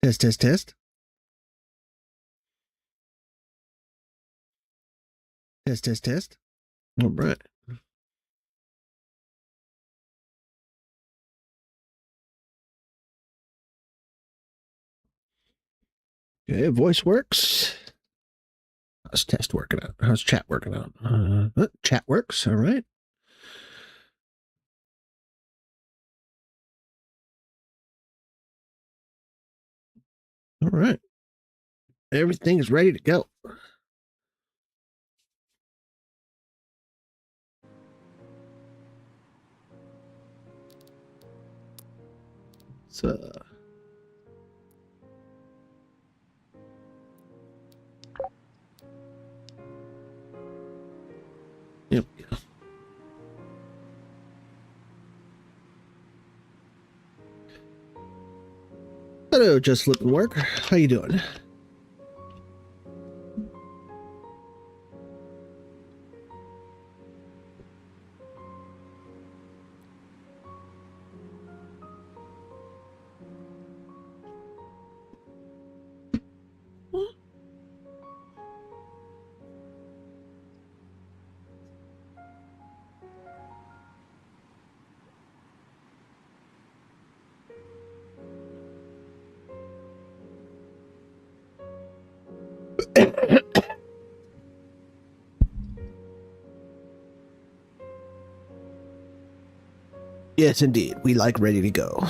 Test, test, test. Test, test, test. All right. Okay, voice works. How's test working out? How's chat working out? Chat works. All right. All right. Everything is ready to go. So, yep. Hello, just looking work. How you doing? Yes, indeed. We like ready to go.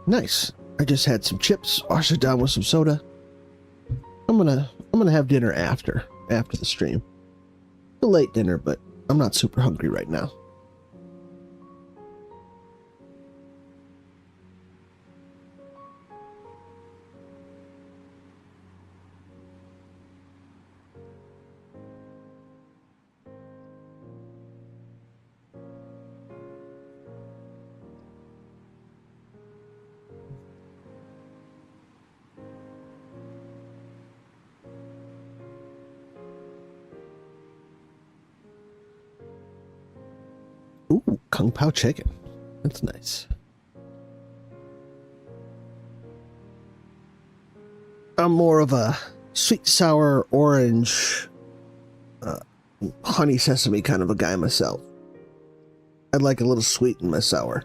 Nice. I just had some chips, washed it down with some soda. I'm gonna have dinner after the stream. A late dinner, but I'm not super hungry right now. Ooh, Kung Pao chicken. That's nice. I'm more of a sweet, sour, orange, honey sesame kind of a guy myself. I'd like a little sweet in my sour.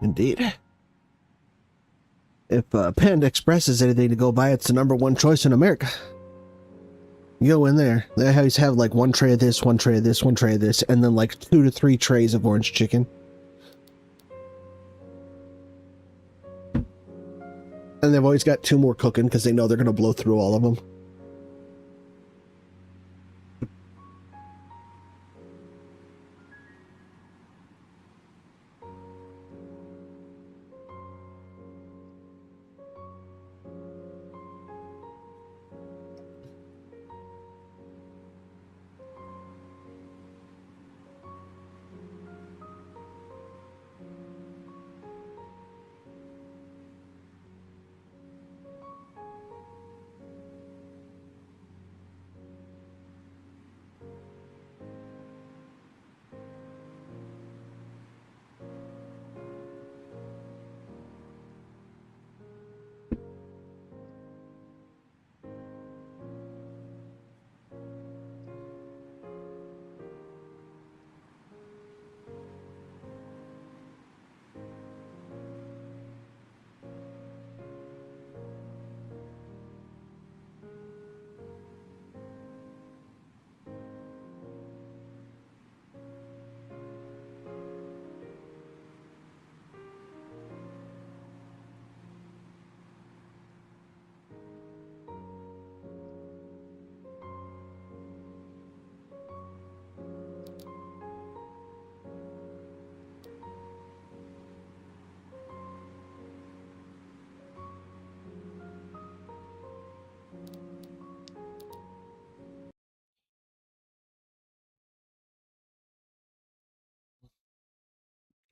Indeed. If Panda Express is anything to go by, it's the #1 choice in America. You go in there, they always have like one tray of this, one tray of this, one tray of this, and then like 2 to 3 trays of orange chicken. And they've always got 2 more cooking because they know they're going to blow through all of them.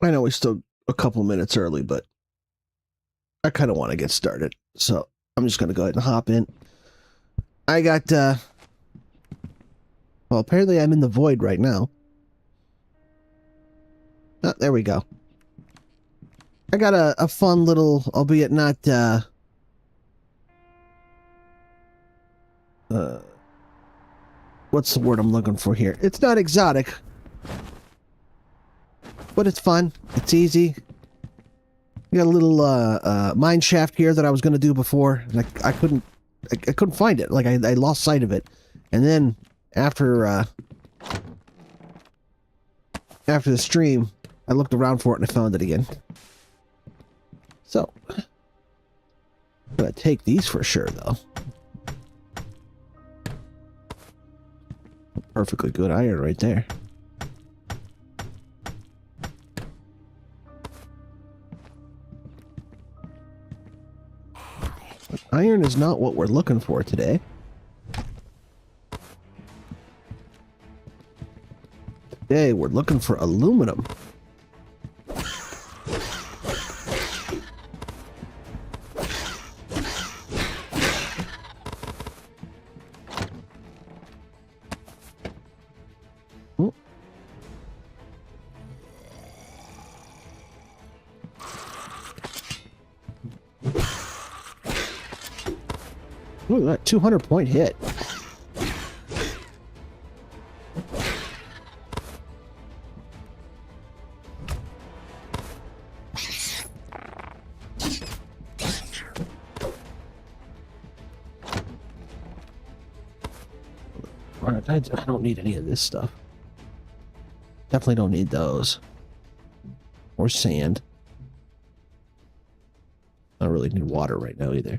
I know we're still a couple minutes early, but I kind of want to get started. So I'm just going to go ahead and hop in. I got, well, apparently I'm in the void right now. Oh, there we go. I got a fun little, albeit not, what's the word I'm looking for here? It's not exotic, but it's fun. It's easy. We got a little mine shaft here that I was going to do before, and I couldn't find it. Like I lost sight of it, and then after the stream, I looked around for it and I found it again. So I'm gonna take these for sure, though. Perfectly good iron right there. But iron is not what we're looking for today. Today we're looking for aluminum. Look at that 200-point hit. I don't need any of this stuff. Definitely don't need those. Or sand. I don't really need water right now either.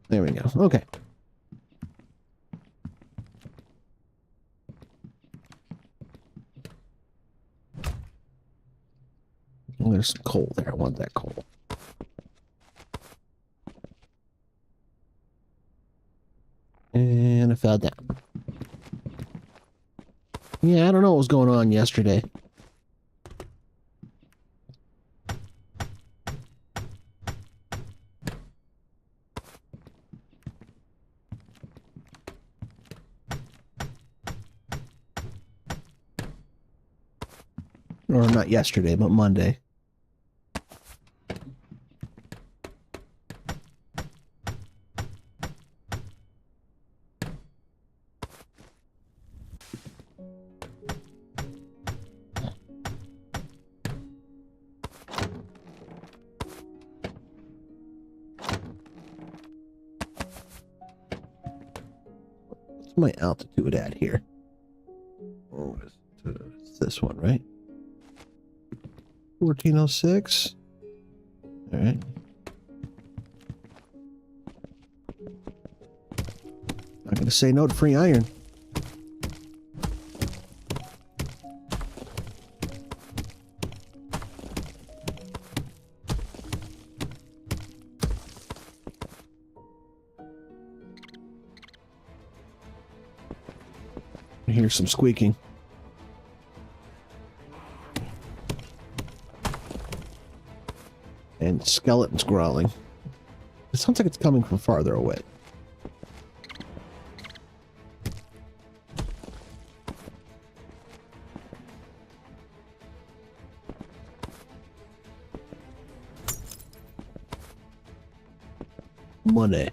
There we go. Okay. Oh, there's some coal there. I want that coal. And I fell down. Yeah, I don't know what was going on yesterday. Or not yesterday, but Monday. What's my altitude at here? Oh, it's this one, right? 1406. All right. Not gonna say no to free iron. I hear some squeaking. And skeletons growling. It sounds like it's coming from farther away. Money.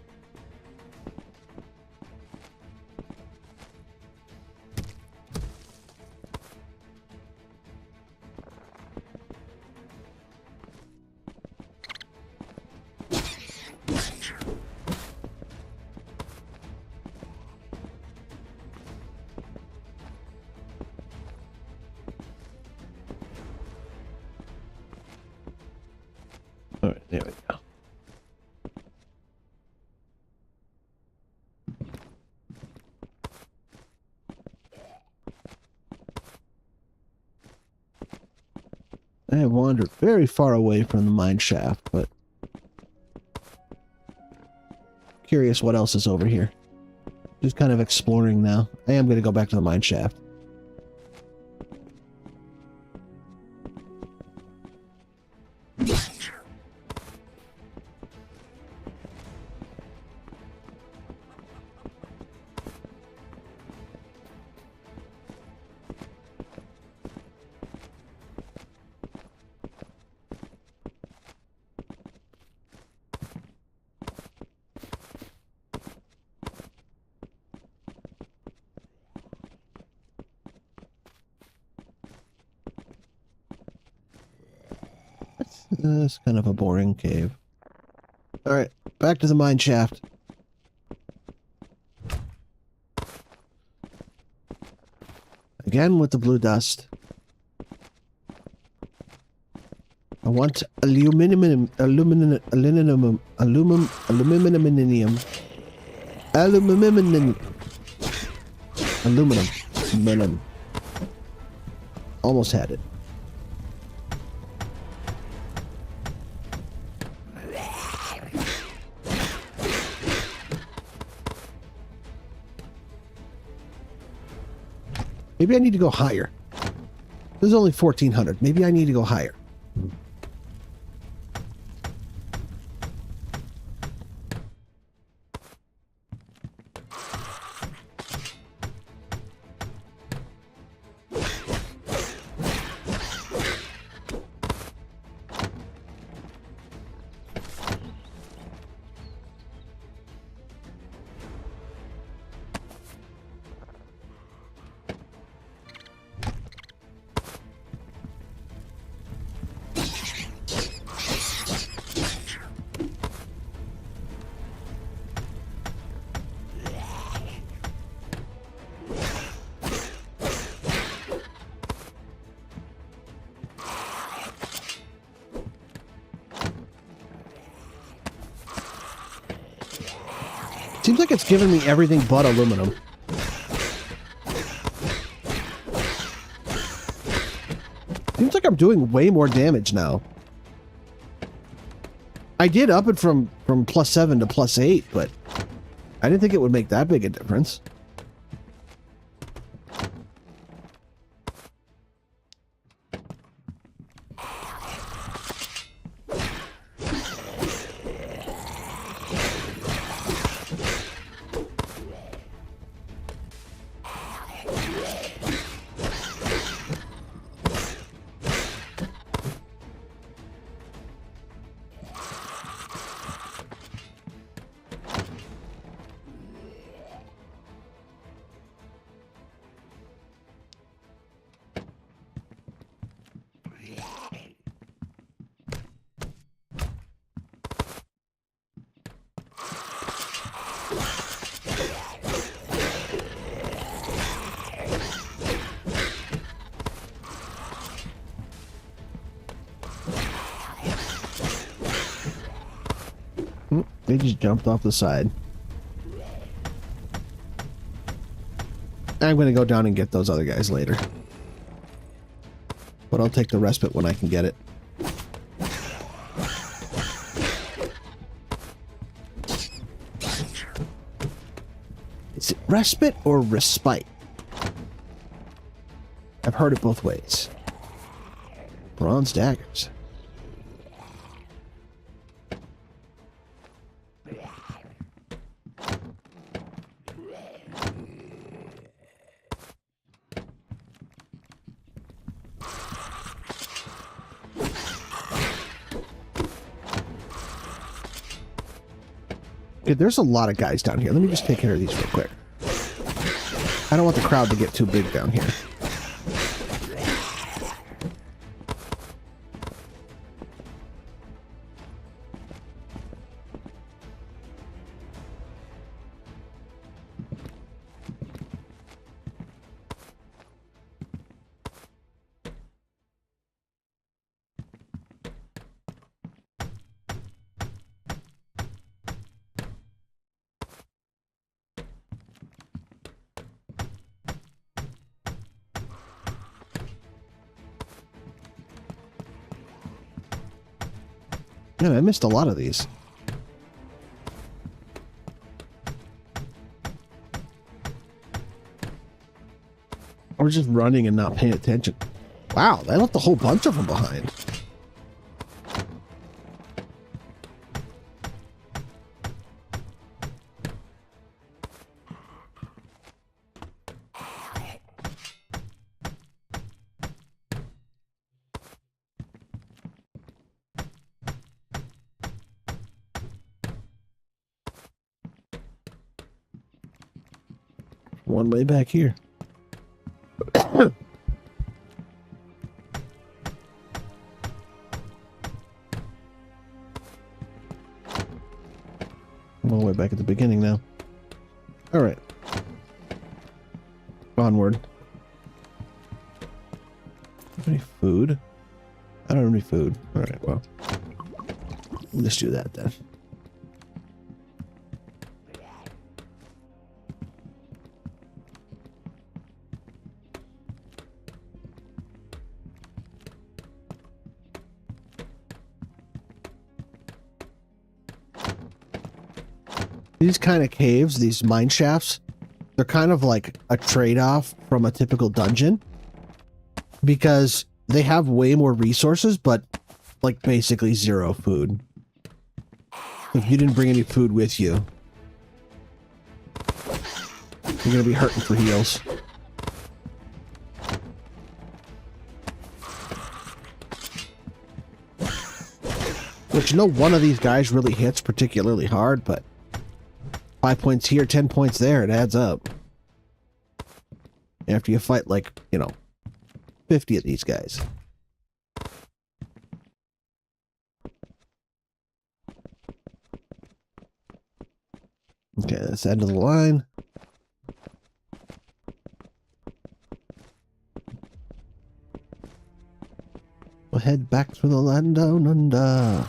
All right, there we go. I have wandered very far away from the mine shaft, but curious what else is over here. Just kind of exploring now. I am going to go back to the mine shaft. It's kind of a boring cave. Alright, back to the mine shaft. Again with the blue dust. I want aluminum, aluminum, aluminum, aluminum, aluminum, aluminum, aluminum. Almost had it. Maybe I need to go higher. There's only 1,400. Maybe I need to go higher. Seems like it's giving me everything but aluminum. Seems like I'm doing way more damage now. I did up it from +7 to +8, but I didn't think it would make that big a difference. They just jumped off the side. I'm going to go down and get those other guys later. But I'll take the respite when I can get it. Is it respite or respite? I've heard it both ways. Bronze daggers. Okay, there's a lot of guys down here. Let me just take care of these real quick. I don't want the crowd to get too big down here. Man, I missed a lot of these. Or just running and not paying attention. Wow, they left a whole bunch of them behind. One way back here. back at the beginning now. All right. Onward. Any food? I don't have any food. All right, well. Let's do that then. These kind of caves, these mine shafts, they're kind of like a trade-off from a typical dungeon because they have way more resources, but like basically zero food. If you didn't bring any food with you, you're gonna be hurting for heals. Which no one of these guys really hits particularly hard, but 5 points here, 10 points there, it adds up. After you fight like, you know, 50 of these guys. Okay, that's the end of the line. We'll head back to the land down under.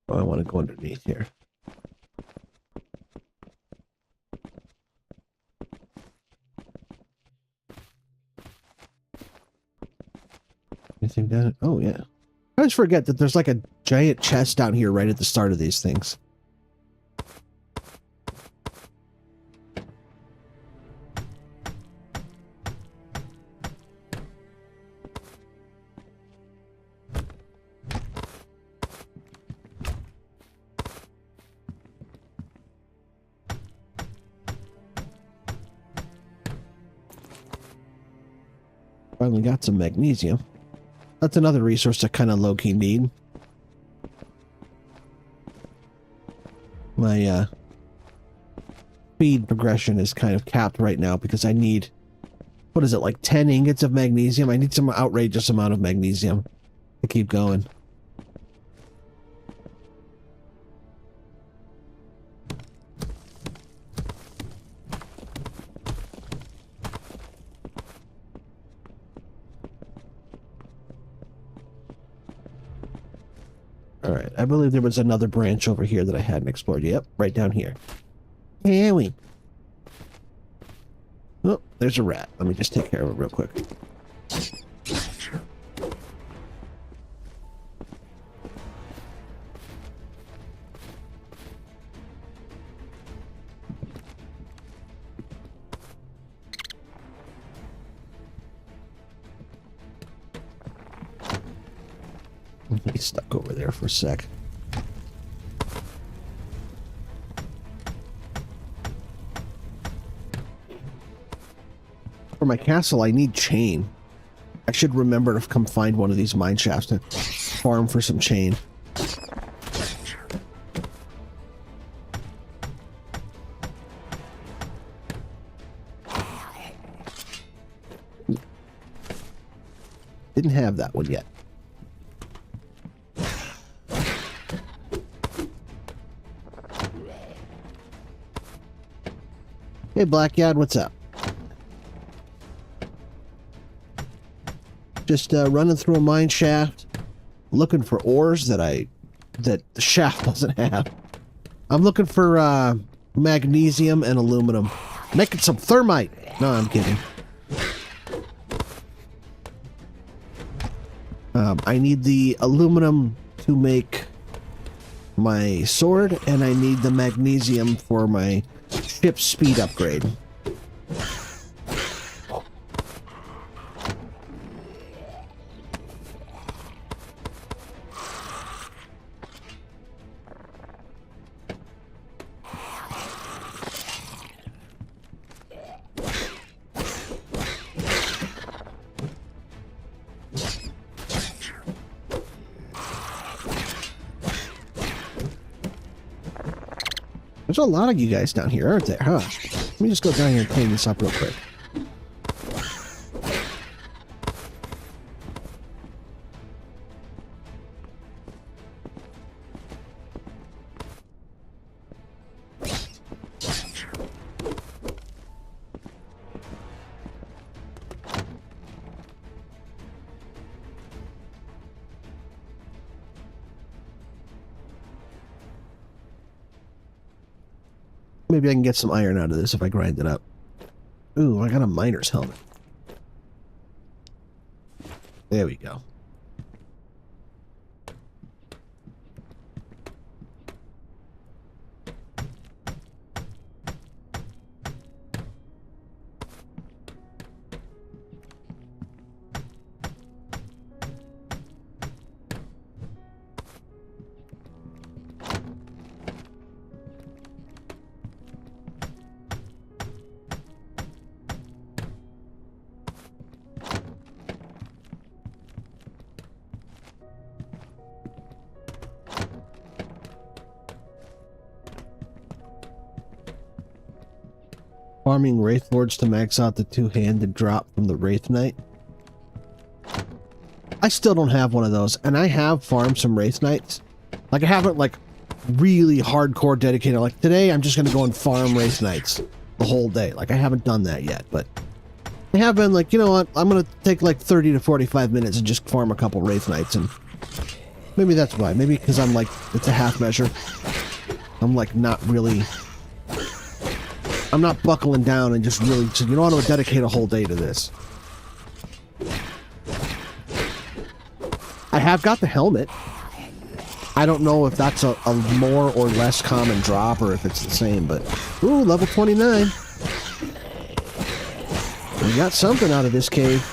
Oh, I want to go underneath here. Anything down? Oh, yeah. I always forget that there's like a giant chest down here right at the start of these things. Finally got some magnesium. That's another resource I kind of low-key need. My speed progression is kind of capped right now because I need, what is it, like 10 ingots of magnesium? I need some outrageous amount of magnesium to keep going. Alright, I believe there was another branch over here that I hadn't explored. Yep, right down here. Here we. Oh, there's a rat. Let me just take care of it real quick. He's stuck over there for a sec. For my castle, I need chain. I should remember to come find one of these mine shafts to farm for some chain. Didn't have that one yet. Hey, Blackyard, what's up? Just running through a mine shaft, looking for ores that the shaft doesn't have. I'm looking for magnesium and aluminum. Making some thermite. No, I'm kidding. I need the aluminum to make my sword, and I need the magnesium for my ship speed upgrade. There's a lot of you guys down here, aren't there, huh? Let me just go down here and clean this up real quick. Maybe I can get some iron out of this if I grind it up. Ooh, I got a miner's helmet. There we go. Farming Wraith Lords to max out the two-handed drop from the Wraith Knight. I still don't have one of those, and I have farmed some Wraith Knights. Like, I haven't, like, really hardcore dedicated. Like, today I'm just going to go and farm Wraith Knights the whole day. Like, I haven't done that yet, but I have been like, you know what, I'm going to take, like, 30 to 45 minutes and just farm a couple Wraith Knights, and maybe that's why. Maybe because I'm, like, it's a half measure. I'm, like, not really... I'm not buckling down and just really, you know, I'm going to dedicate a whole day to this. I have got the helmet. I don't know if that's a more or less common drop or if it's the same, but... Ooh, level 29. We got something out of this cave.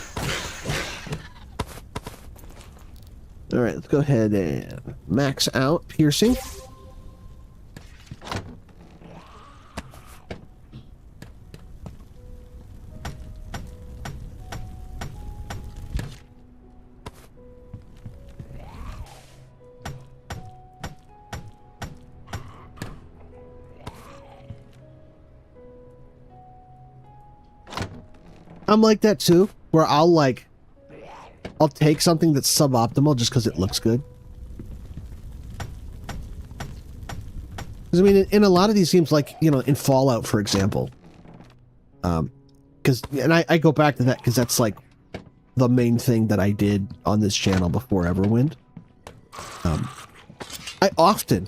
Alright, let's go ahead and max out piercing. I'm like that too, where I'll take something that's suboptimal just because it looks good. Because, I mean, in a lot of these games, like, you know, in Fallout, for example, because, and I go back to that because that's, like, the main thing that I did on this channel before Everwind. I often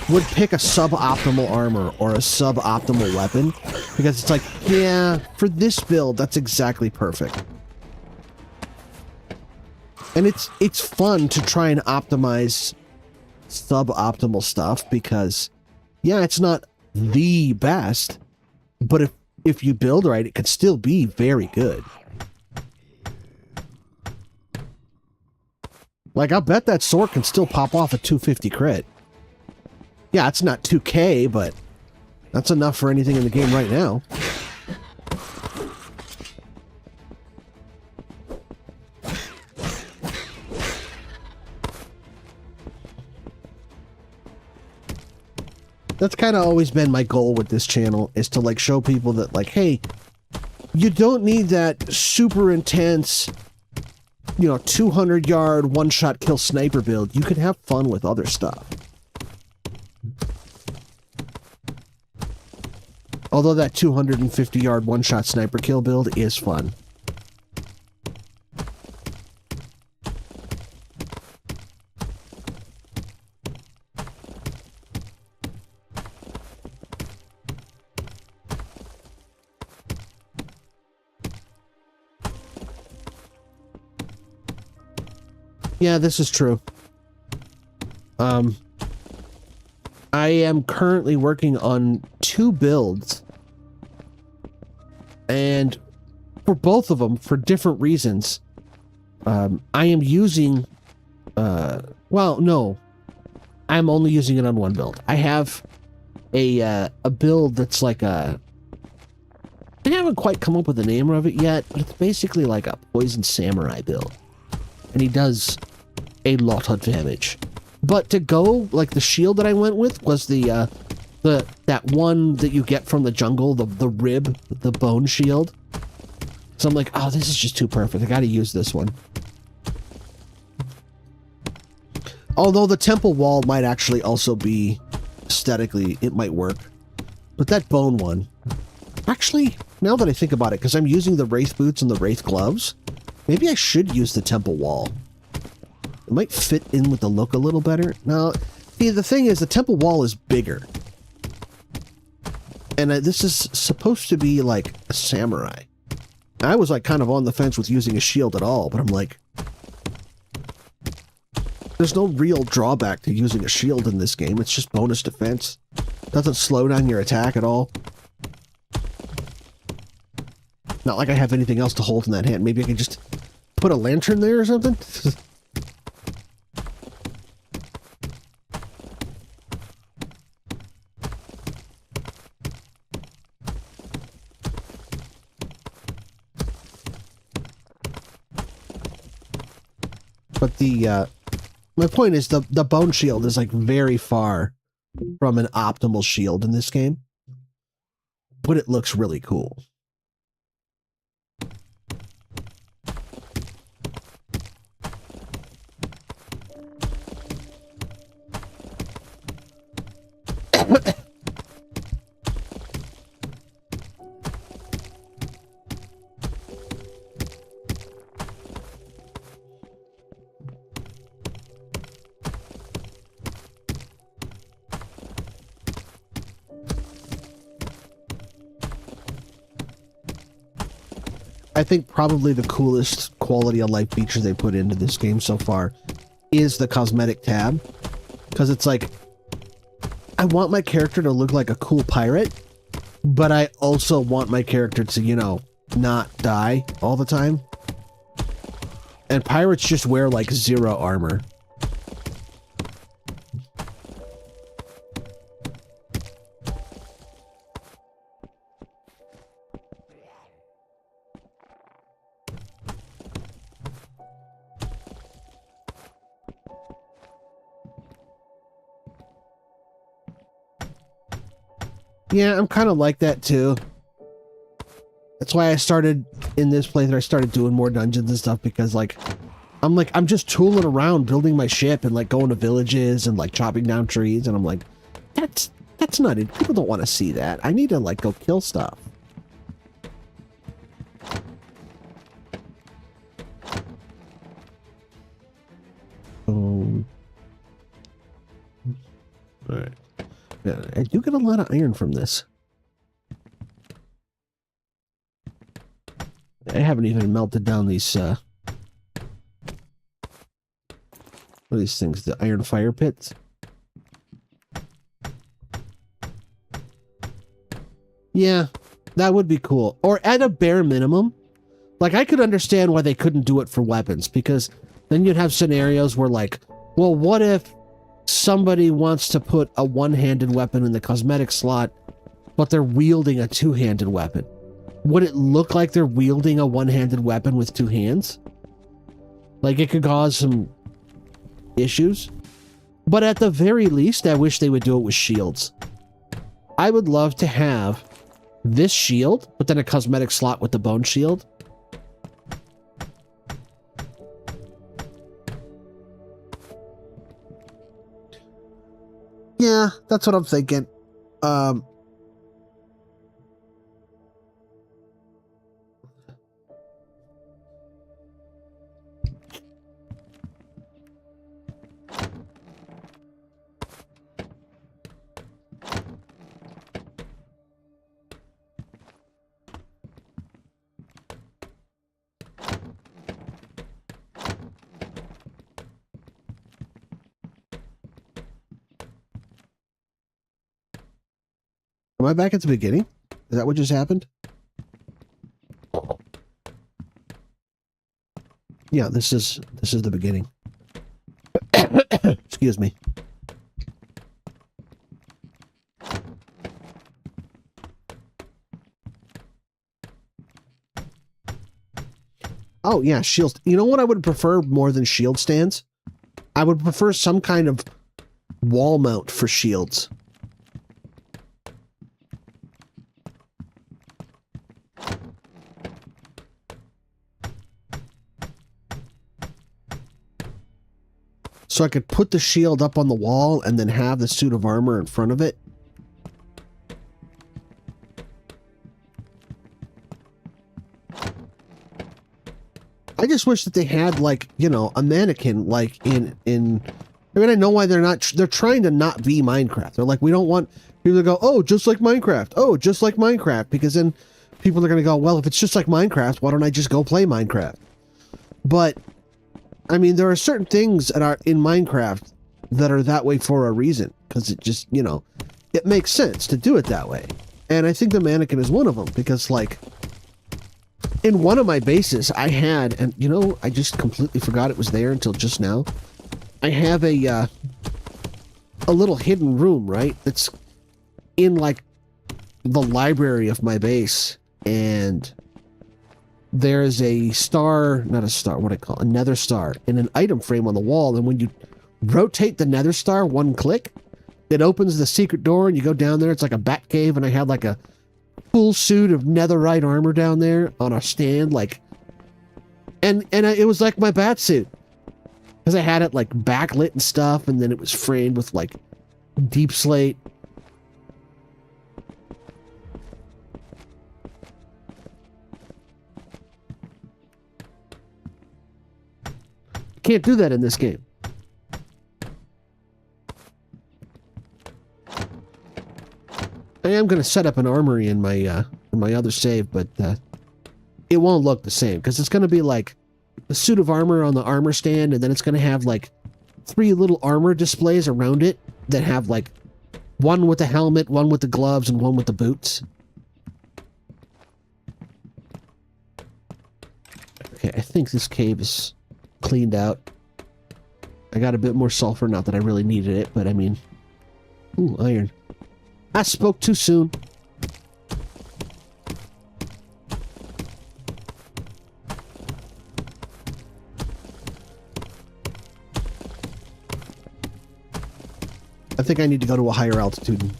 would pick a suboptimal armor or a suboptimal weapon because it's like, yeah, for this build, that's exactly perfect. And it's fun to try and optimize suboptimal stuff because, yeah, it's not the best, but if you build right, it could still be very good. Like, I'll bet that sword can still pop off a 250 crit. Yeah, it's not 2K, but that's enough for anything in the game right now. That's kind of always been my goal with this channel, is to, like, show people that, like, hey, you don't need that super intense, you know, 200-yard one-shot kill sniper build. You can have fun with other stuff. Although that 250-yard one-shot sniper kill build is fun. Yeah, this is true. I am currently working on 2 builds, and for both of them, for different reasons, I am using, well, no, I'm only using it on one build. I have a build that's like I haven't quite come up with the name of it yet, but it's basically like a poison samurai build, and he does a lot of damage. But to go, like, the shield that I went with was the that one that you get from the jungle, the rib, the bone shield. So I'm like, oh, this is just too perfect. I gotta use this one. Although the temple wall might actually also be aesthetically, it might work. But that bone one, actually, now that I think about it, because I'm using the wraith boots and the wraith gloves, maybe I should use the temple wall. It might fit in with the look a little better. Now, see, the thing is, the temple wall is bigger. And this is supposed to be like a samurai. I was like kind of on the fence with using a shield at all, but I'm like, there's no real drawback to using a shield in this game. It's just bonus defense. Doesn't slow down your attack at all. Not like I have anything else to hold in that hand. Maybe I can just put a lantern there or something? But my point is the bone shield is like very far from an optimal shield in this game, but it looks really cool. I think probably the coolest quality of life feature they put into this game so far is the cosmetic tab. Because it's like, I want my character to look like a cool pirate, but I also want my character to, you know, not die all the time. And pirates just wear like 0 armor. Yeah, I'm kind of like that too. That's why I started in this playthrough. I started doing more dungeons and stuff because I'm just tooling around building my ship and like going to villages and like chopping down trees, and I'm like, that's not it. People don't want to see that. I need to like go kill stuff. All right. Yeah, I do get a lot of iron from this. I haven't even melted down these, what are these things? The iron fire pits? Yeah, that would be cool. Or at a bare minimum, like I could understand why they couldn't do it for weapons, because then you'd have scenarios where like, well, what if somebody wants to put a one-handed weapon in the cosmetic slot, but they're wielding a two-handed weapon? Would it look like they're wielding a one-handed weapon with 2 hands? Like, it could cause some issues. But at the very least, I wish they would do it with shields. I would love to have this shield, but then a cosmetic slot with the bone shield. Yeah, that's what I'm thinking. Am I back at the beginning? Is that what just happened? Yeah, this is the beginning. Excuse me. Oh yeah, shields. You know what I would prefer more than shield stands? I would prefer some kind of wall mount for shields. So I could put the shield up on the wall and then have the suit of armor in front of it. I just wish that they had, like, you know, a mannequin, like, in I mean, I know why they're trying to not be Minecraft. They're like, we don't want people to go, oh, just like Minecraft. Oh, just like Minecraft. Because then people are going to go, well, if it's just like Minecraft, why don't I just go play Minecraft? But, I mean, there are certain things that are in Minecraft that are that way for a reason. Because it just, you know, it makes sense to do it that way. And I think the mannequin is one of them. Because, like, in one of my bases, I had, and, you know, I just completely forgot it was there until just now. I have a little hidden room, right? That's in, like, the library of my base. And there's a star, not a star, what I call it, a nether star in an item frame on the wall. And when you rotate the nether star one click, it opens the secret door and you go down there. It's like a bat cave. And I had like a full suit of netherite armor down there on a stand, like, and it was like my bat suit. Because I had it, like, backlit and stuff, and then it was framed with, like, deep slate. Can't do that in this game. I am going to set up an armory in my other save, but it won't look the same, because it's going to be, like, a suit of armor on the armor stand, and then it's going to have like 3 little armor displays around it that have like one with the helmet, one with the gloves, and one with the boots. Okay, I think this cave is cleaned out. I got a bit more sulfur, not that I really needed it, but I mean... Ooh, iron. I spoke too soon. I think I need to go to a higher altitude.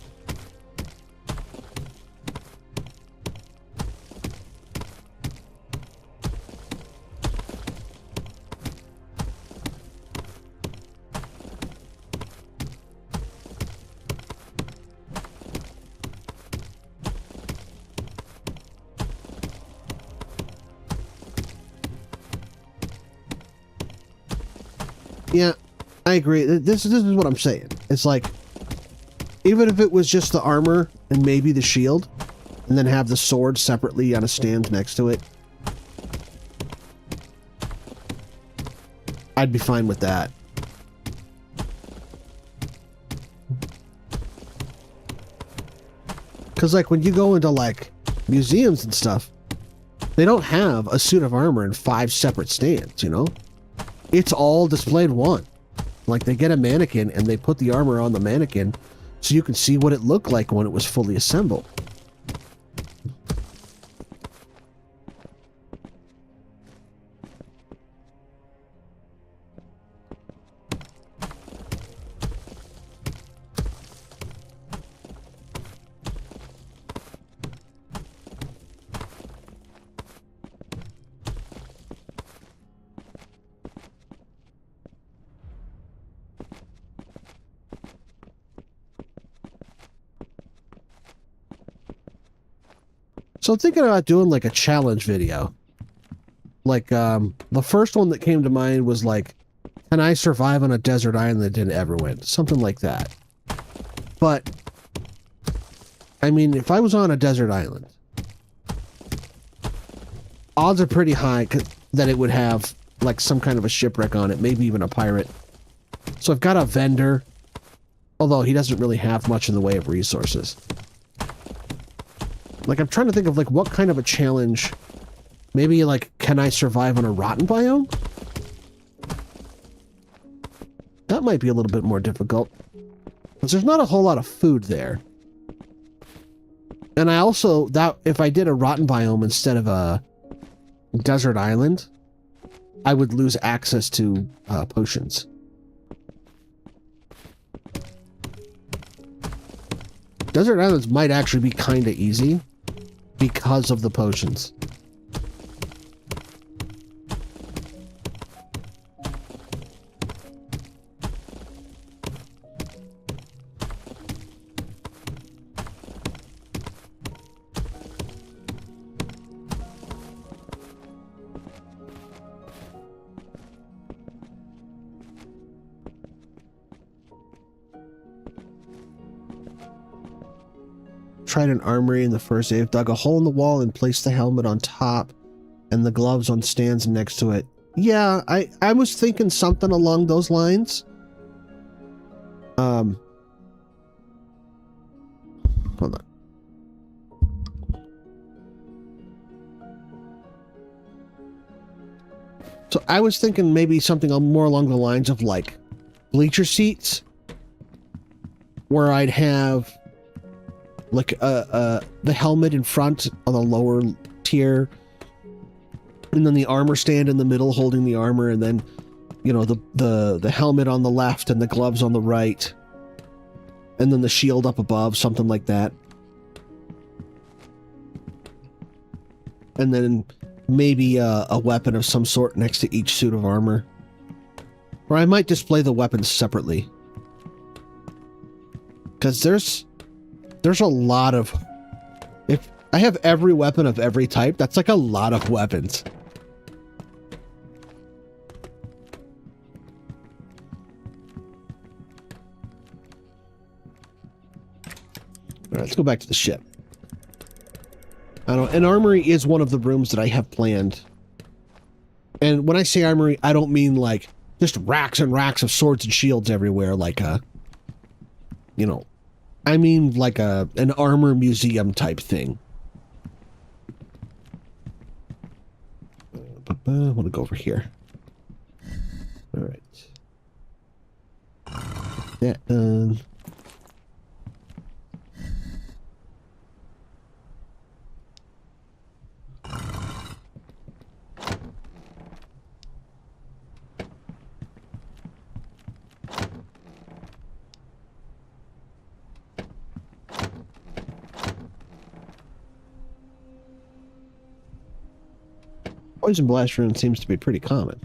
Yeah, I agree. This is what I'm saying. It's like, even if it was just the armor and maybe the shield, and then have the sword separately on a stand next to it, I'd be fine with that. Because, like, when you go into, like, museums and stuff, they don't have a suit of armor in 5 separate stands, you know? It's all displayed one. Like, they get a mannequin and they put the armor on the mannequin so you can see what it looked like when it was fully assembled. So I'm thinking about doing like a challenge video. Like, the first one that came to mind was like, can I survive on a desert island in Everwind? Something like that. But, I mean, if I was on a desert island, odds are pretty high that it would have like some kind of a shipwreck on it, maybe even a pirate. So I've got a vendor, although he doesn't really have much in the way of resources. Like, I'm trying to think of, like, what kind of a challenge... Maybe, like, can I survive on a rotten biome? That might be a little bit more difficult. Because there's not a whole lot of food there. And I also... if I did a rotten biome instead of a desert island, I would lose access to potions. Desert islands might actually be kind of easy because of the potions. tried an armory in the first day. I've dug a hole in the wall and placed the helmet on top and the gloves on stands next to it. Yeah, I was thinking something along those lines. Hold on. So I was thinking maybe something more along the lines of like bleacher seats, where I'd have like the helmet in front on the lower tier, and then the armor stand in the middle holding the armor, and then, you know, the helmet on the left and the gloves on the right, and then the shield up above, something like that. And then maybe a weapon of some sort next to each suit of armor. Or I might display the weapons separately. Because there's a lot of... If I have every weapon of every type, that's like a lot of weapons. Alright, let's go back to the ship. I don't know, an armory is one of the rooms that I have planned. And when I say armory, I don't mean like just racks and racks of swords and shields everywhere, like a, you know, I mean like an armor museum type thing. I want to go over here. All right. That done. Poison blast rune seems to be pretty common.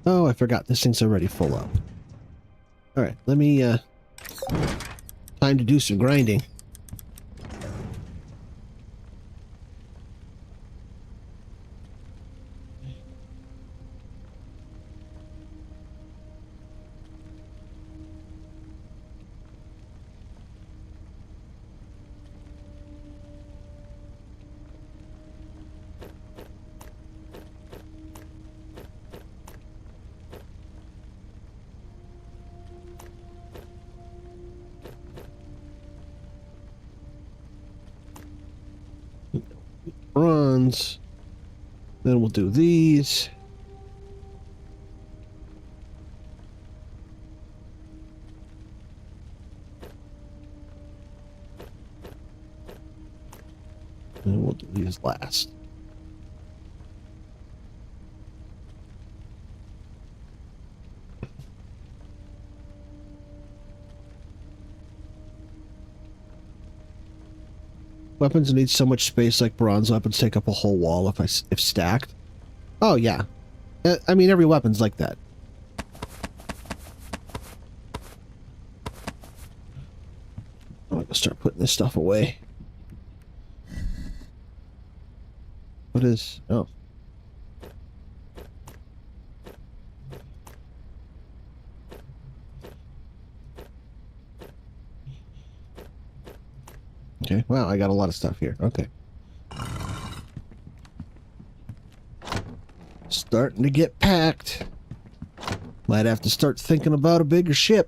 Oh, I forgot. This thing's already full up. Alright, let me, time to do some grinding. Bronze. Then we'll do these. And we'll do these last. Weapons need so much space, like bronze weapons take up a whole wall if stacked. Oh yeah, I mean every weapon's like that. I'm gonna start putting this stuff away. What is? Oh. Okay, wow, I got a lot of stuff here. Okay. Starting to get packed. Might have to start thinking about a bigger ship.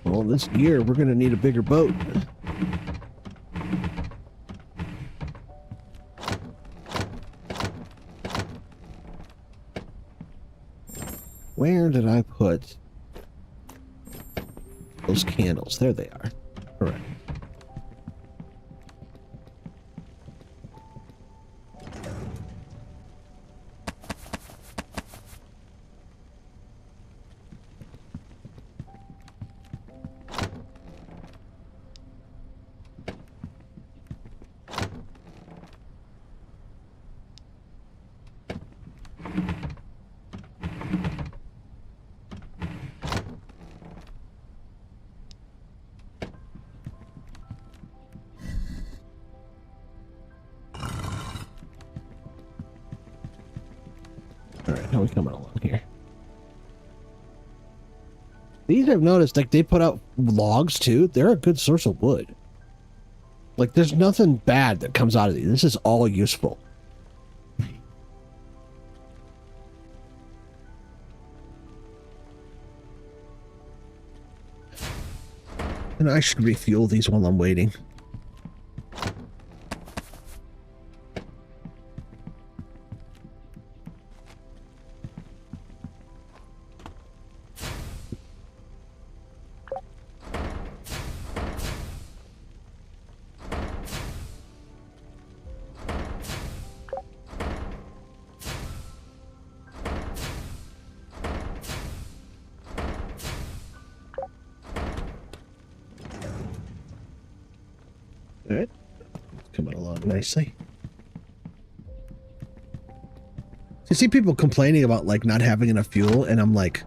Well, this year, we're going to need a bigger boat. Where did I put those candles? There they are. Correct. How are we coming along here? These I've noticed, like, they put out logs too. They're a good source of wood. Like, there's nothing bad that comes out of these. This is all useful. And I should refuel these while I'm waiting. All right, coming along nicely. You see people complaining about like not having enough fuel, and I'm like,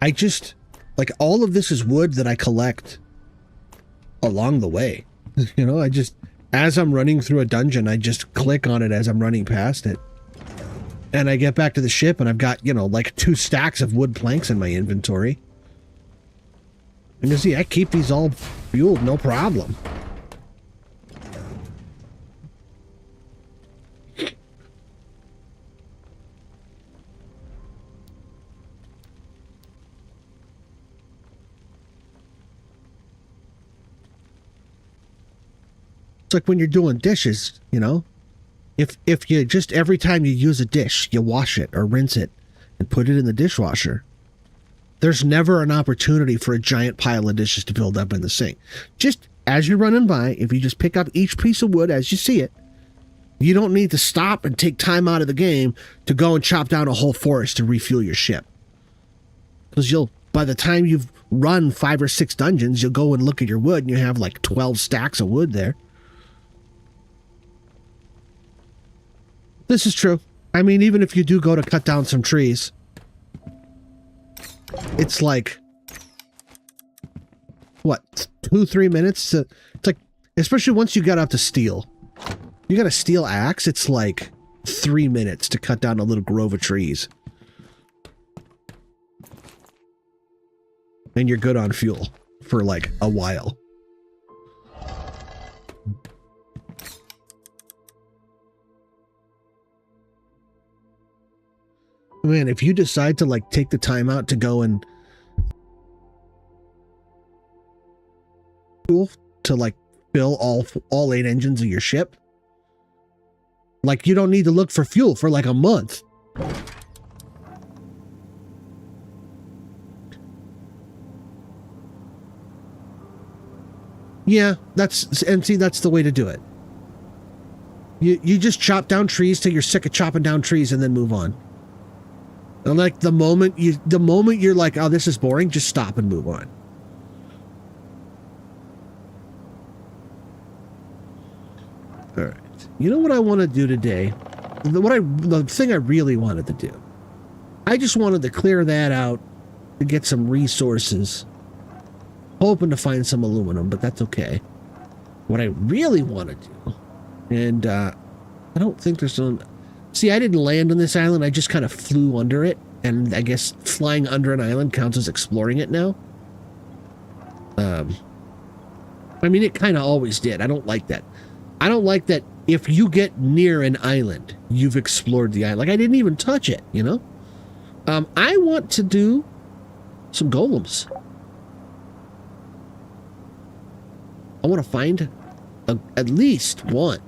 I just like all of this is wood that I collect along the way. You know, I just as I'm running through a dungeon, I just click on it as I'm running past it, and I get back to the ship, and I've got, you know, like 2 stacks of wood planks in my inventory. And you see, I keep these all fueled, no problem. Like when you're doing dishes, you know, if you just every time you use a dish, you wash it or rinse it and put it in the dishwasher, there's never an opportunity for a giant pile of dishes to build up in the sink. Just as you're running by, if you just pick up each piece of wood as you see it, you don't need to stop and take time out of the game to go and chop down a whole forest to refuel your ship. Because by the time you've run 5 or 6 dungeons, you'll go and look at your wood and you have like 12 stacks of wood there. This is true. I mean, even if you do go to cut down some trees, it's like, what, 2-3 minutes? It's like, especially once you get out to steel. You got a steel axe, it's like 3 minutes to cut down a little grove of trees. And you're good on fuel for like a while. Man, if you decide to like take the time out to go and to like fill all 8 engines of your ship, like you don't need to look for fuel for like a month. Yeah, that's the way to do it. You just chop down trees till you're sick of chopping down trees and then move on. And like the moment you're like, oh, this is boring, just stop and move on. All right. You know what I want to do today? The thing I really wanted to do. I just wanted to clear that out to get some resources. Hoping to find some aluminum, but that's okay. What I really want to do, and I don't think there's some... See, I didn't land on this island. I just kind of flew under it, and I guess flying under an island counts as exploring it now. I mean, it kind of always did. I don't like that. I don't like that if you get near an island, you've explored the island. Like, I didn't even touch it, you know? I want to do some golems. I want to find at least one.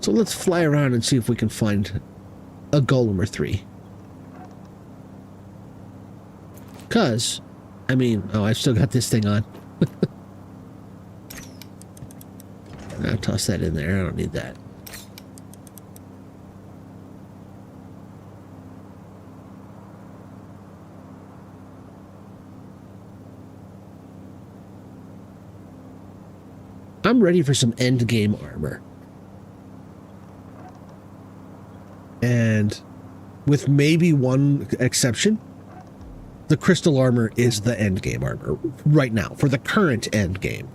So let's fly around and see if we can find a golem or 3. Because, I mean, oh, I've still got this thing on. I'll toss that in there. I don't need that. I'm ready for some end game armor. And with maybe one exception, the crystal armor is the end game armor right now for the current end game.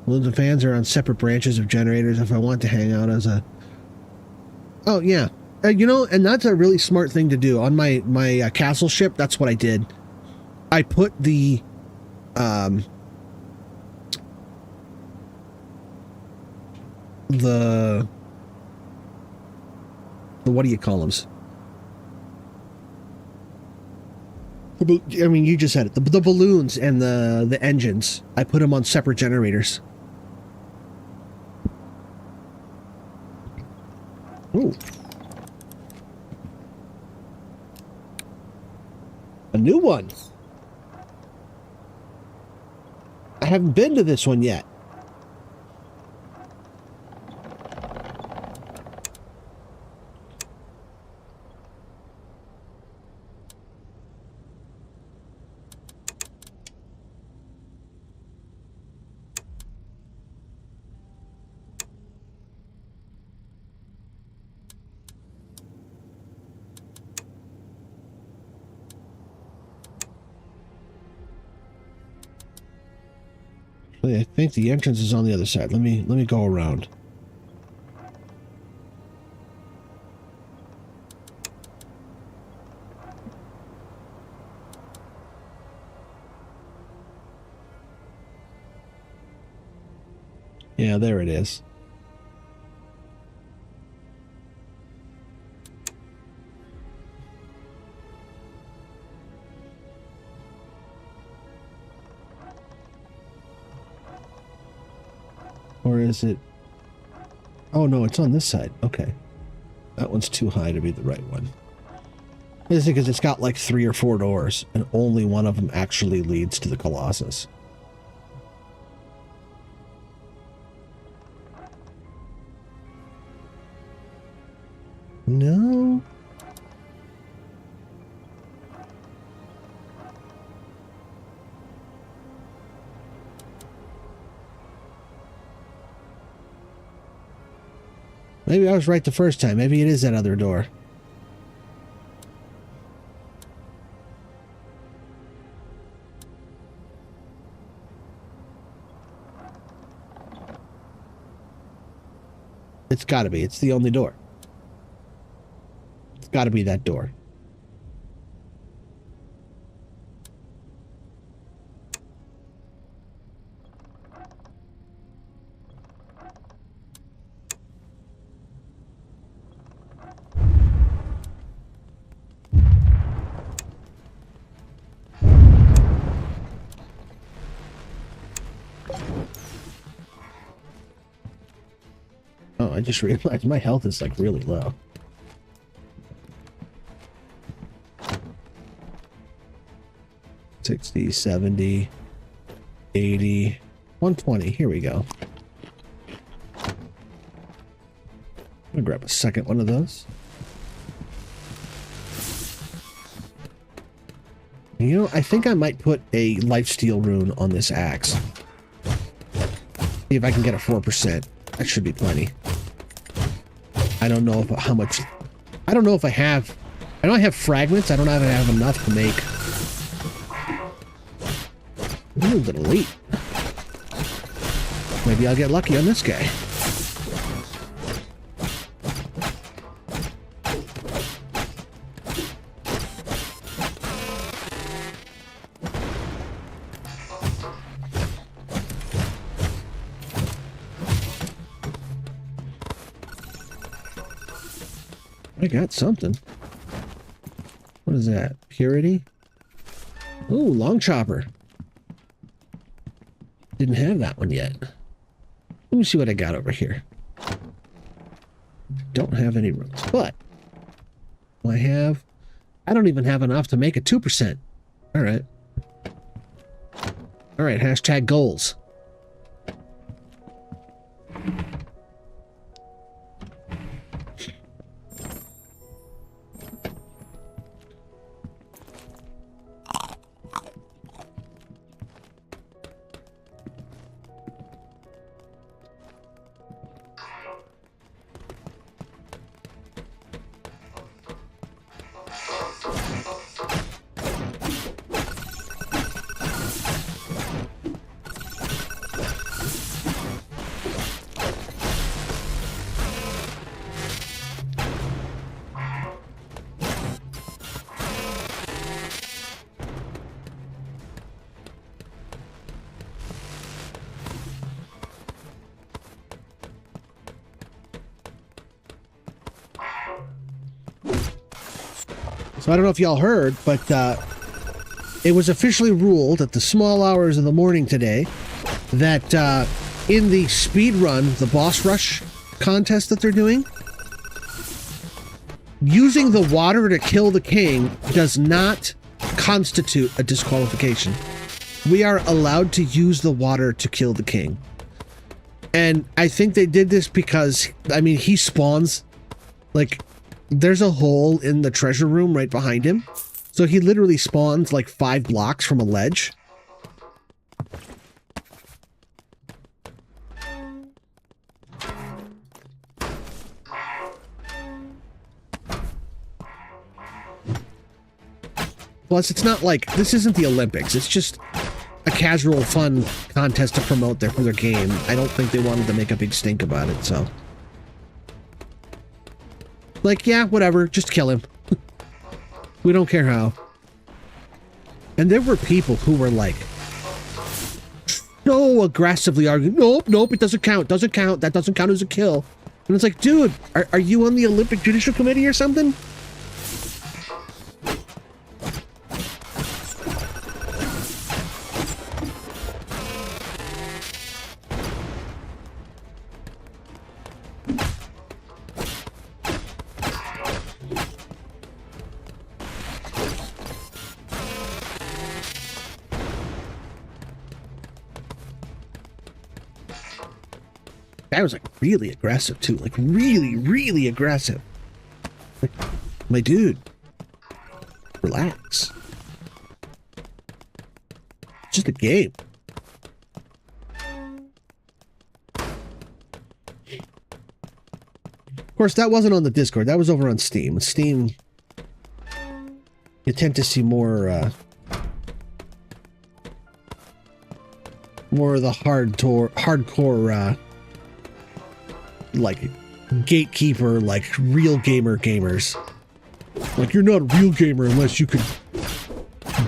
Balloons and fans are on separate branches of generators if I want to hang out as a... Oh, yeah. You know, and that's a really smart thing to do. On my castle ship, that's what I did. I put the... the what do you call them? I mean, you just said it. The balloons and the engines. I put them on separate generators. Ooh. A new one. I haven't been to this one yet. I think the entrance is on the other side. Let me go around. Yeah, there it is. Or is it... Oh, no, it's on this side. Okay. That one's too high to be the right one. Is it because it's got like 3 or 4 doors, and only one of them actually leads to the Colossus. No. Maybe I was right the first time. Maybe it is that other door. It's got to be. It's the only door. It's got to be that door. Oh, I just realized my health is like really low. $60, $70, $80, $120. Here we go. I'm gonna grab a second one of those. You know, I think I might put a lifesteal rune on this axe. See if I can get a 4%. That should be plenty. I don't know how much... I don't know if I have... I know I have fragments. I don't know if I have enough to make... Ooh, little elite. Maybe I'll get lucky on this guy. I got something. What is that? Purity? Ooh, long chopper. Didn't have that one yet. Let me see what I got over here. Don't have any runes, but I have... I don't even have enough to make a 2%. All right. All right, hashtag goals. So I don't know if y'all heard, but it was officially ruled at the small hours of the morning today that in the speed run, the boss rush contest that they're doing, using the water to kill the king does not constitute a disqualification. We are allowed to use the water to kill the king. And I think they did this because, I mean, he spawns, like, there's a hole in the treasure room right behind him. So he literally spawns like 5 blocks from a ledge. Plus, it's not like, this isn't the Olympics. It's just a casual, fun contest to promote for their game. I don't think they wanted to make a big stink about it, so. Like, yeah, whatever, just kill him. We don't care how. And there were people who were like, so aggressively arguing, nope, it doesn't count, that doesn't count as a kill. And it's like, dude, are you on the Olympic Judicial Committee or something? That was like really aggressive too, like really aggressive. Like, my dude, relax. It's just a game. Of course, that wasn't on the Discord. That was over on Steam. Steam, you tend to see more of the hardcore, like, gatekeeper, like, real gamers. Like, you're not a real gamer unless you could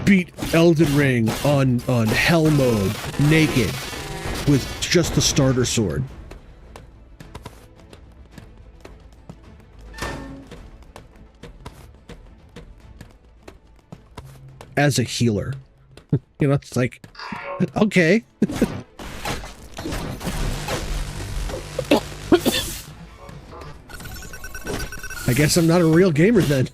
beat Elden Ring on hell mode, naked, with just the starter sword. As a healer. You know, it's like, okay. I guess I'm not a real gamer then.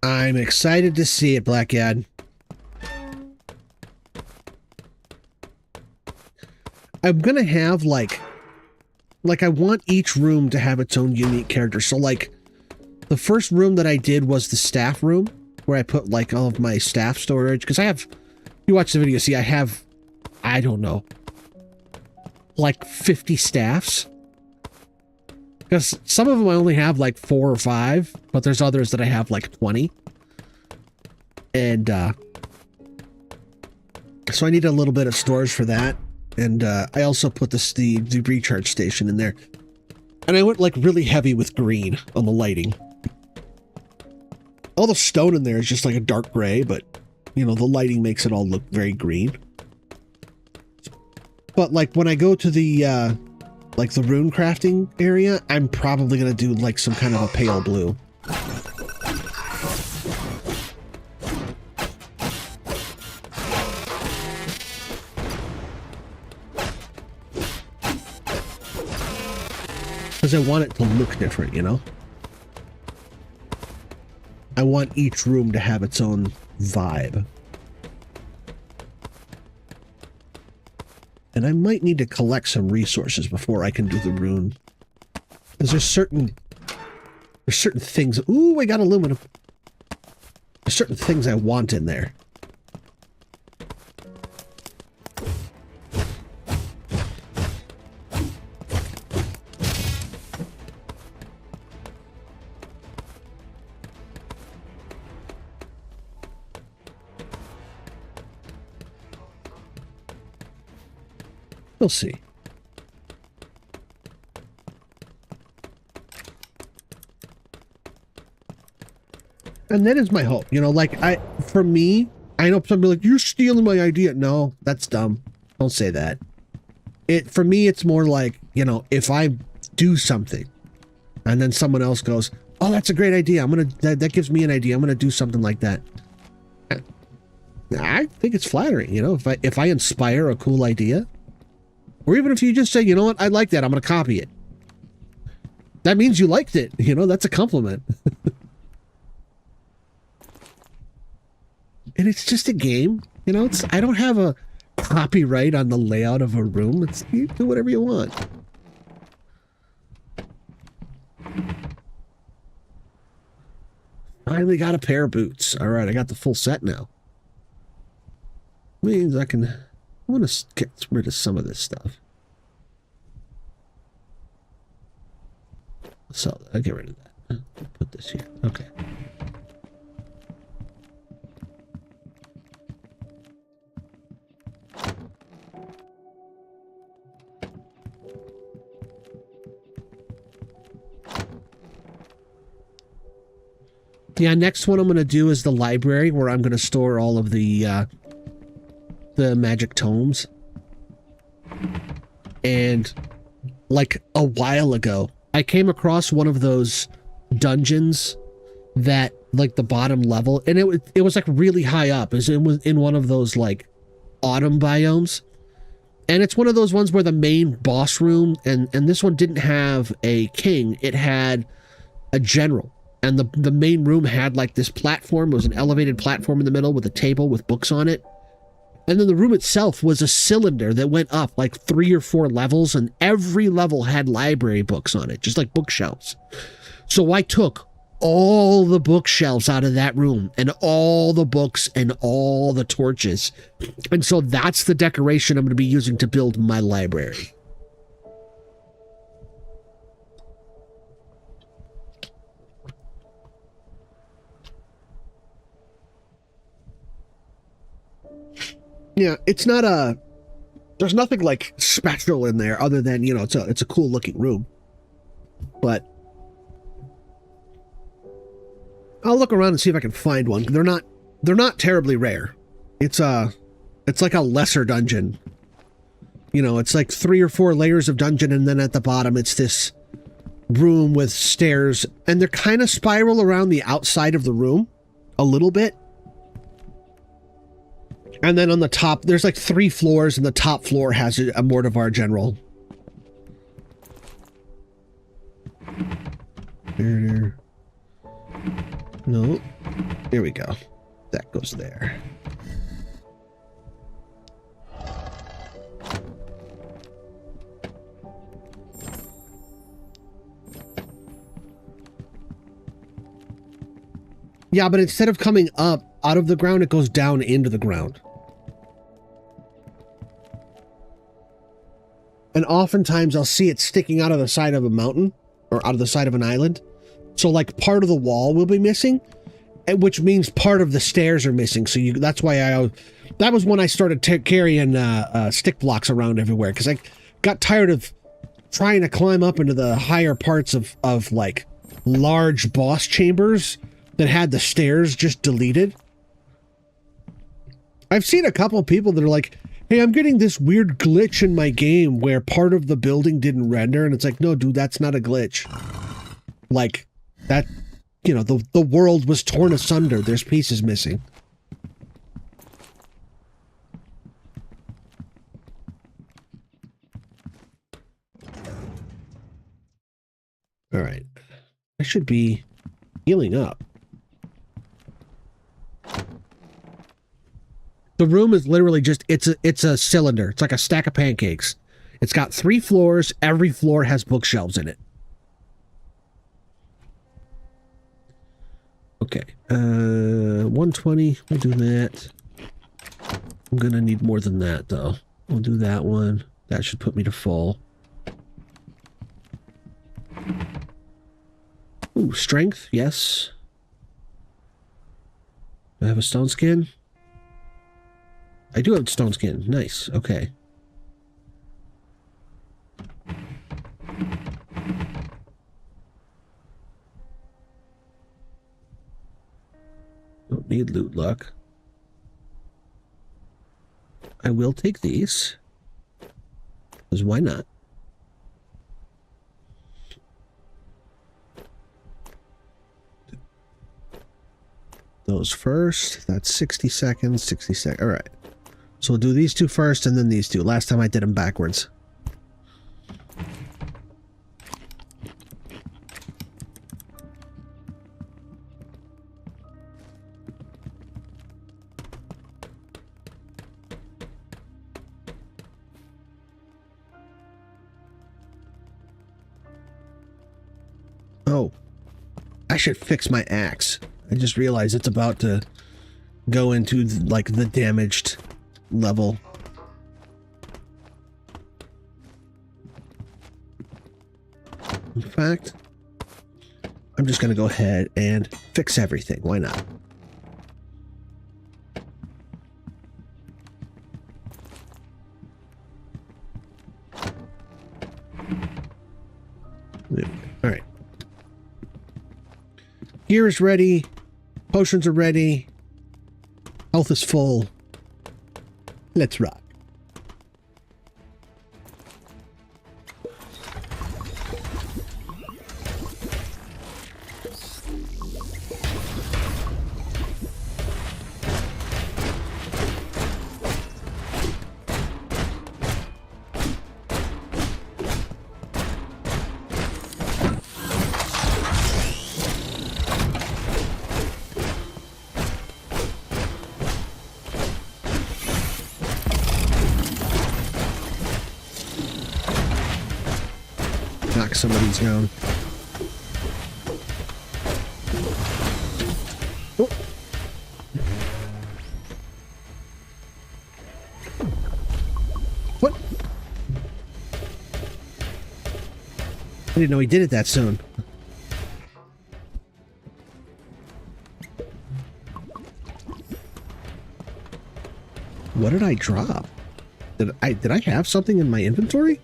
I'm excited to see it, Blackad. I'm gonna have like I want each room to have its own unique character. So like the first room that I did was the staff room where I put like all of my staff storage. Because I have, you watch the video, see I have, I don't know, like 50 staffs. Because some of them I only have like 4 or 5, but there's others that I have like 20. And so I need a little bit of storage for that. And I also put the recharge station in there. And I went like really heavy with green on the lighting. All the stone in there is just like a dark gray, but you know, the lighting makes it all look very green. But like when I go to the like the rune crafting area, I'm probably going to do like some kind of a pale blue. Because I want it to look different, you know? I want each room to have its own vibe. And I might need to collect some resources before I can do the rune. Because there's certain things. Ooh, I got aluminum. There's certain things I want in there. We'll see. And that is my hope. You know, like, for me, I know somebody like, you're stealing my idea. No, that's dumb. Don't say that. For me, it's more like, you know, if I do something and then someone else goes, oh, that's a great idea. That gives me an idea. I'm going to do something like that. I think it's flattering, you know, if I inspire a cool idea, or even if you just say, you know what, I like that, I'm going to copy it. That means you liked it. You know, that's a compliment. And it's just a game, you know. I don't have a copyright on the layout of a room. You do whatever you want. Finally got a pair of boots. All right, I got the full set now. Means I want to get rid of some of this stuff. So I'll get rid of that. Put this here. Okay. Yeah, next one I'm going to do is the library, where I'm going to store all of the magic tomes. And like a while ago, I came across one of those dungeons that, like, the bottom level, and it was like really high up. It was in one of those like autumn biomes. And it's one of those ones where the main boss room, and this one didn't have a king, it had a general. And the main room had like this platform. It was an elevated platform in the middle with a table with books on it. And then the room itself was a cylinder that went up like 3 or 4 levels, and every level had library books on it, just like bookshelves. So I took all the bookshelves out of that room, and all the books and all the torches. And so that's the decoration I'm going to be using to build my library. Yeah, it's not there's nothing like special in there other than, you know, it's a cool looking room. But I'll look around and see if I can find one. They're not terribly rare. It's like a lesser dungeon. You know, it's like 3 or 4 layers of dungeon, and then at the bottom it's this room with stairs, and they're kind of spiral around the outside of the room a little bit. And then on the top, there's like 3 floors, and the top floor has a Mortivar General. There. No. Here we go. That goes there. Yeah, but instead of coming up out of the ground, it goes down into the ground. And oftentimes I'll see it sticking out of the side of a mountain or out of the side of an island. So like part of the wall will be missing, which means part of the stairs are missing. So that's why that was when I started carrying stick blocks around everywhere, because I got tired of trying to climb up into the higher parts of like large boss chambers that had the stairs just deleted. I've seen a couple of people that are like, hey, I'm getting this weird glitch in my game where part of the building didn't render. And it's like, no, dude, that's not a glitch. Like, that, you know, the world was torn asunder. There's pieces missing. All right. I should be healing up. The room is literally just, it's a cylinder. It's like a stack of pancakes. It's got 3 floors. Every floor has bookshelves in it. Okay. 120. We'll do that. I'm going to need more than that, though. We'll do that one. That should put me to full. Ooh, strength. Yes. Do I have a stone skin? I do have stone skin. Nice. Okay. Don't need loot luck. I will take these. Because why not? Those first. That's 60 seconds, 60 seconds. All right. So we'll do these two first and then these two. Last time I did them backwards. Oh, I should fix my axe. I just realized it's about to go into, like, the damaged level. In fact, I'm just going to go ahead and fix everything. Why not? All right. Gear is ready. Potions are ready. Health is full. Let's rock. Knock somebody's down. Oh. What? I didn't know he did it that soon. What did I drop? Did I have something in my inventory?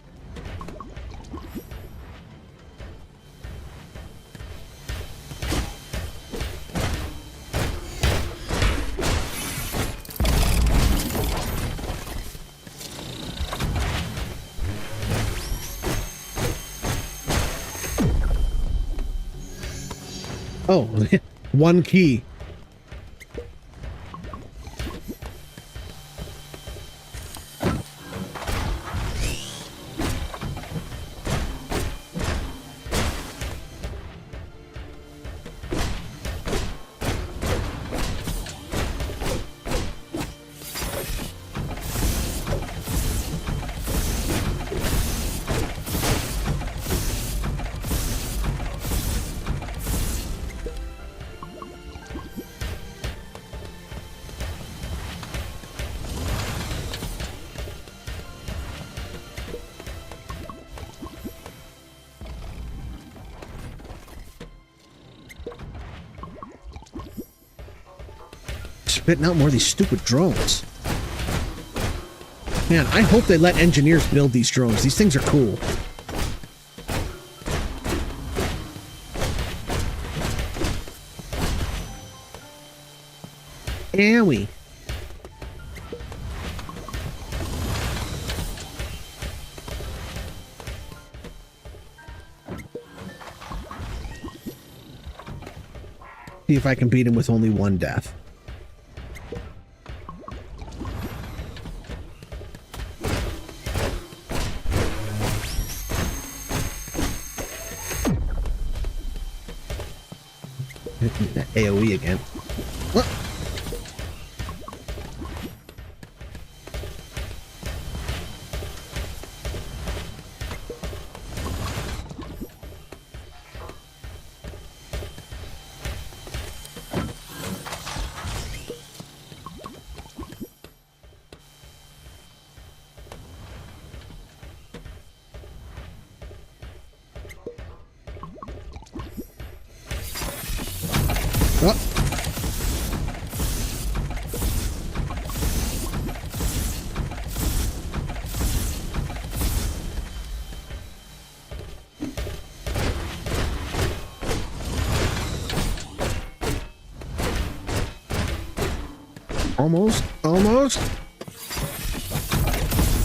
Oh, one key. Spitting out more of these stupid drones. Man, I hope they let engineers build these drones. These things are cool. Owie. See if I can beat him with only one death. AoE again. What? Almost. Almost.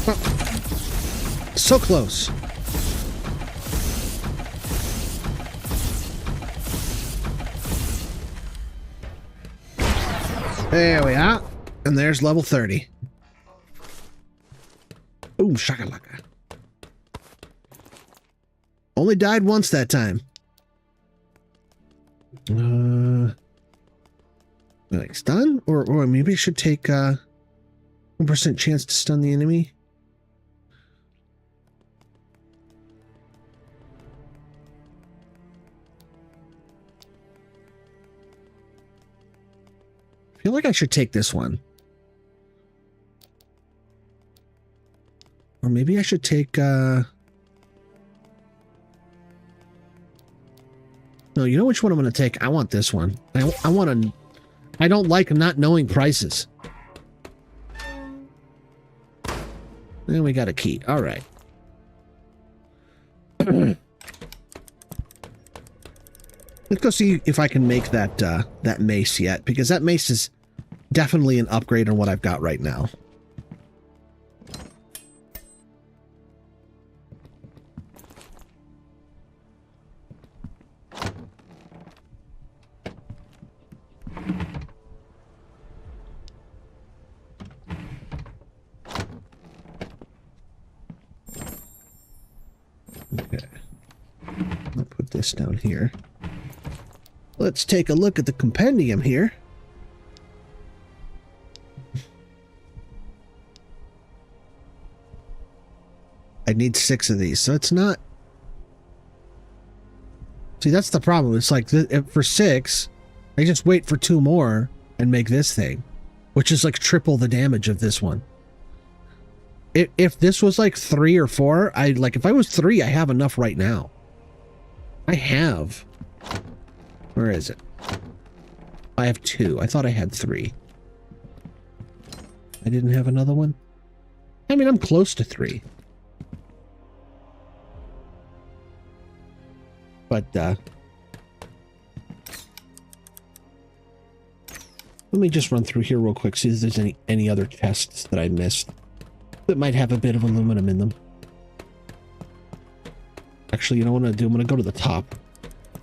Oh. So close. There we are. And there's level 30. Ooh, shakalaka. Only died once that time. Like stun? Or maybe I should take 1% chance to stun the enemy. I feel like I should take this one. Or maybe I should take no, you know which one I'm going to take? I want this one. I want to... I don't like not knowing prices. And we got a key. All right. Let's go see if I can make that that mace yet, because that mace is definitely an upgrade on what I've got right now. Okay. I'll put this down here. Let's take a look at the compendium here. I need 6 of these, so it's not... See, that's the problem. It's like, for 6, I just wait for 2 more and make this thing, which is like triple the damage of this one. If this was like 3 or 4, if I was 3, I have enough right now. I have... Where is it? I have 2. I thought I had 3. I didn't have another one? I mean, I'm close to 3. But, let me just run through here real quick, see if there's any other chests that I missed that might have a bit of aluminum in them. Actually, you know what I'm going to do? I'm going to go to the top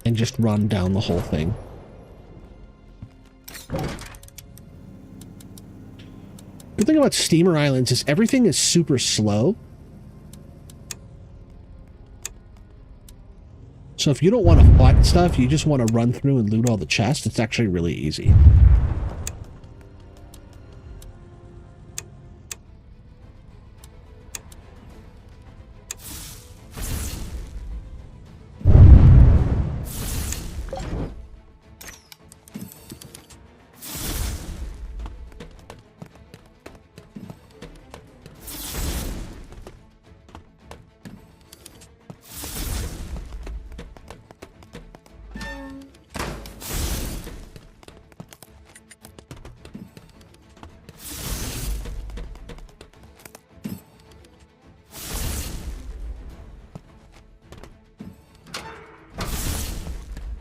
and just run down the whole thing. The thing about Steamer Islands is everything is super slow. So if you don't want to fight stuff, you just want to run through and loot all the chests, it's actually really easy.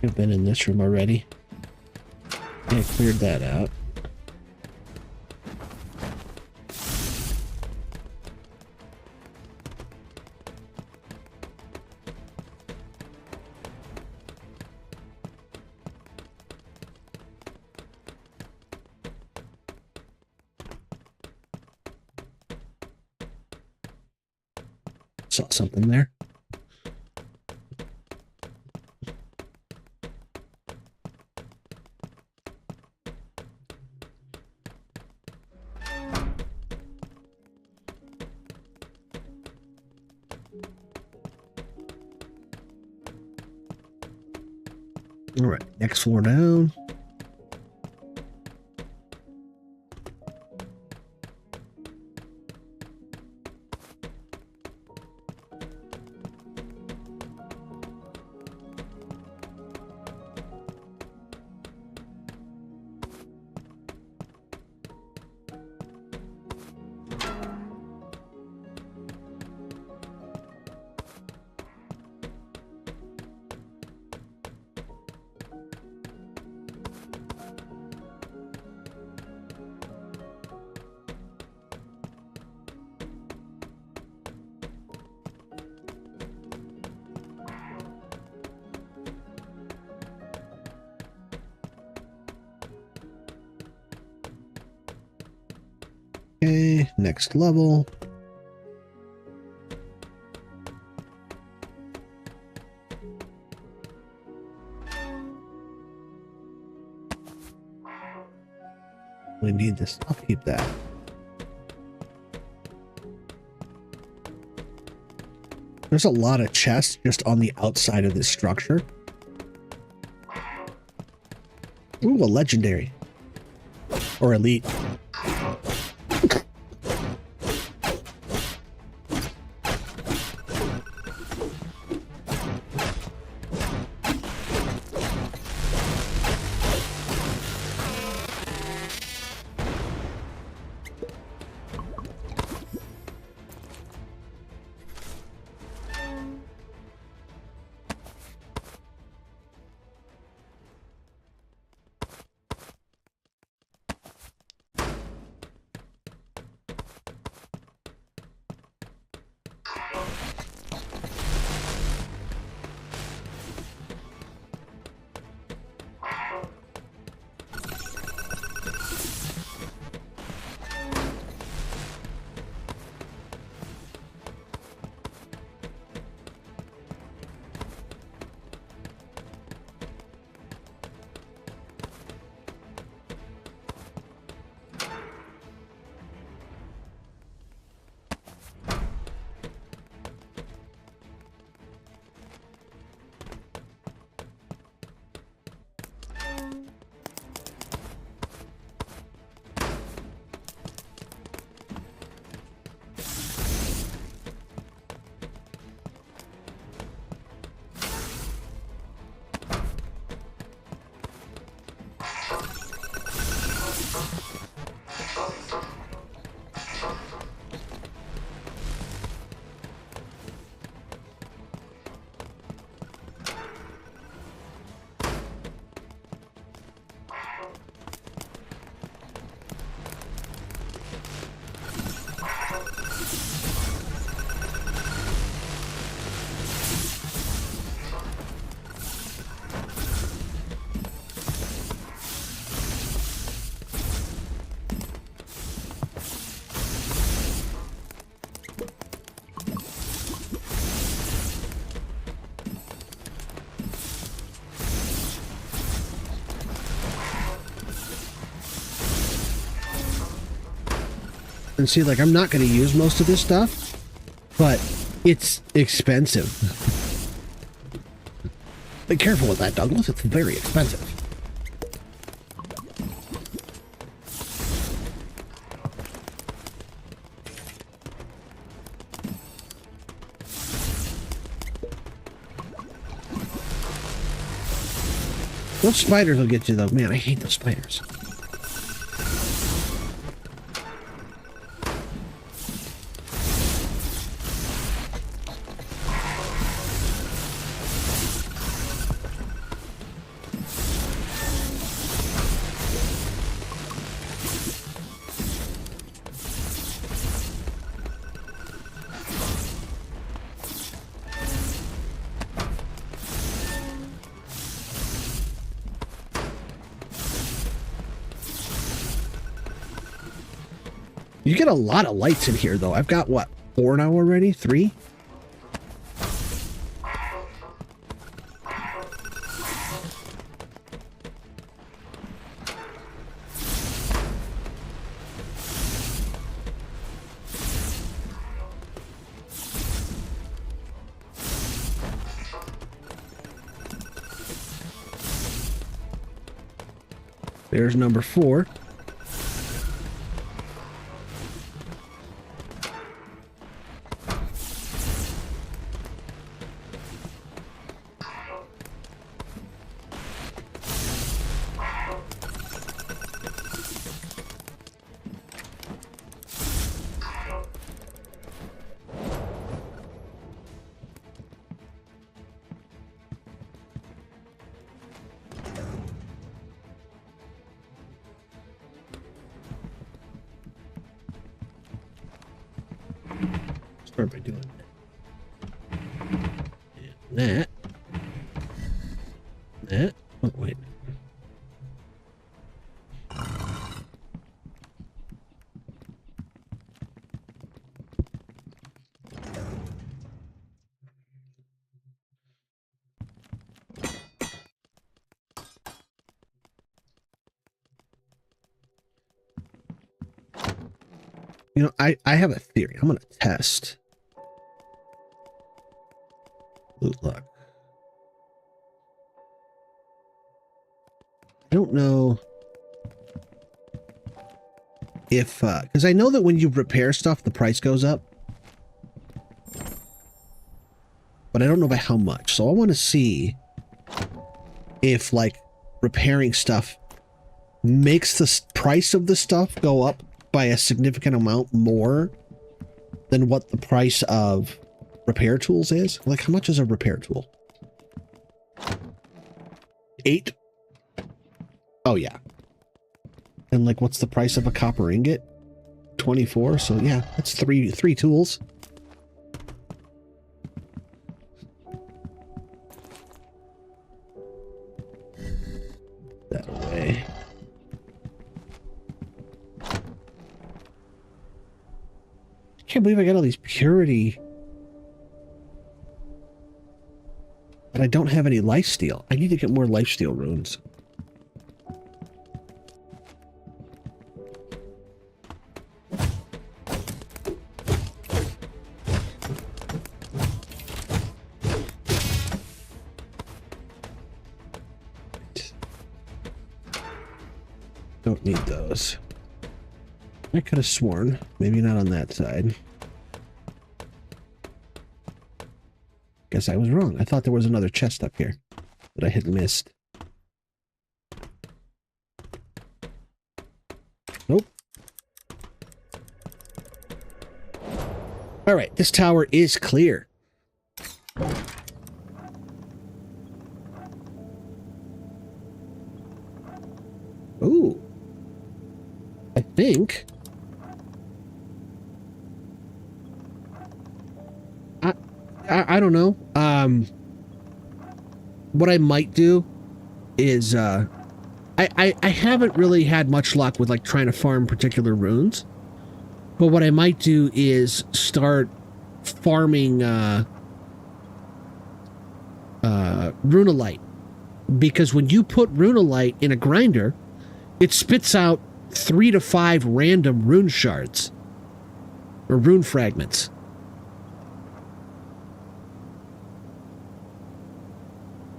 I've been in this room already. I cleared that out. Saw something there. All right, next floor down. Okay, next level. We need this. I'll keep that. There's a lot of chests just on the outside of this structure. Ooh, a legendary. Or elite. And see, like, I'm not going to use most of this stuff, but it's expensive. Be careful with that, Douglas. It's very expensive. Those spiders will get you, though. Man, I hate those spiders. You get a lot of lights in here, though. I've got, what, 4 now already? 3? There's number 4. Start by doing that. That. Oh, wait. You know, I have a theory. I'm going to test. Loot luck. I don't know if, because I know that when you repair stuff, the price goes up. But I don't know by how much. So I want to see if, like, repairing stuff makes the price of the stuff go up by a significant amount more than what the price of repair tools is. Like, how much is a repair tool? 8? Oh, yeah. And, like, what's the price of a copper ingot? 24. So, yeah, that's three tools. That away. I can't believe I got all these purity. But I don't have any lifesteal. I need to get more lifesteal runes. Don't need those. I could have sworn. Maybe not on that side. Guess I was wrong. I thought there was another chest up here that I had missed. Nope. All right, this tower is clear. Ooh. I think I don't know. What I might do is I haven't really had much luck with like trying to farm particular runes. But what I might do is start farming runelite. Because when you put runelite in a grinder, it spits out 3 to 5 random rune shards. Or rune fragments.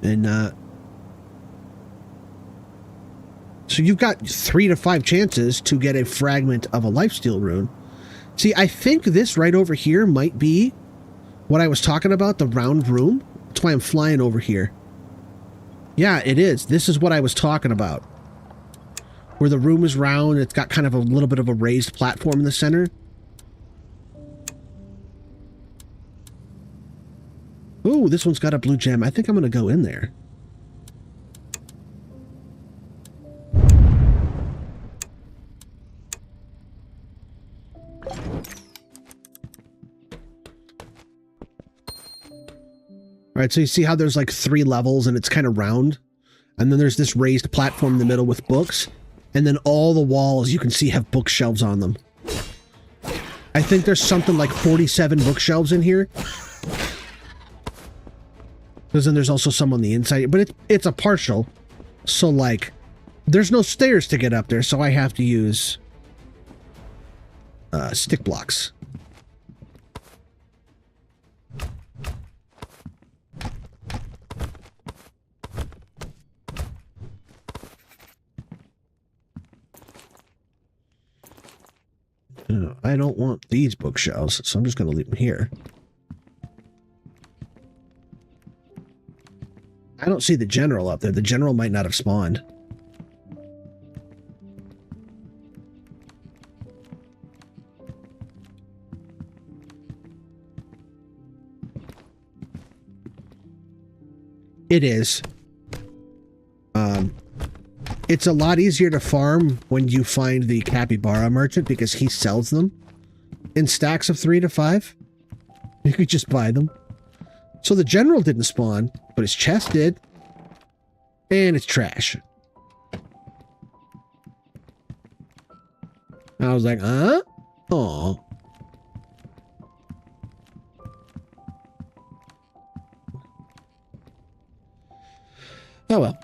And, so you've got 3 to 5 chances to get a fragment of a lifesteal rune. See, I think this right over here might be what I was talking about, the round room. That's why I'm flying over here. Yeah, it is. This is what I was talking about. Where the room is round, it's got kind of a little bit of a raised platform in the center. Ooh, this one's got a blue gem. I think I'm going to go in there. All right, so you see how there's like 3 levels and it's kind of round? And then there's this raised platform in the middle with books. And then all the walls you can see have bookshelves on them. I think there's something like 47 bookshelves in here. Because then there's also some on the inside, but it's a partial. So like, there's no stairs to get up there, so I have to use stick blocks. I don't want these bookshelves, so I'm just going to leave them here. I don't see the general up there. The general might not have spawned. It is. It's a lot easier to farm when you find the capybara merchant because he sells them in stacks of 3 to 5. You could just buy them. So the general didn't spawn, but his chest did. And it's trash. I was like, huh? Aw. Oh well.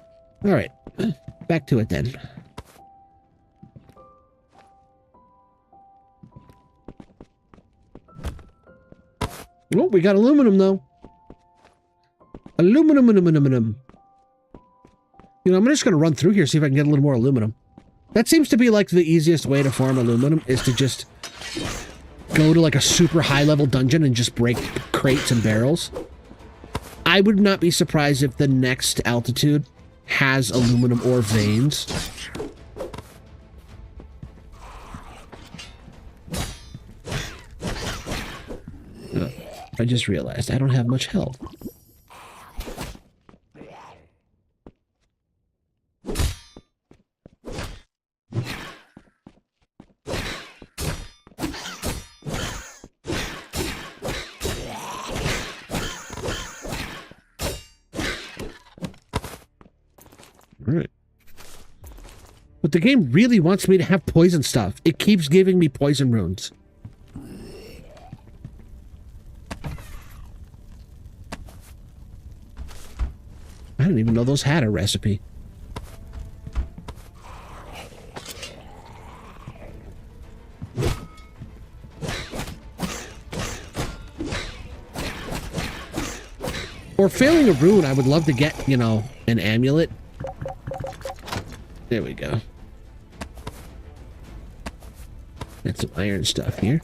Alright. Back to it then. we got aluminum, though. Aluminum. You know, I'm just going to run through here, see if I can get a little more aluminum. That seems to be like the easiest way to farm aluminum, is to just go to like a super high-level dungeon and just break crates and barrels. I would not be surprised if the next altitude has aluminum ore veins. I just realized I don't have much health. Right. But the game really wants me to have poison stuff. It keeps giving me poison runes. I didn't even know those had a recipe. Or failing a rune, I would love to get, you know, an amulet. There we go. Got some iron stuff here.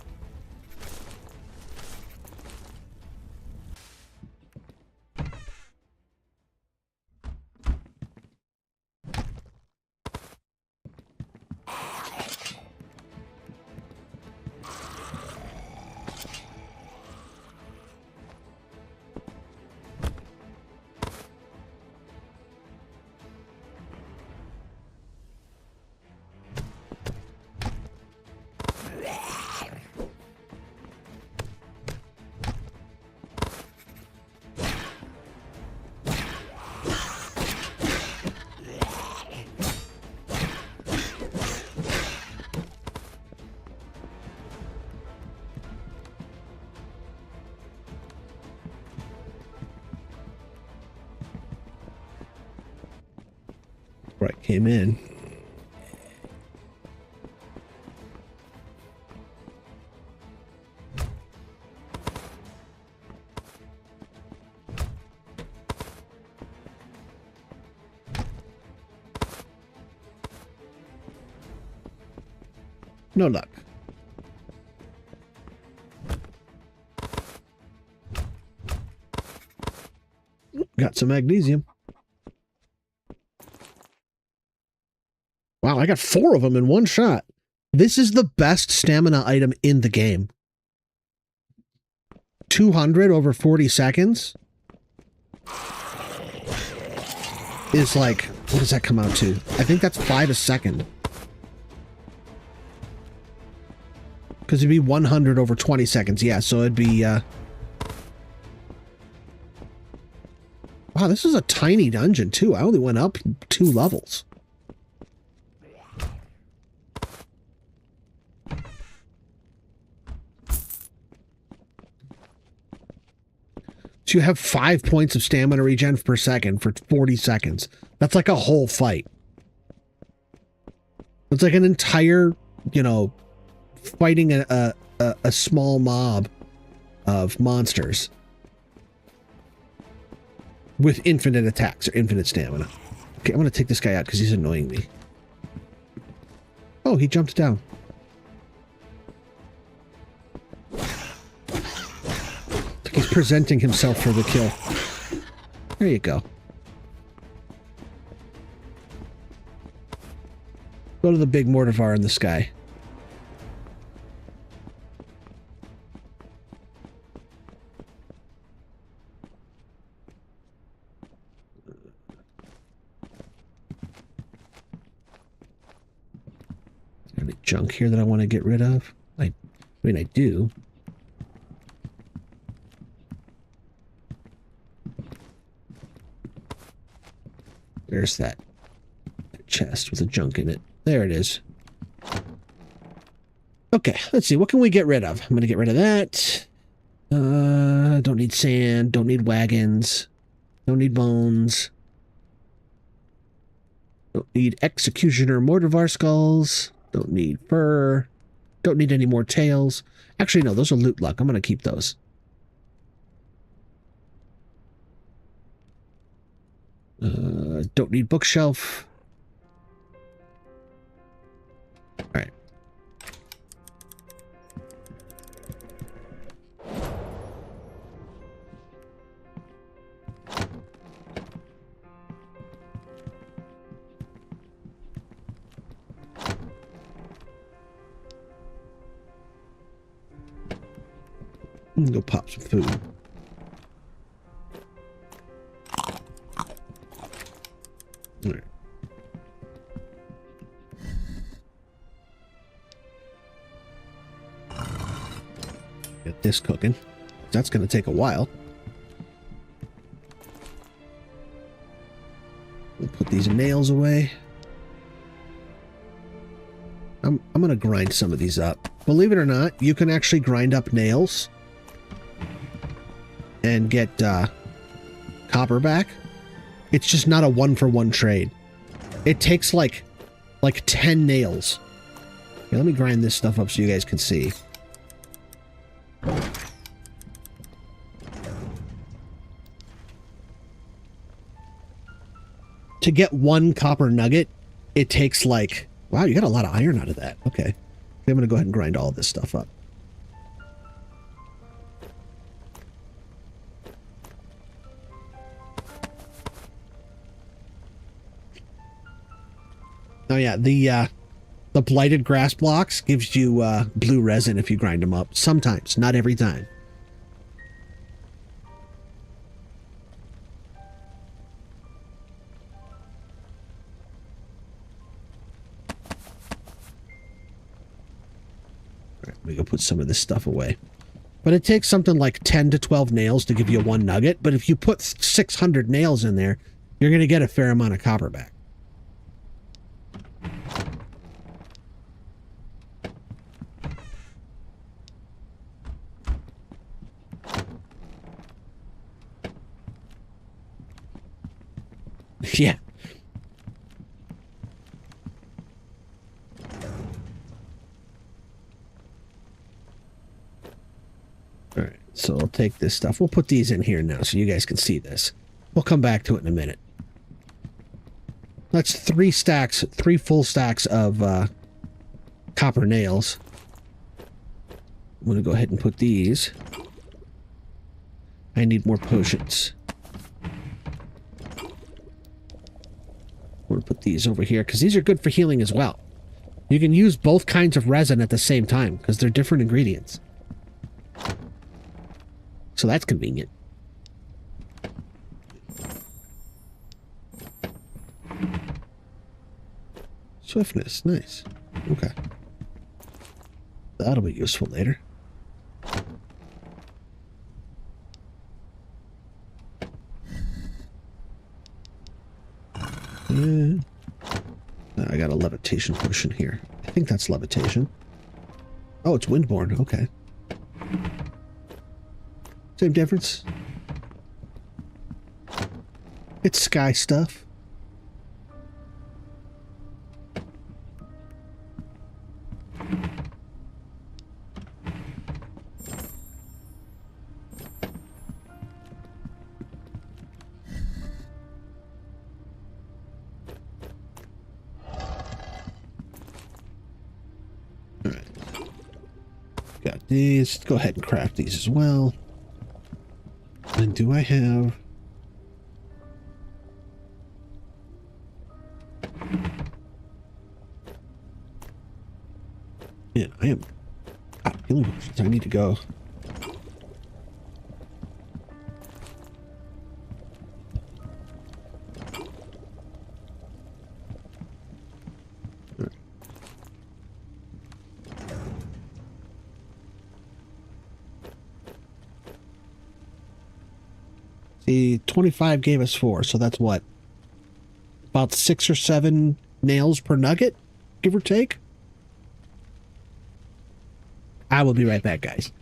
Where I came in. No luck. Got some magnesium. Wow, I got 4 of them in one shot. This is the best stamina item in the game. 200 over 40 seconds is like, what does that come out to? I think that's 5 a second. Because it'd be 100 over 20 seconds. Yeah, so it'd be... Wow, this is a tiny dungeon, too. I only went up 2 levels. So you have 5 points of stamina regen per second for 40 seconds. That's like a whole fight. It's like an entire, you know, fighting a small mob of monsters with infinite attacks or infinite stamina. Okay, I'm going to take this guy out because he's annoying me. Oh, he jumped down. He's presenting himself for the kill. There you go. Go to the big mortivar in the sky. Any junk here that I want to get rid of? I mean, I do. There's that chest with a junk in it. There it is. Okay, let's see. What can we get rid of? I'm going to get rid of that. Don't need sand. Don't need wagons. Don't need bones. Don't need executioner mortivar skulls. Don't need fur. Don't need any more tails. Actually, no, those are loot luck. I'm going to keep those. Don't need bookshelf. All right. Go pop some food. All right. Get this cooking. That's going to take a while. We'll put these nails away. I'm going to grind some of these up. Believe it or not, you can actually grind up nails and get copper back. It's just not a one-for-one trade. It takes like 10 nails. Okay, let me grind this stuff up so you guys can see. To get one copper nugget, it takes like... Wow, you got a lot of iron out of that. Okay. I'm going to go ahead and grind all this stuff up. Oh yeah, the blighted grass blocks gives you blue resin if you grind them up. Sometimes, not every time. All right, let me go put some of this stuff away. But it takes something like 10 to 12 nails to give you one nugget. But if you put 600 nails in there, you're going to get a fair amount of copper back. Yeah. All right, so I'll take this stuff. We'll put these in here now so you guys can see this. We'll come back to it in a minute. That's 3 full stacks of copper nails. I'm going to go ahead and put these. I need more potions. I'm going to put these over here because these are good for healing as well. You can use both kinds of resin at the same time because they're different ingredients. So that's convenient. Swiftness, nice. Okay. That'll be useful later. I got a levitation potion here. I think that's levitation. Oh, it's windborne. Okay. Same difference. It's sky stuff. Got these. Go ahead and craft these as well. And do I have... Man, I am out of healing potions. I need to go. The 25 gave us 4, so that's what? About 6 or 7 nails per nugget, give or take? I will be right back, guys.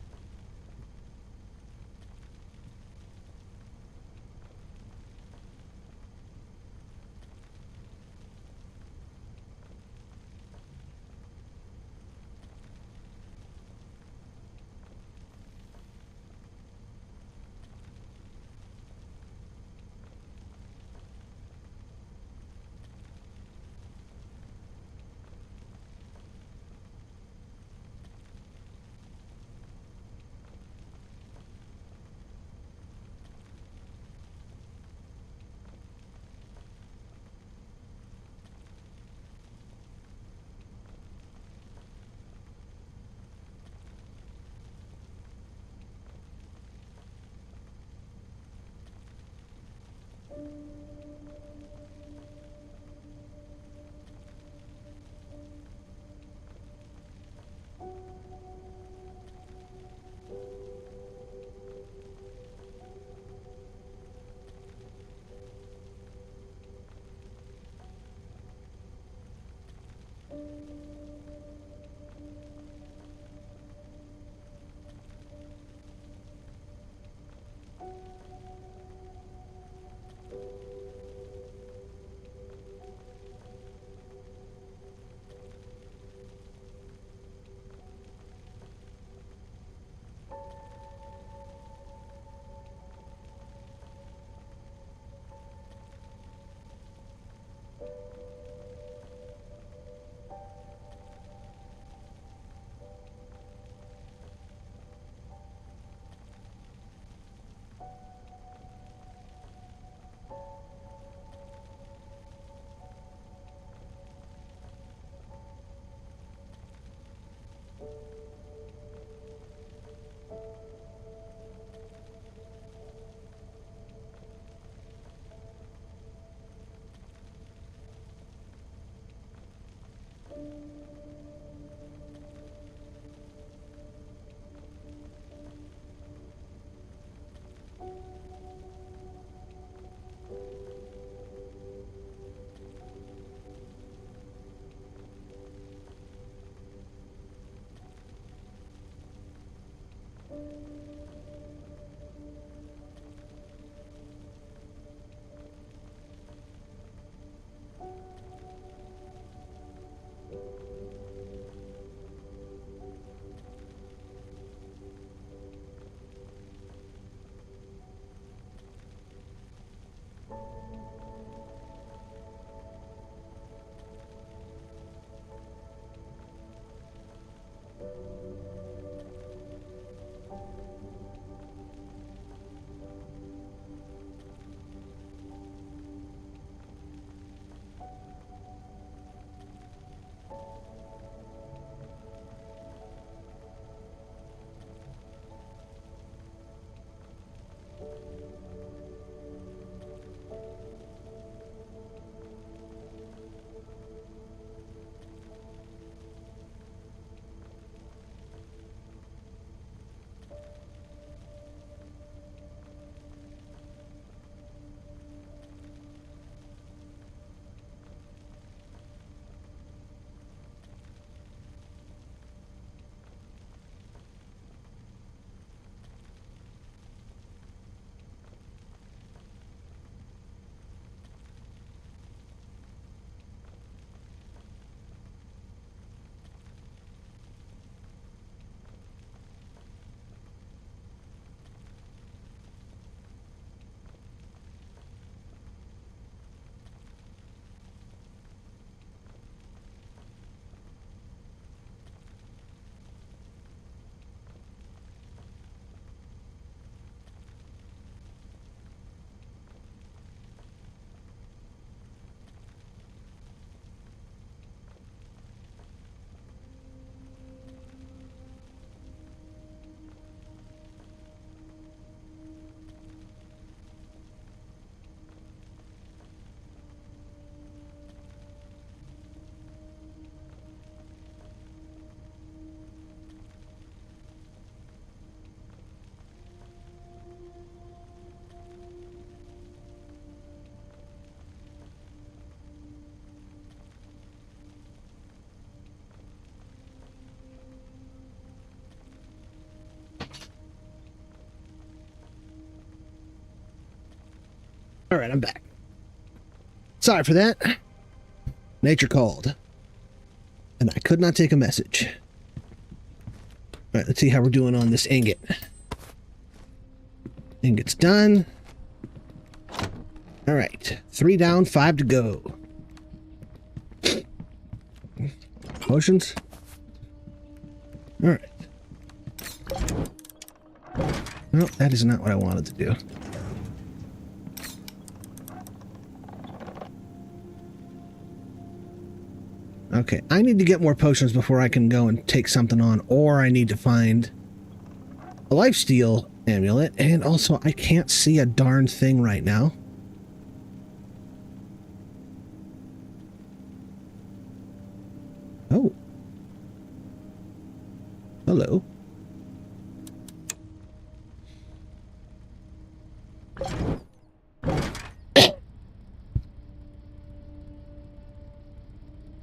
All right, I'm back. Sorry for that. Nature called. And I could not take a message. All right, let's see how we're doing on this ingot. Ingot's done. All right, 3 down, 5 to go. Potions. All right. No, that is not what I wanted to do. Okay, I need to get more potions before I can go and take something on, or I need to find a lifesteal amulet, and also I can't see a darn thing right now. Oh. Hello.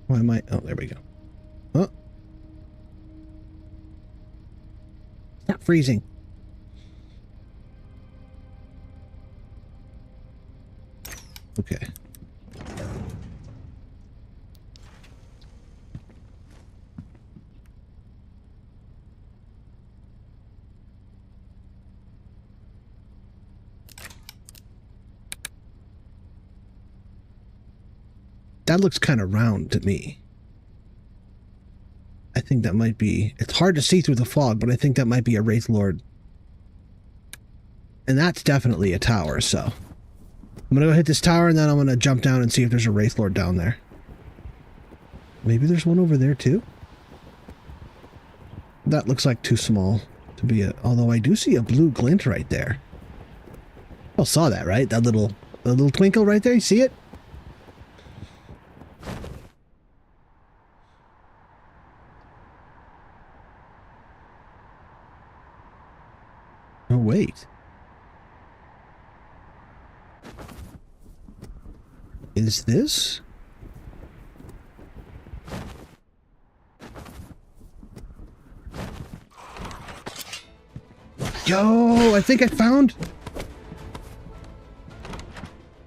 Why am I? Oh, there we go. Oh. Stop freezing. Okay. That looks kind of round to me. I think that might be... It's hard to see through the fog, but I think that might be a Wraith Lord. And that's definitely a tower, so... I'm gonna go hit this tower, and then I'm gonna jump down and see if there's a Wraith Lord down there. Maybe there's one over there, too? That looks like too small to be a... Although I do see a blue glint right there. Oh, saw that, right? That little twinkle right there, you see it? Oh, wait. Is this? Yo, I think I found...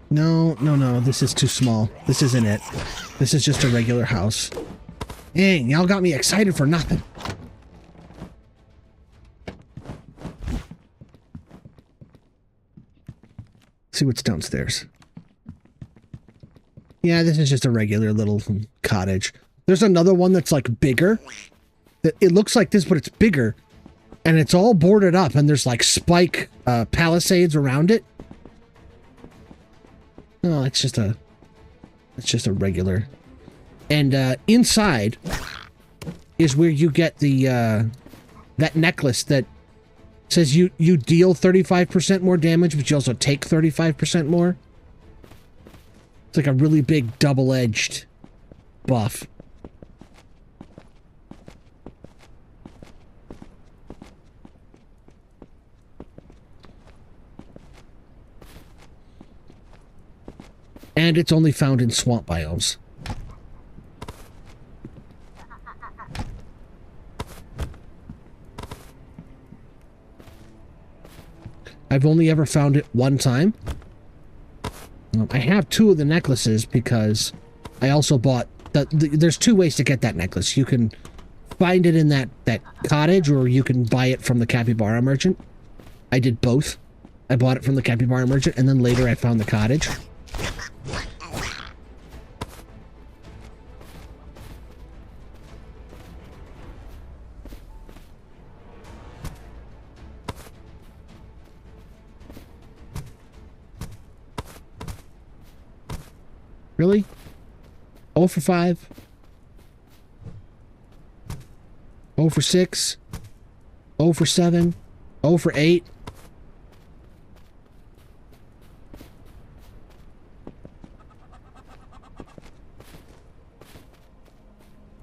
No, this is too small. This isn't it. This is just a regular house. Dang, y'all got me excited for nothing. See what's downstairs. Yeah, this is just a regular little cottage. There's another one that's like bigger. It looks like this, but it's bigger. And it's all boarded up, and there's like spike palisades around it. No, it's just a regular. And inside is where you get the that necklace that says you deal 35% more damage, but you also take 35% more. It's like a really big double-edged buff. And it's only found in swamp biomes. I've only ever found it one time. I have two of the necklaces because I also bought... There's two ways to get that necklace. You can find it in that cottage, or you can buy it from the capybara merchant. I did both. I bought it from the capybara merchant, and then later I found the cottage. Really? 0 for 5? 0 for 6? 0 for 7? 0 for 8?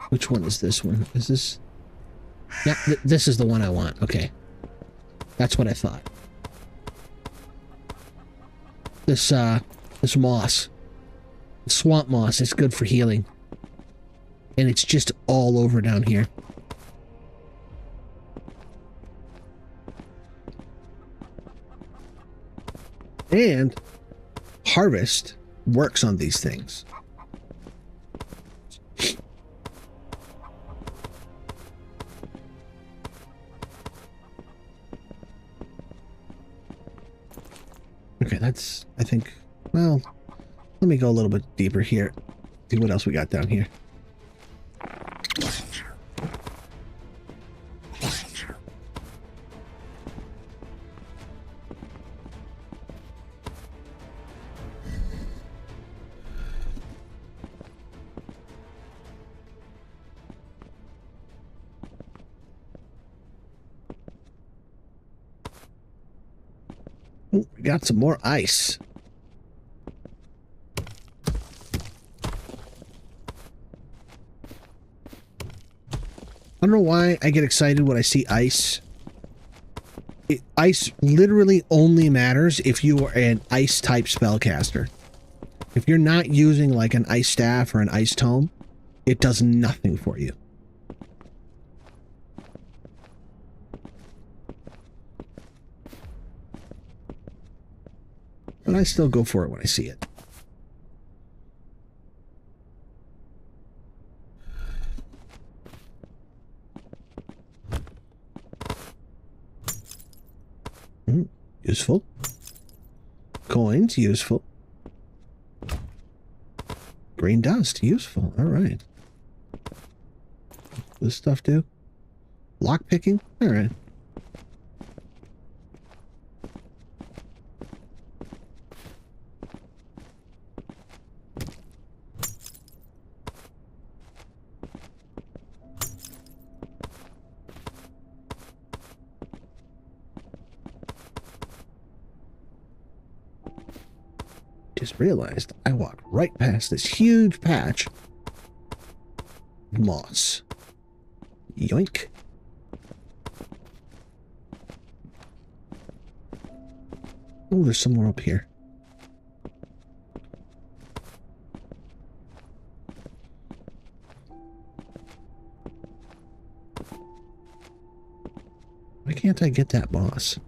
Which one is this one? Is this... Yeah, this is the one I want. Okay. That's what I thought. This moss. Swamp moss is good for healing. And it's just all over down here. And harvest works on these things. Okay, that's, I think, well... Let me go a little bit deeper here. See what else we got down here. Ooh, we got some more ice. I don't know why I get excited when I see ice. Ice literally only matters if you are an ice-type spellcaster. If you're not using like an ice staff or an ice tome, it does nothing for you. But I still go for it when I see it. Useful. Coins, useful. Green dust, useful. All right. This stuff do? Lock picking? All right. Just realized I walked right past this huge patch of moss. Yoink. Oh, there's some more up here. Why can't I get that moss?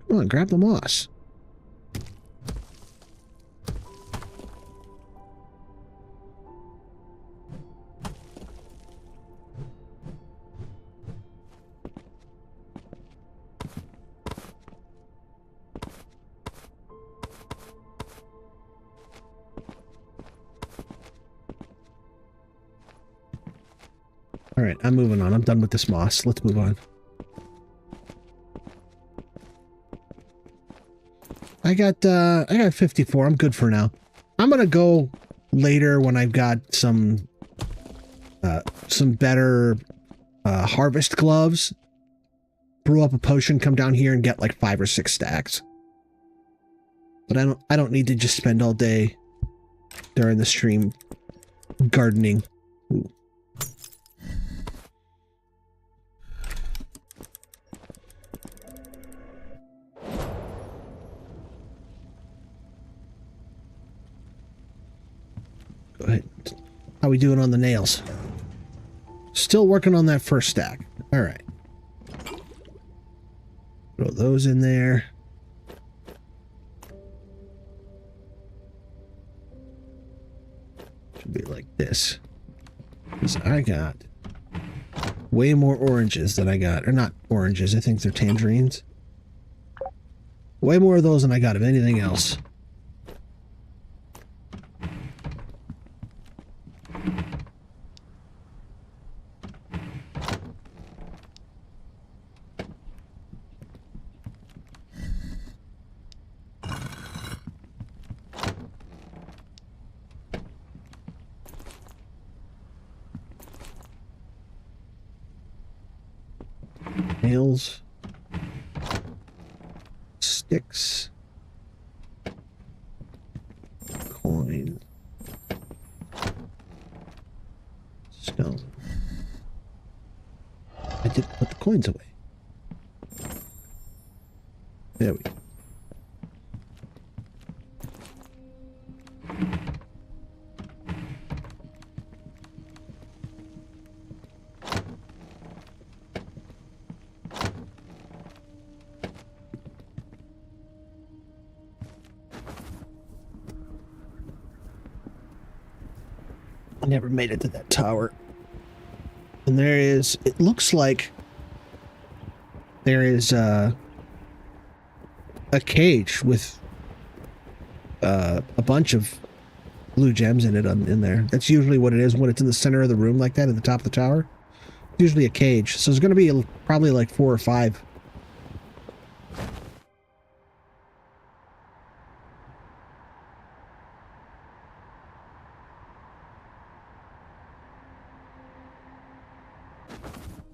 Come on, grab the moss. All right, I'm moving on. I'm done with this moss. Let's move on. I got 54. I'm good for now. I'm gonna go later when I've got some better harvest gloves. Brew up a potion, come down here and get like 5 or 6 stacks. But I don't need to just spend all day during the stream gardening. Ooh. Go ahead. How we doing on the nails? Still working on that first stack. All right. Throw those in there. Should be like this. Because I got way more oranges than I got. Or not oranges, I think they're tangerines. Way more of those than I got of anything else. Nails, sticks, coin, stone. I didn't put the coins away. There we go. Never made it to that tower. And there is, it looks like there is a cage with a bunch of blue gems in it in there. That's usually what it is when it's in the center of the room like that at the top of the tower. Usually a cage. So there's going to be probably like 4 or 5.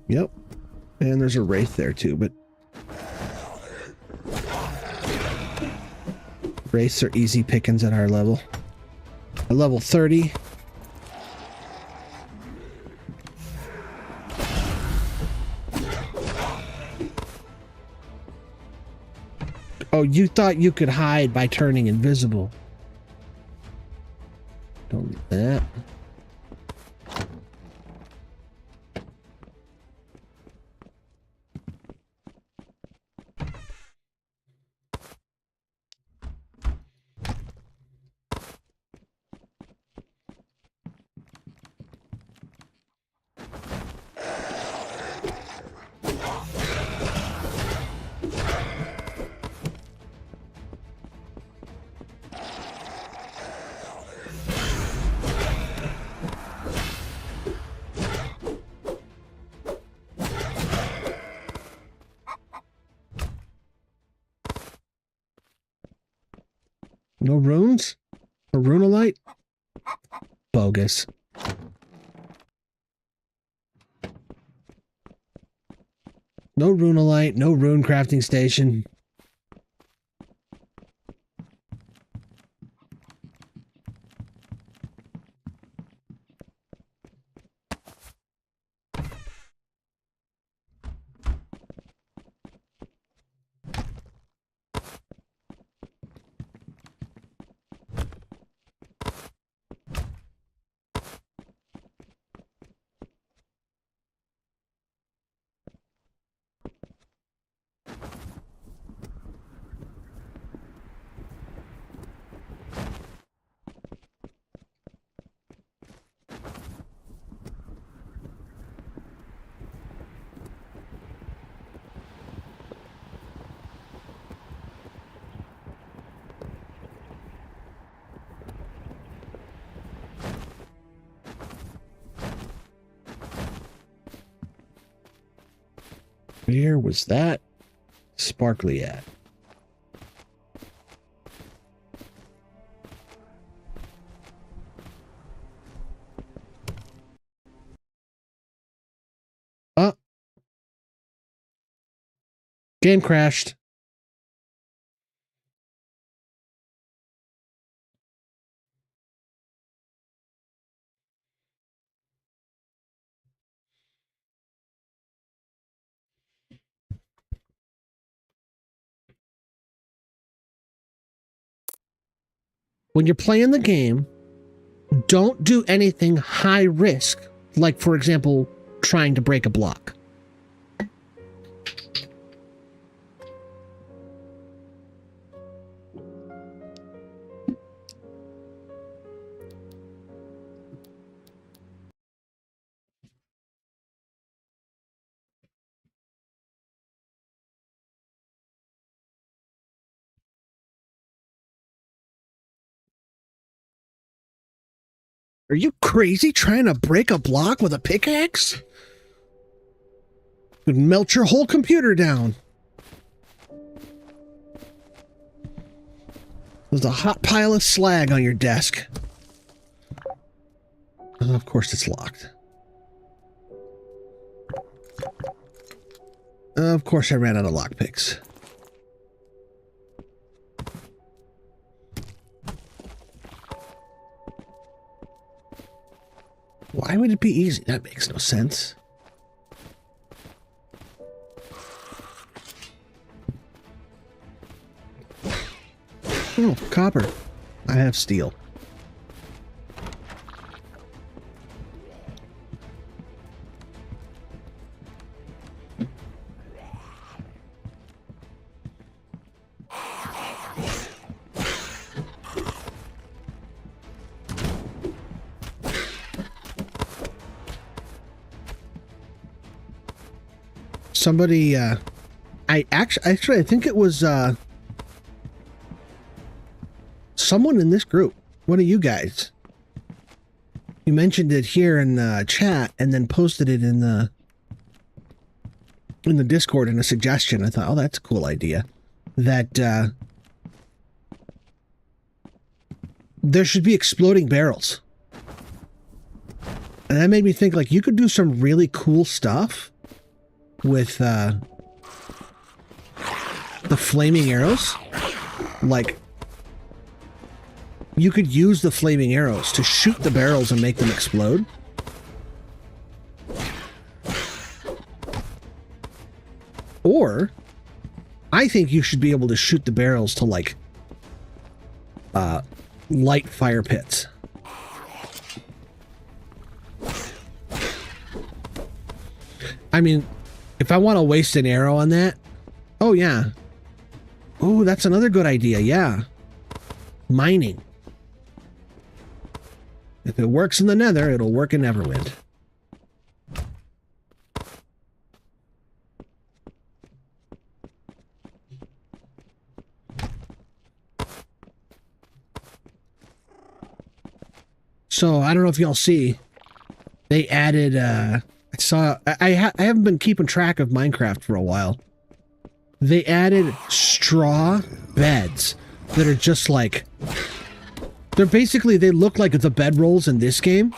Yep. And there's a wraith there too, but Wraiths are easy pickings at our level. At level 30. Oh, you thought you could hide by turning invisible. Don't do that. No runes? A runelite? Bogus. No runelite, no rune crafting station. Where was that sparkly at? Oh. Game crashed. When you're playing the game, don't do anything high risk, like, for example, trying to break a block. Are you crazy trying to break a block with a pickaxe? It would melt your whole computer down. There's a hot pile of slag on your desk. Of course it's locked. Of course I ran out of lockpicks. Why would it be easy? That makes no sense. Oh, copper. I have steel. Somebody, I think it was, someone in this group, one of you guys. You mentioned it here in chat and then posted it in the Discord in a suggestion. I thought, oh, that's a cool idea. That there should be exploding barrels. And that made me think, like, you could do some really cool stuff with the flaming arrows. Like, you could use the flaming arrows to shoot the barrels and make them explode. Or, I think you should be able to shoot the barrels to, like, light fire pits. I mean, if I want to waste an arrow on that, oh yeah. Oh, that's another good idea, yeah. Mining. If it works in the Nether, it'll work in Everwind. So, I don't know if y'all see, they added, I haven't been keeping track of Minecraft for a while. They added straw beds that are just like, they're basically, they look like the bedrolls in this game.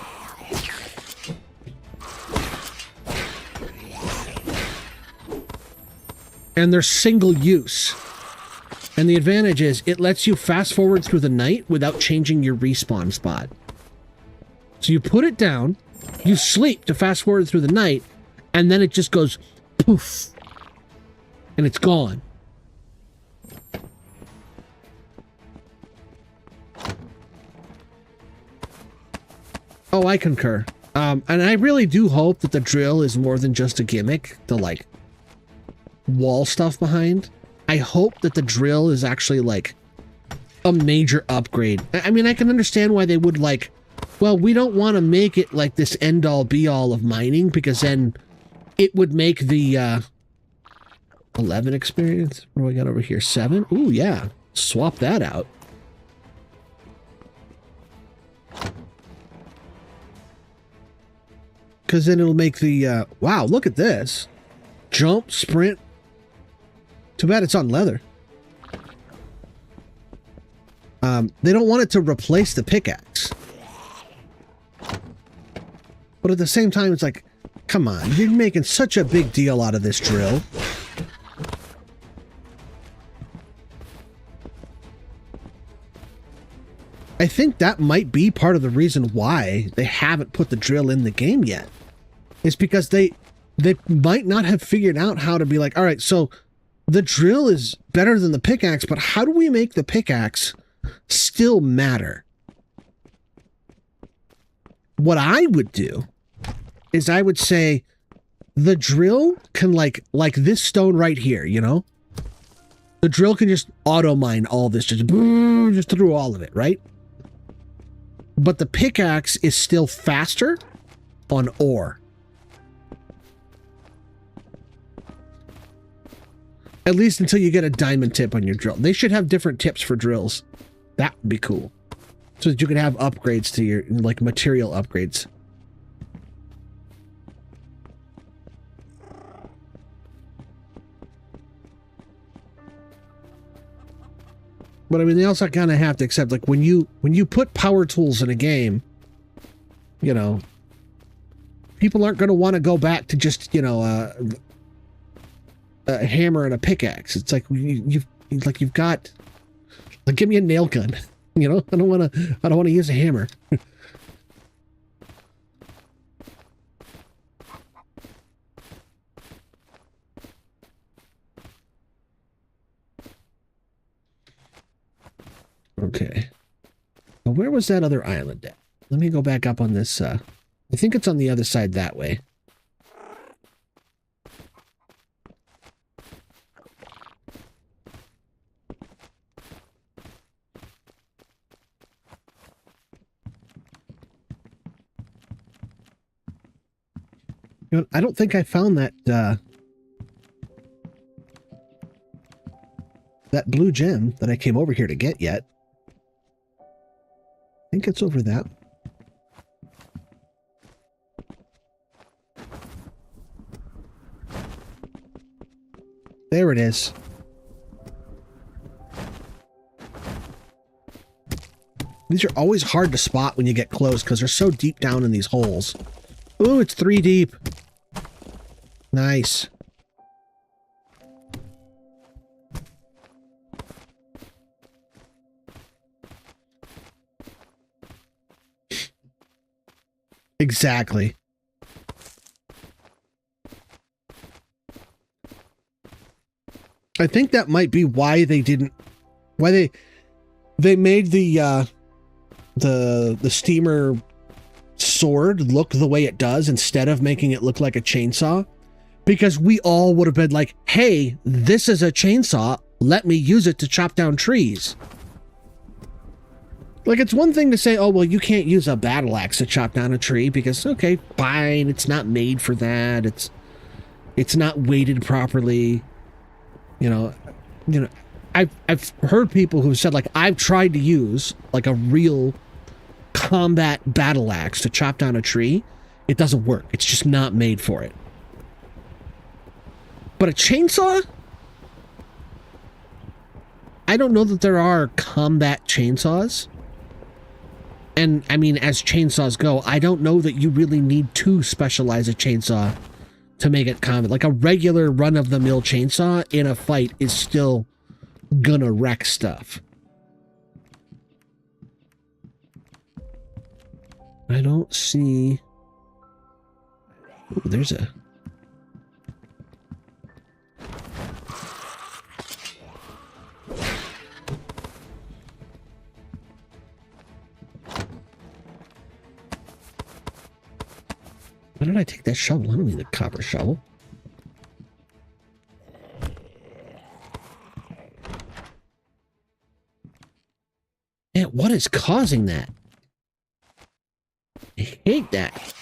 And they're single use. And the advantage is, it lets you fast forward through the night without changing your respawn spot. So you put it down, you sleep to fast forward through the night, and then it just goes poof. And it's gone. Oh, I concur. And I really do hope that the drill is more than just a gimmick, the, like, wall stuff behind. I hope that the drill is actually, like, a major upgrade. I mean, I can understand why they would, like, well, we don't want to make it, like, this end-all, be-all of mining, because then it would make the, 11 experience. What do we got over here? 7? Ooh, yeah. Swap that out. Because then it'll make the, wow, look at this. Jump, sprint. Too bad it's on leather. They don't want it to replace the pickaxe. But at the same time, it's like, come on, you're making such a big deal out of this drill. I think that might be part of the reason why they haven't put the drill in the game yet. It's because they might not have figured out how to be like, all right, so the drill is better than the pickaxe, but how do we make the pickaxe still matter? What I would do is I would say the drill can like this stone right here, you know? The drill can just auto mine all this, just through all of it, right? But the pickaxe is still faster on ore. At least until you get a diamond tip on your drill. They should have different tips for drills. That would be cool. So that you can have upgrades to your, like, material upgrades. But I mean, they also kind of have to accept, like, when you put power tools in a game, you know, people aren't going to want to go back to just, you know, a hammer and a pickaxe. It's like you've got, like, give me a nail gun. You know, I don't want to use a hammer. Okay. Well, where was that other island at? Let me go back up on this. I think it's on the other side that way. You know, I don't think I found that, that blue gem that I came over here to get yet. I think it's over that. There it is. These are always hard to spot when you get close because they're so deep down in these holes. Ooh, it's 3 deep. Nice. Exactly. I think that might be why they didn't, why they made the steamer sword look the way it does instead of making it look like a chainsaw, because we all would have been like, hey, this is a chainsaw, let me use it to chop down trees. Like, it's one thing to say, oh, well, you can't use a battle axe to chop down a tree because, okay, fine, it's not made for that, it's not weighted properly. You know, I've heard people who said, like, I've tried to use like a real combat battle axe to chop down a tree. It doesn't work. It's just not made for it. But a chainsaw? I don't know that there are combat chainsaws. And, I mean, as chainsaws go, I don't know that you really need to specialize a chainsaw to make it combat. Like, a regular run-of-the-mill chainsaw in a fight is still gonna wreck stuff. I don't see... Ooh, there's a... Why did I take that shovel? I don't need a copper shovel. Man, what is causing that? I hate that.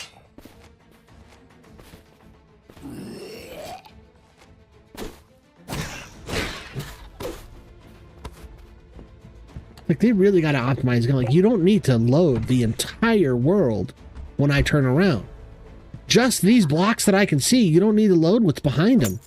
Like, they really got to optimize. Like, you don't need to load the entire world when I turn around. Just these blocks that I can see, you don't need to load what's behind them.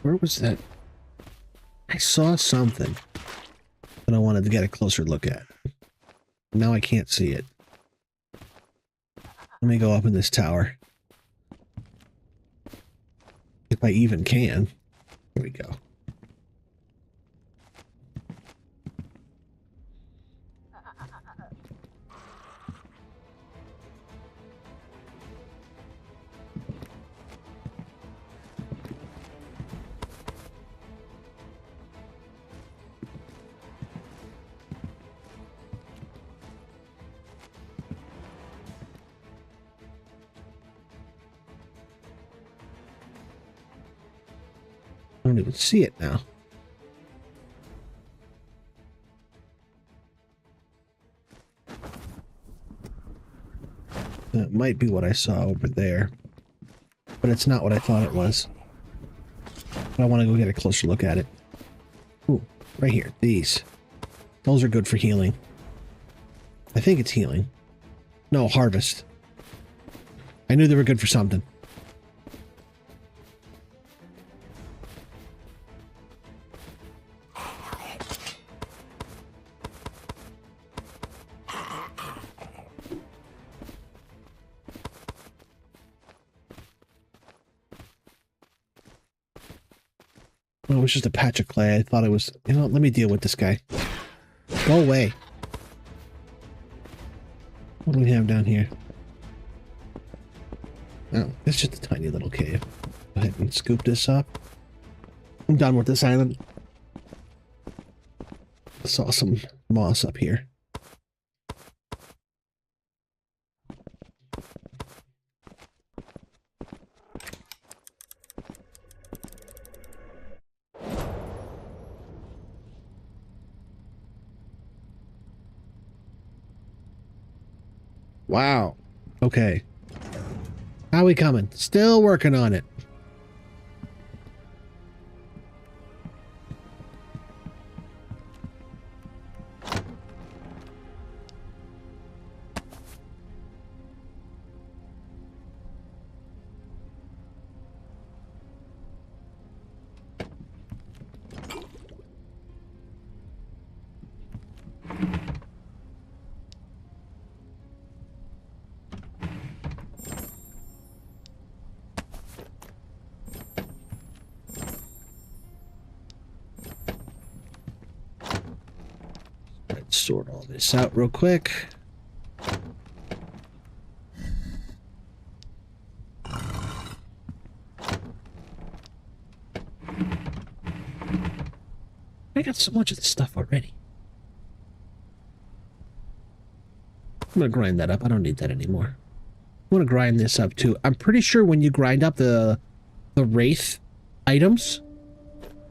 Where was that? I saw something that I wanted to get a closer look at. Now I can't see it. Let me go up in this tower. If I even can. Here we go. I don't even see it now. That might be what I saw over there. But it's not what I thought it was. But I want to go get a closer look at it. Ooh, right here. These. Those are good for healing. I think it's healing. No, harvest. I knew they were good for something. Oh, it was just a patch of clay. I thought it was... You know, let me deal with this guy. Go away. What do we have down here? Oh, it's just a tiny little cave. Go ahead and scoop this up. I'm done with this island. I saw some moss up here. Wow. Okay. How we coming? Still working on it. sort all this out real quick. I got so much of this stuff already. I'm gonna grind that up. I don't need that anymore. I want to grind this up too. I'm pretty sure when you grind up the Wraith items,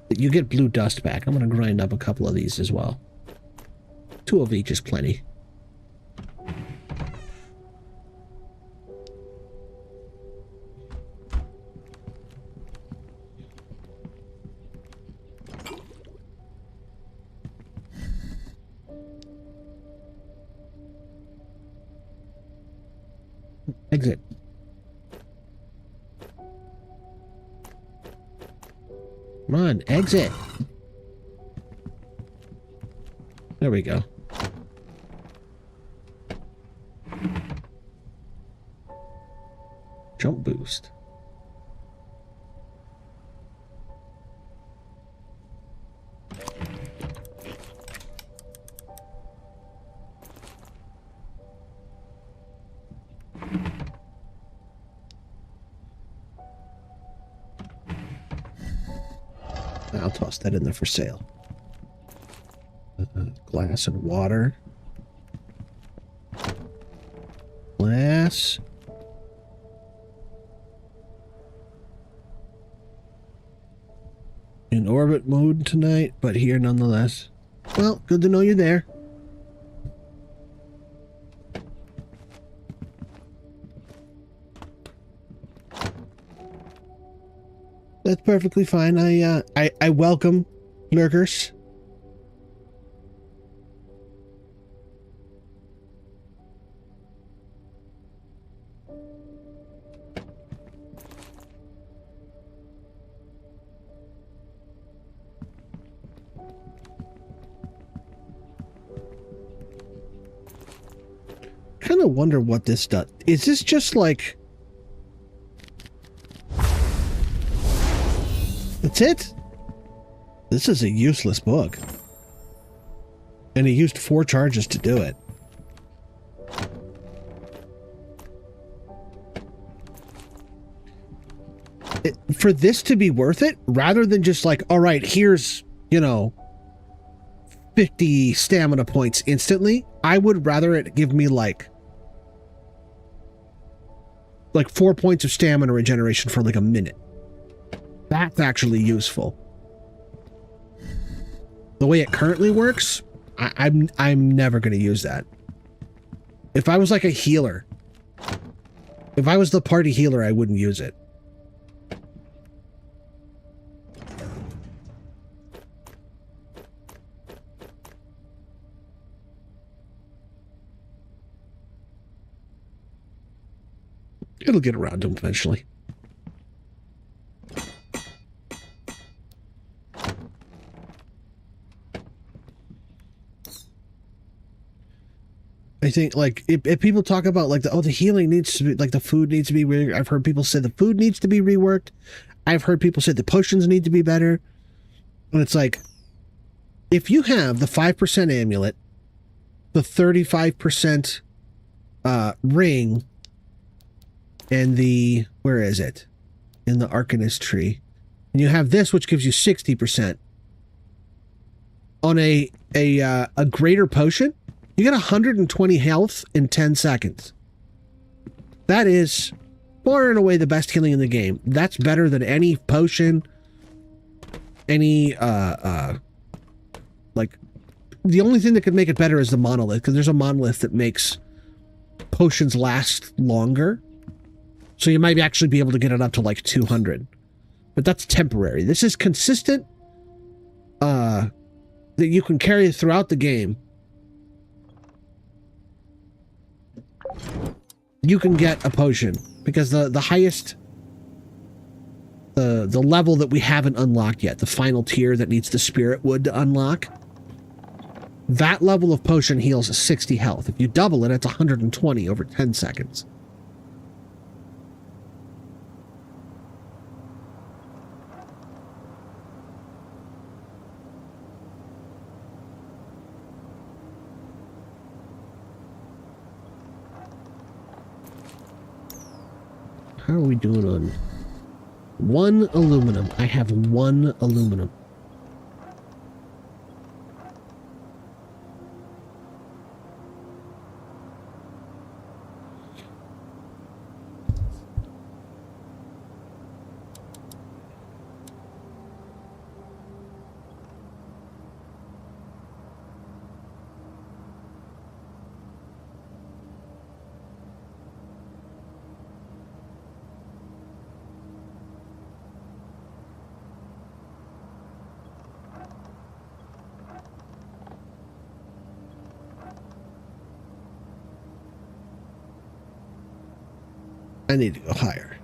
that you get blue dust back. I'm gonna grind up a couple of these as well. 2 of each is plenty. Exit. Come on, exit. There we go. Jump boost. I'll toss that in there for sale. Glass and water. Glass. In orbit mode tonight, but here nonetheless. Well, good to know you're there. That's perfectly fine. I welcome lurkers. Kind of wonder what this does. Is this just like... That's it? This is a useless book. And he used 4 charges to do it. For this to be worth it, rather than just like, all right, here's, you know, 50 stamina points instantly, I would rather it give me like 4 points of stamina regeneration for like a minute. That's actually useful. The way it currently works, I'm never going to use that. If I was like a healer, if I was the party healer, I wouldn't use it. It'll get around to him eventually. I think, like, if people talk about, like, the healing needs to be, like, the food needs to be reworked. I've heard people say the food needs to be reworked. I've heard people say the potions need to be better. And it's like, if you have the 5% amulet, the 35% ring, and the, where is it? In the Arcanist tree. And you have this, which gives you 60%. On a greater potion, you get 120 health in 10 seconds. That is far and away the best healing in the game. That's better than any potion, any, like, the only thing that could make it better is the monolith, because there's a monolith that makes potions last longer. So you might actually be able to get it up to, like, 200. But that's temporary. This is consistent, that you can carry throughout the game. You can get a potion because the highest, the level that we haven't unlocked yet, the final tier that needs the spirit wood to unlock, that level of potion heals 60 health. If you double it, it's 120 over 10 seconds. How are we doing on 1 aluminum? I have 1 aluminum. I need to go higher.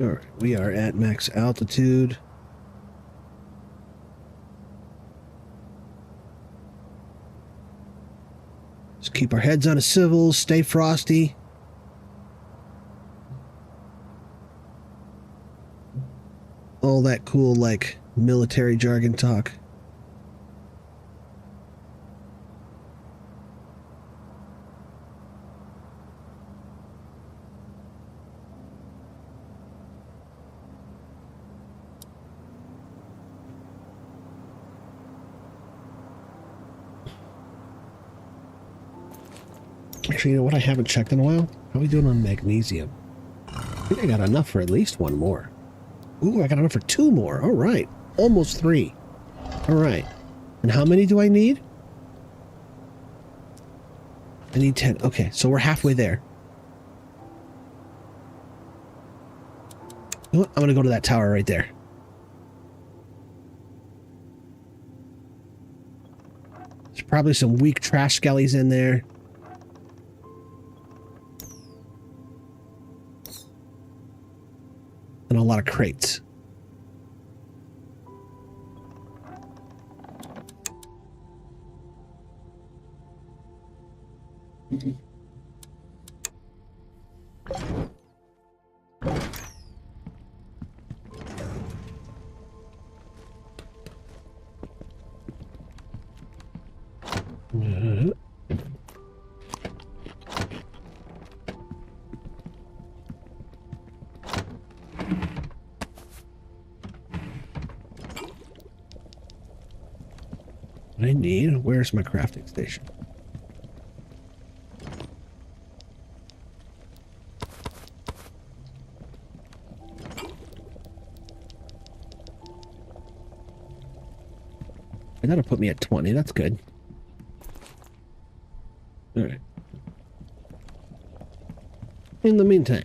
All right, we are at max altitude. Just keep our heads on a civil, stay frosty. All that cool, like, military jargon talk. Actually, you know what? I haven't checked in a while. How are we doing on magnesium? I think I got enough for at least 1 more. Ooh, I got enough for 2 more. All right. Almost 3. All right. And how many do I need? I need 10. Okay, so we're halfway there. You know what? I'm going to go to that tower right there. There's probably some weak trash skellies in there. And a lot of crates. I need, where's my crafting station? And that'll put me at 20, that's good. All right. In the meantime,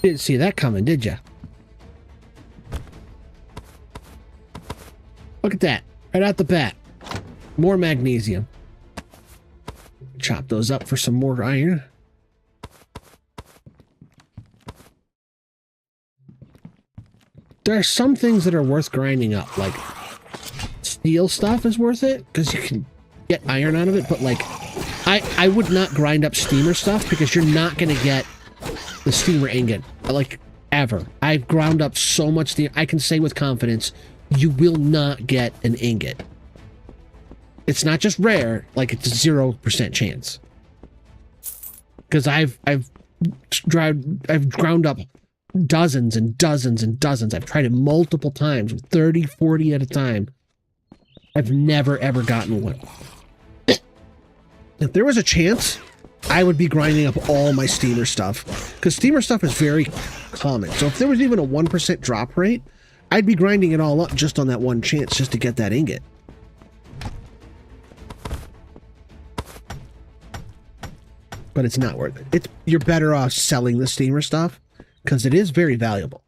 didn't see that coming, did ya? Look at that. Right out the bat. More magnesium. Chop those up for some more iron. There are some things that are worth grinding up, like steel stuff is worth it because you can get iron out of it, but like I would not grind up steamer stuff because you're not going to get the steamer ingot, like, ever. I've ground up so much steam. I can say with confidence, you will not get an ingot. It's not just rare, like it's a 0% chance. Because I've ground up dozens and dozens and dozens. I've tried it multiple times, 30, 40 at a time. I've never, ever gotten one. If there was a chance, I would be grinding up all my steamer stuff, because steamer stuff is very common. So if there was even a 1% drop rate, I'd be grinding it all up just on that one chance, just to get that ingot. but it's not worth it. You're better off selling the steamer stuff because it is very valuable.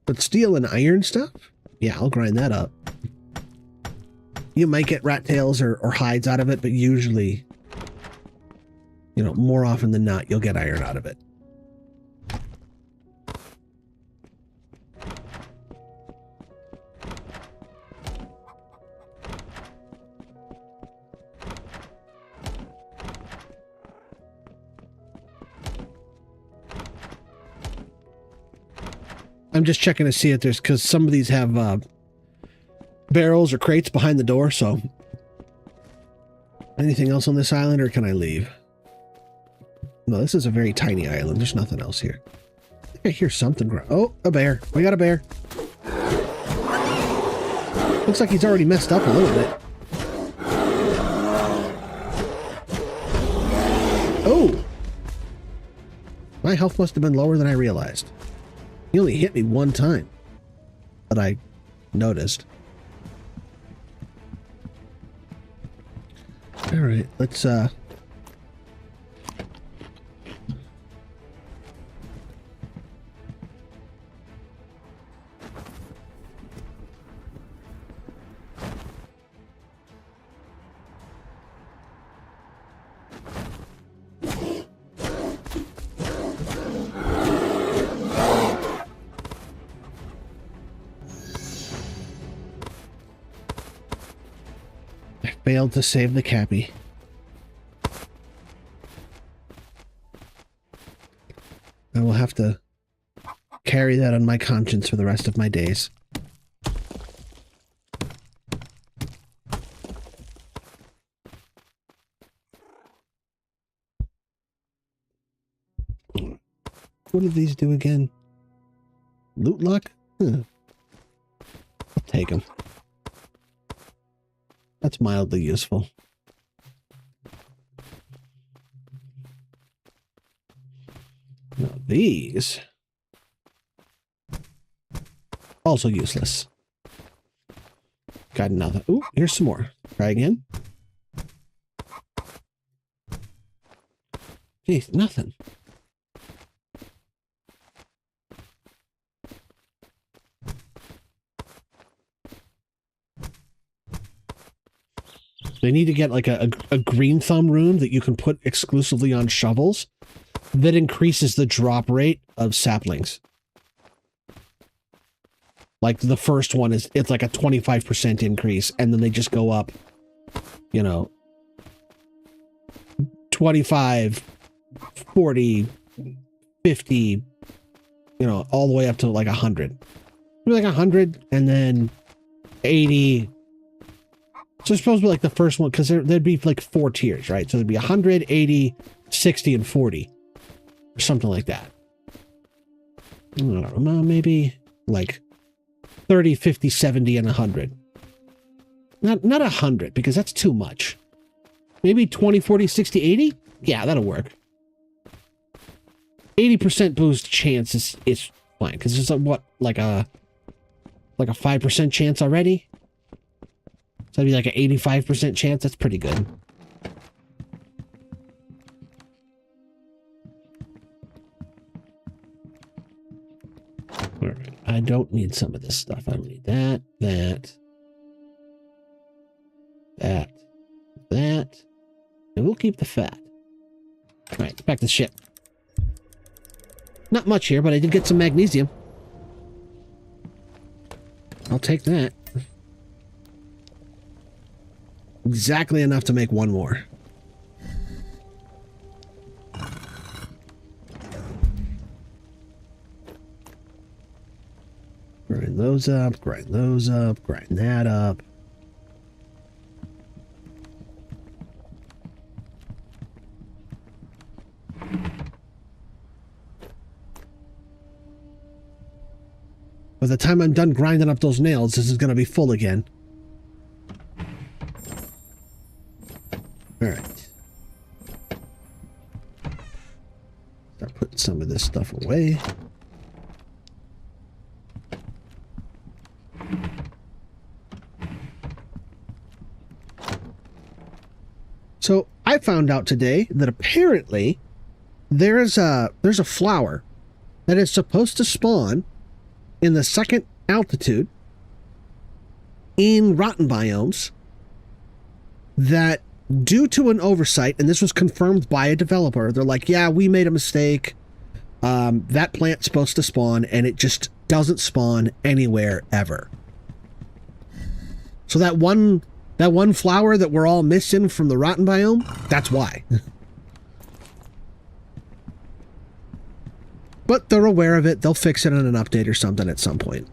But steel and iron stuff? Yeah, I'll grind that up. You might get rat tails or hides out of it, but usually, you know, more often than not, you'll get iron out of it. I'm just checking to see if there's, because some of these have barrels or crates behind the door, so. Anything else on this island, or can I leave? No, this is a very tiny island. There's nothing else here. I think I hear something. Oh, a bear. We got a bear. Looks like he's already messed up a little bit. Oh! My health must have been lower than I realized. He only hit me one time, but I noticed. All right, let's failed to save the Cappy. I will have to carry that on my conscience for the rest of my days. What did these do again? Loot luck? Huh. I'll take them. That's mildly useful. Now these. Also useless. Got nothing. Ooh, here's some more. Try again. Jeez, nothing. They need to get like a green thumb rune that you can put exclusively on shovels that increases the drop rate of saplings. Like the first one it's like a 25% increase, and then they just go up, you know, 25, 40, 50, you know, all the way up to like 100. Maybe like 100 and then 80. So it's supposed to be like the first one, because there'd be like 4 tiers, right? So there'd be 100, 80, 60, and 40. Or something like that. I don't know, maybe like 30, 50, 70, and 100. Not 100, because that's too much. Maybe 20, 40, 60, 80? Yeah, that'll work. 80% boost chance is fine, because it's like a 5% chance already? So that'd be like an 85% chance. That's pretty good. All right. I don't need some of this stuff. I don't need that, that. And we'll keep the fat. All right, back to the ship. Not much here, but I did get some magnesium. I'll take that. Exactly enough to make one more. Grind those up, grind those up, grind that up. By the time I'm done grinding up those nails, this is going to be full again. All right. Start putting some this stuff away. So I found out today that apparently there's a flower that is supposed to spawn in the second altitude in rotten biomes that, due to an oversight, and this was confirmed by a developer, they're like, yeah, we made a mistake. That plant's supposed to spawn, and it just doesn't spawn anywhere ever. So that one flower that we're all missing from the rotten biome, that's why. But they're aware of it. They'll fix it in an update or something at some point.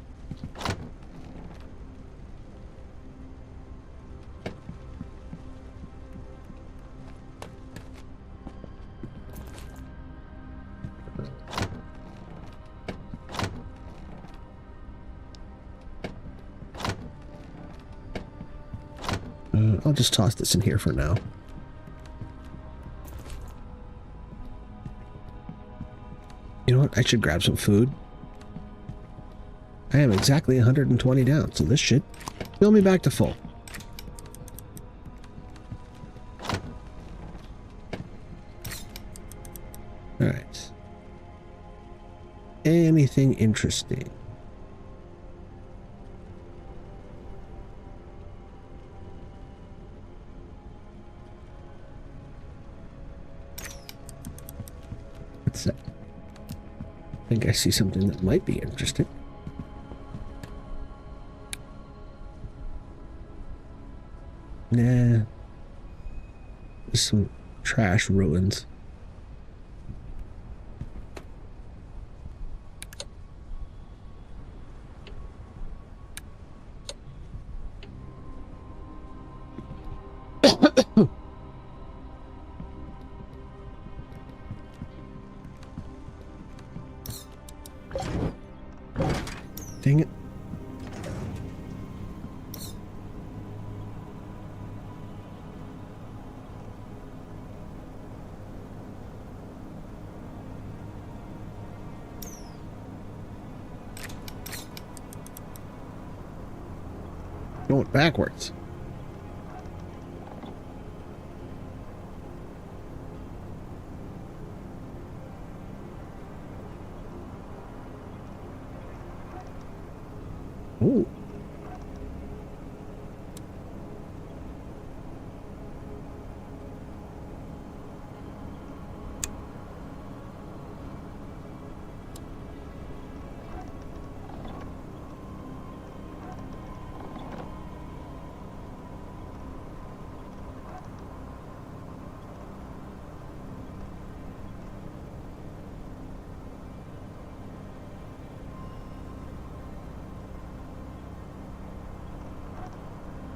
I'll just toss this in here for now. You know what? I should grab some food. I am exactly 120 down, so this should fill me back to full. All right. Anything interesting? What's that? I think I see something that might be interesting. Nah. There's some trash ruins. Dang it. Going backwards. Ooh.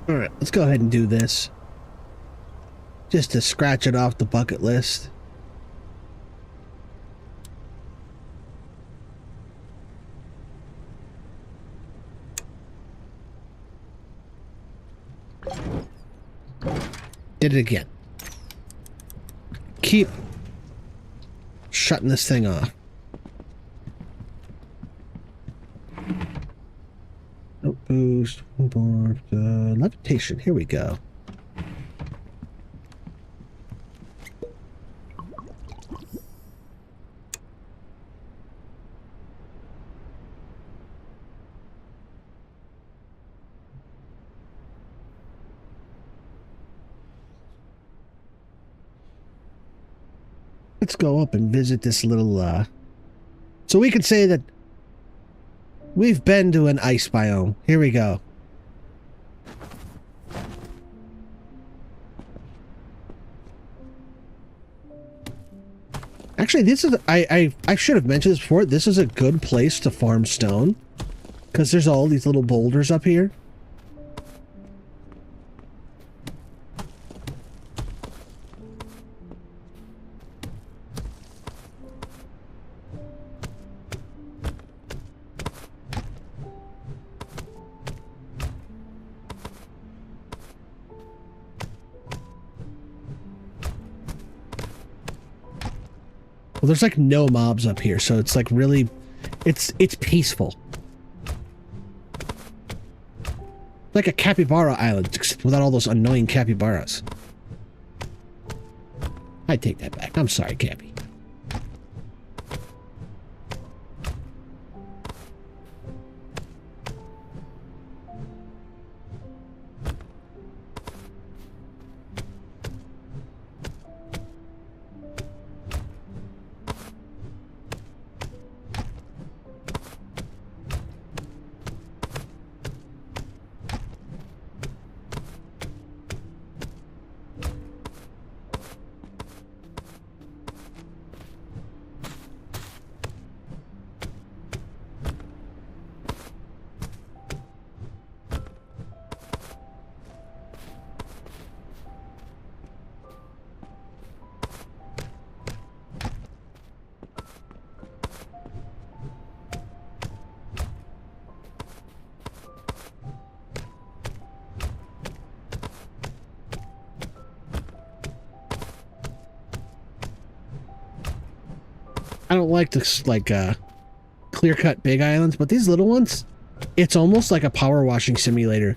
All right, let's go ahead and do this. Just to scratch it off the bucket list. Did it again. Keep shutting this thing off. Oh, boost, board, levitation. Here we go. Let's go up and visit this little, so we could say that we've been to an ice biome. Here we go. Actually, this is, I should have mentioned this before. This is a good place to farm stone, because there's all these little boulders up here. Well, there's like no mobs up here, so it's like really, it's peaceful. Like a capybara island, except without all those annoying capybaras. I take that back. I'm sorry, Cappy. I don't like this, like, clear-cut big islands, but these little ones, it's almost like a power washing simulator.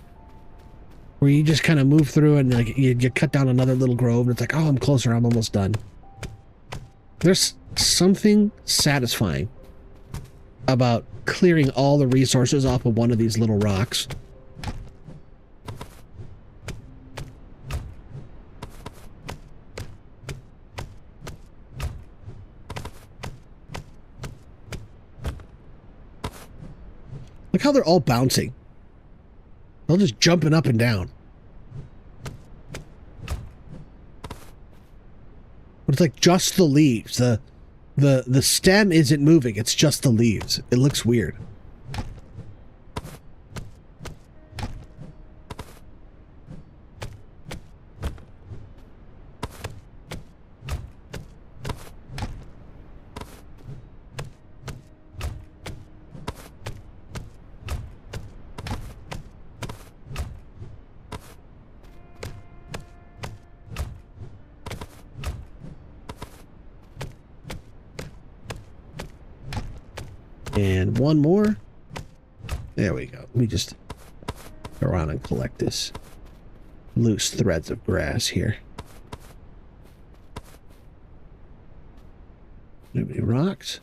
Where you just kind of move through and like you cut down another little grove and it's like, oh, I'm closer, I'm almost done. There's something satisfying about clearing all the resources off of one of these little rocks. Look how they're all bouncing. They're just jumping up and down. But it's like just the leaves. The stem isn't moving, it's just the leaves. It looks weird. And one more. There we go. Let me just go around and collect this loose threads of grass here. Nobody rocks.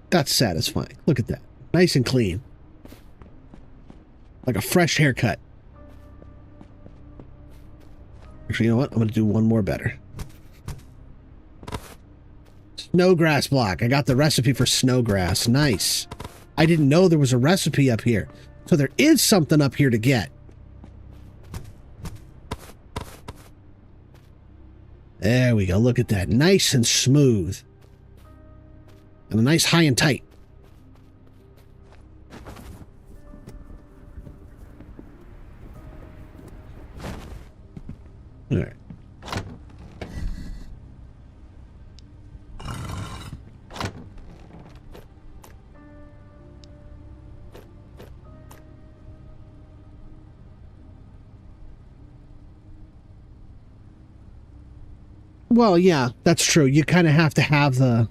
That's satisfying. Look at that. Nice and clean. Like a fresh haircut. Actually, you know what? I'm going to do one more better. Snowgrass block. I got the recipe for snowgrass. Nice. I didn't know there was a recipe up here. So there is something up here to get. There we go. Look at that. Nice and smooth. And a nice high and tight. All right. Well, yeah, that's true. You kind of have to have the...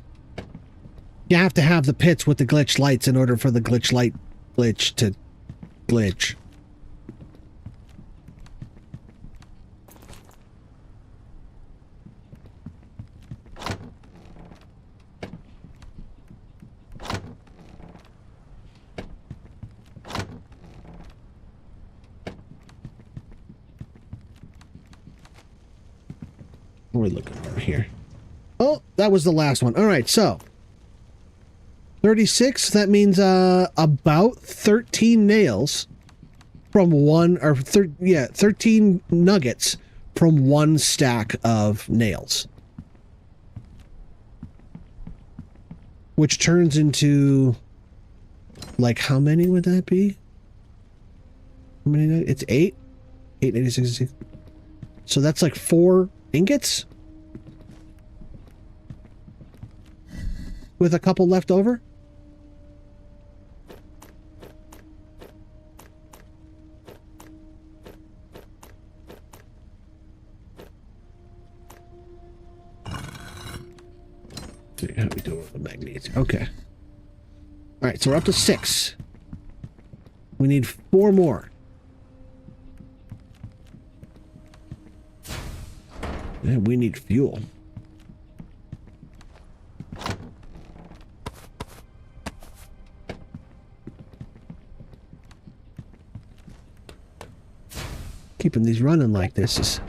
You have to have the pits with the glitch lights in order for the glitch light glitch to glitch. What are we looking for here? Oh, that was the last one. All right, so 36, that means about 13 nails from one, or 13 nuggets from one stack of nails. Which turns into, like, how many would that be? How many? It's 8? 8, 86. So that's like 4 ingots? With a couple left over? see how we do with the magnesium. Okay. All right, so we're up to 6. We need 4 more. And we need fuel. Keeping these running like this is...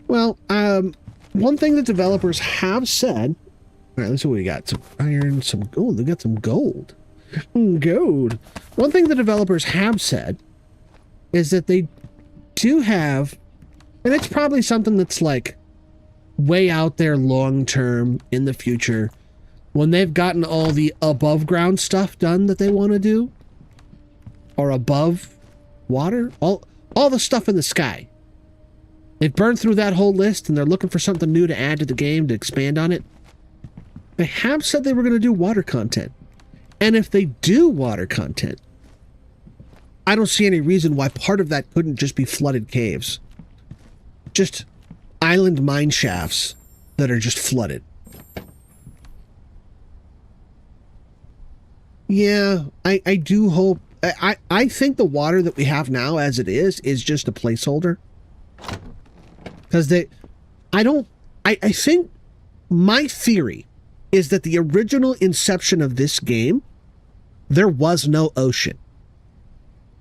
Well, one thing that developers have said... All right, let's see what we got. Some iron, some gold. They got some gold. Gold. One thing the developers have said is that they do have... And it's probably something that's like way out there long-term in the future when they've gotten all the above ground stuff done that they want to do, or above water, all the stuff in the sky. They've burned through that whole list and they're looking for something new to add to the game to expand on it. They have said they were going to do water content. And if they do water content, I don't see any reason why part of that couldn't just be flooded caves. Just island mine shafts that are just flooded. Yeah, I do hope... I think the water that we have now as it is just a placeholder. Because I think my theory is that the original inception of this game, there was no ocean.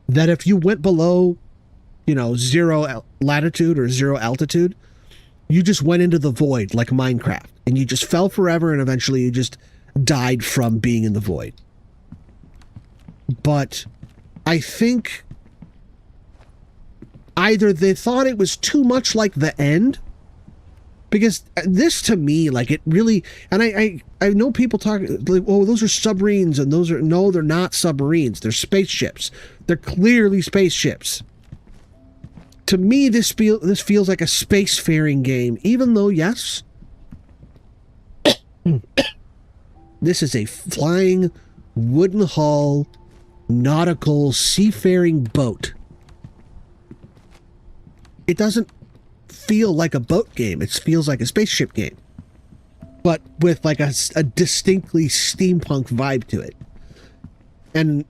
That if you went below, 0 latitude or 0 altitude, you just went into the void like Minecraft. And you just fell forever and eventually you just died from being in the void. But I think... either they thought it was too much like the end, because this to me, like it really, and I know people talk like, oh, those are submarines, and those are, no, they're not submarines. They're spaceships. They're clearly spaceships. To me, this feels like a spacefaring game, even though, yes, this is a flying, wooden hull, nautical, seafaring boat. It doesn't feel like a boat game. It feels like a spaceship game. But with like a distinctly steampunk vibe to it. And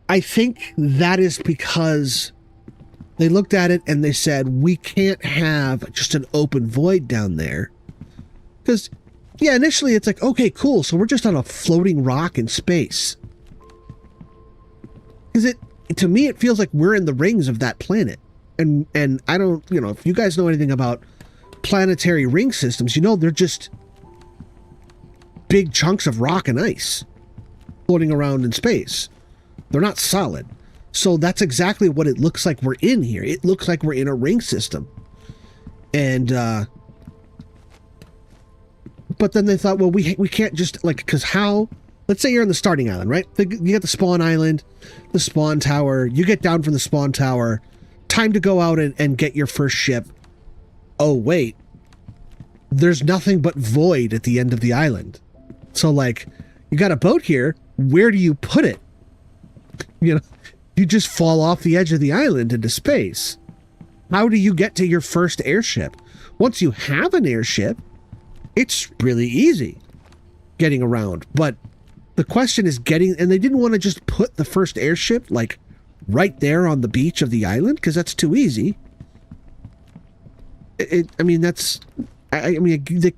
I think that is because they looked at it and they said, we can't have just an open void down there. Because, yeah, initially it's like, okay, cool, so we're just on a floating rock in space. Because to me, it feels like we're in the rings of that planet. And I don't, if you guys know anything about planetary ring systems, they're just big chunks of rock and ice floating around in space. They're not solid. So that's exactly what it looks like we're in here. It looks like we're in a ring system. And, but then they thought, well, we can't just, like, because how... Let's say you're on the starting island, right? You get the spawn island, the spawn tower. You get down from the spawn tower. Time to go out and get your first ship. Oh, wait. There's nothing but void at the end of the island. So, like, you got a boat here. Where do you put it? You just fall off the edge of the island into space. How do you get to your first airship? Once you have an airship, it's really easy getting around. But the question is and they didn't want to just put the first airship, like, right there on the beach of the island, because that's too easy. They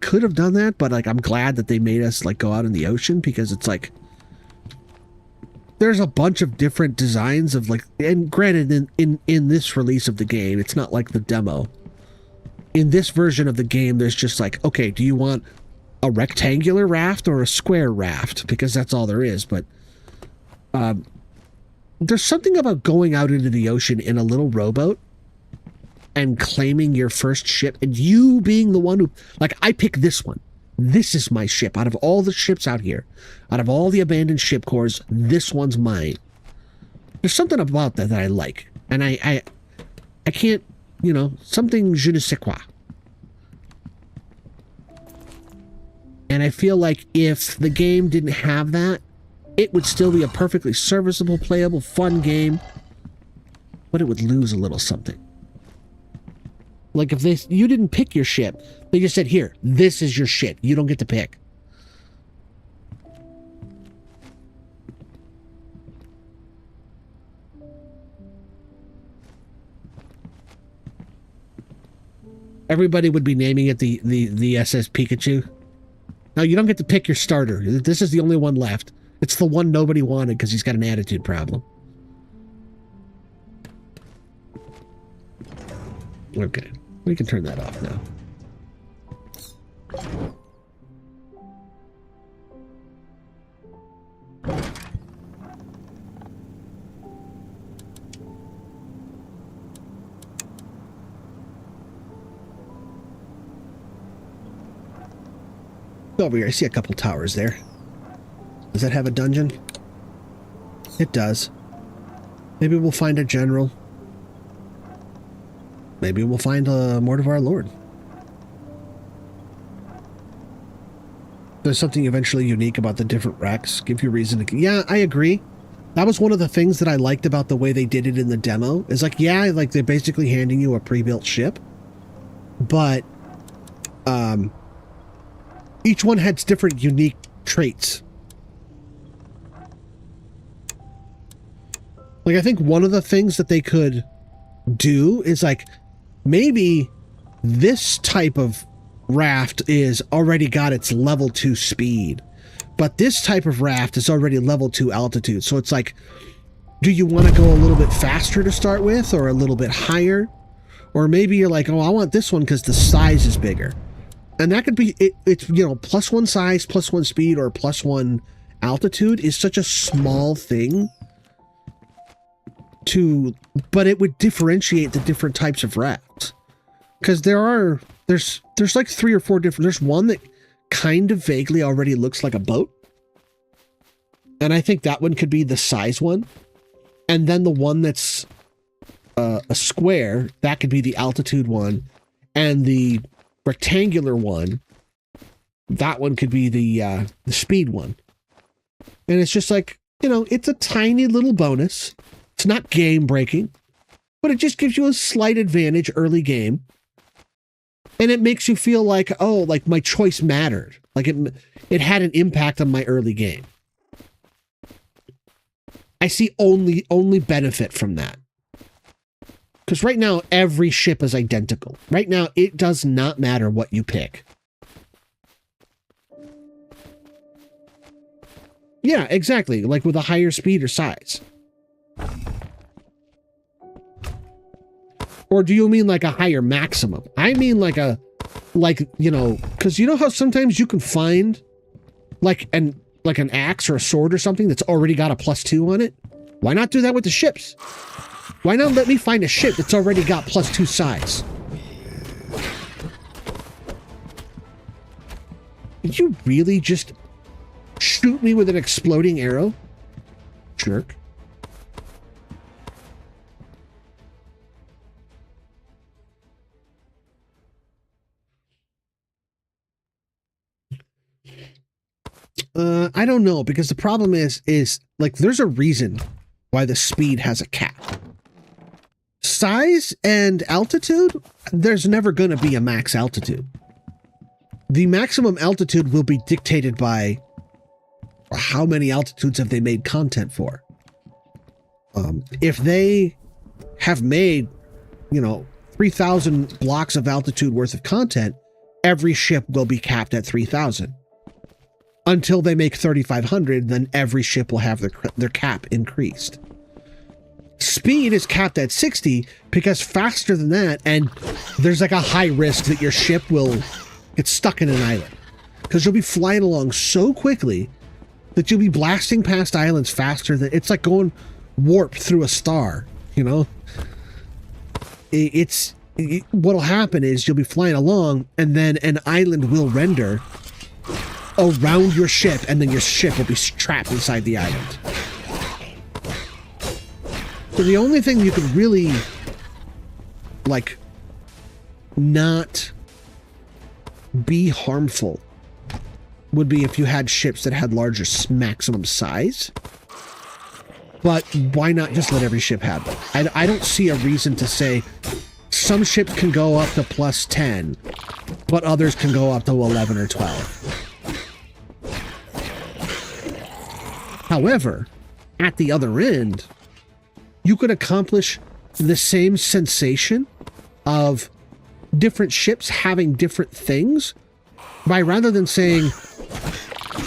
could have done that, but, like, I'm glad that they made us, like, go out in the ocean, because it's, like, there's a bunch of different designs of, like, and granted, in this release of the game, it's not like the demo. In this version of the game, there's just, like, okay, do you want a rectangular raft or a square raft, because that's all there is. But there's something about going out into the ocean in a little rowboat and claiming your first ship, and you being the one who, like, I pick this one. this is my ship. Out of all the ships out here, out of all the abandoned ship cores, this one's mine. There's something about that I like. And I can't, you know, something je ne sais quoi. And I feel like if the game didn't have that, it would still be a perfectly serviceable, playable, fun game. But it would lose a little something. Like if you didn't pick your ship, they just said, here, this is your shit. You don't get to pick. Everybody would be naming it the SS Pikachu. No, you don't get to pick your starter. This is the only one left. It's the one nobody wanted because he's got an attitude problem. Okay, we can turn that off now. Over here, I see a couple towers there. Does that have a dungeon? It does. Maybe we'll find a general. Maybe we'll find a Mort of our Lord. There's something eventually unique about the different wrecks. Give you reason to... Yeah, I agree. That was one of the things that I liked about the way they did it in the demo. Is like, yeah, like they're basically handing you a pre-built ship. But, each one had different unique traits. Like, I think one of the things that they could do is like, maybe this type of raft is already got its level 2 speed, but this type of raft is already level 2 altitude. So it's like, do you want to go a little bit faster to start with or a little bit higher? Or maybe you're like, oh, I want this one because the size is bigger. And that could be, it's, you know, +1 size, +1 speed, or +1 altitude is such a small thing to, but it would differentiate the different types of rafts. Because there's like 3 or 4 different, there's one that kind of vaguely already looks like a boat. And I think that one could be the size one. And then the one that's a square, that could be the altitude one. And the rectangular one, that one could be the speed one. And it's just like, you know, it's a tiny little bonus. It's not game breaking, but it just gives you a slight advantage early game. And it makes you feel like, oh, like my choice mattered. Like it had an impact on my early game. I see only benefit from that. Because right now, every ship is identical. Right now, it does not matter what you pick. Yeah, exactly. Like with a higher speed or size. Or do you mean like a higher maximum? I mean like you know, because you know how sometimes you can find like an axe or a sword or something that's already got a +2 on it? Why not do that with the ships? Why not let me find a ship that's already got +2 size? Did you really just shoot me with an exploding arrow? Jerk. I don't know, because the problem is like there's a reason why the speed has a cap. Size and altitude, there's never going to be a max altitude. The maximum altitude will be dictated by how many altitudes have they made content for. If they have made, you know, 3,000 blocks of altitude worth of content, every ship will be capped at 3,000. Until they make 3,500, then every ship will have their cap increased. Speed is capped at 60 because faster than that, and there's like a high risk that your ship will get stuck in an island. Because you'll be flying along so quickly that you'll be blasting past islands faster than... It's like going warp through a star, you know? What'll happen is you'll be flying along, and then an island will render, around your ship, and then your ship will be trapped inside the island. So the only thing you could really, like, not be harmful would be if you had ships that had larger maximum size. But why not just let every ship have them? I don't see a reason to say some ships can go up to plus 10, but others can go up to 11 or 12. However, at the other end, you could accomplish the same sensation of different ships having different things by, rather than saying,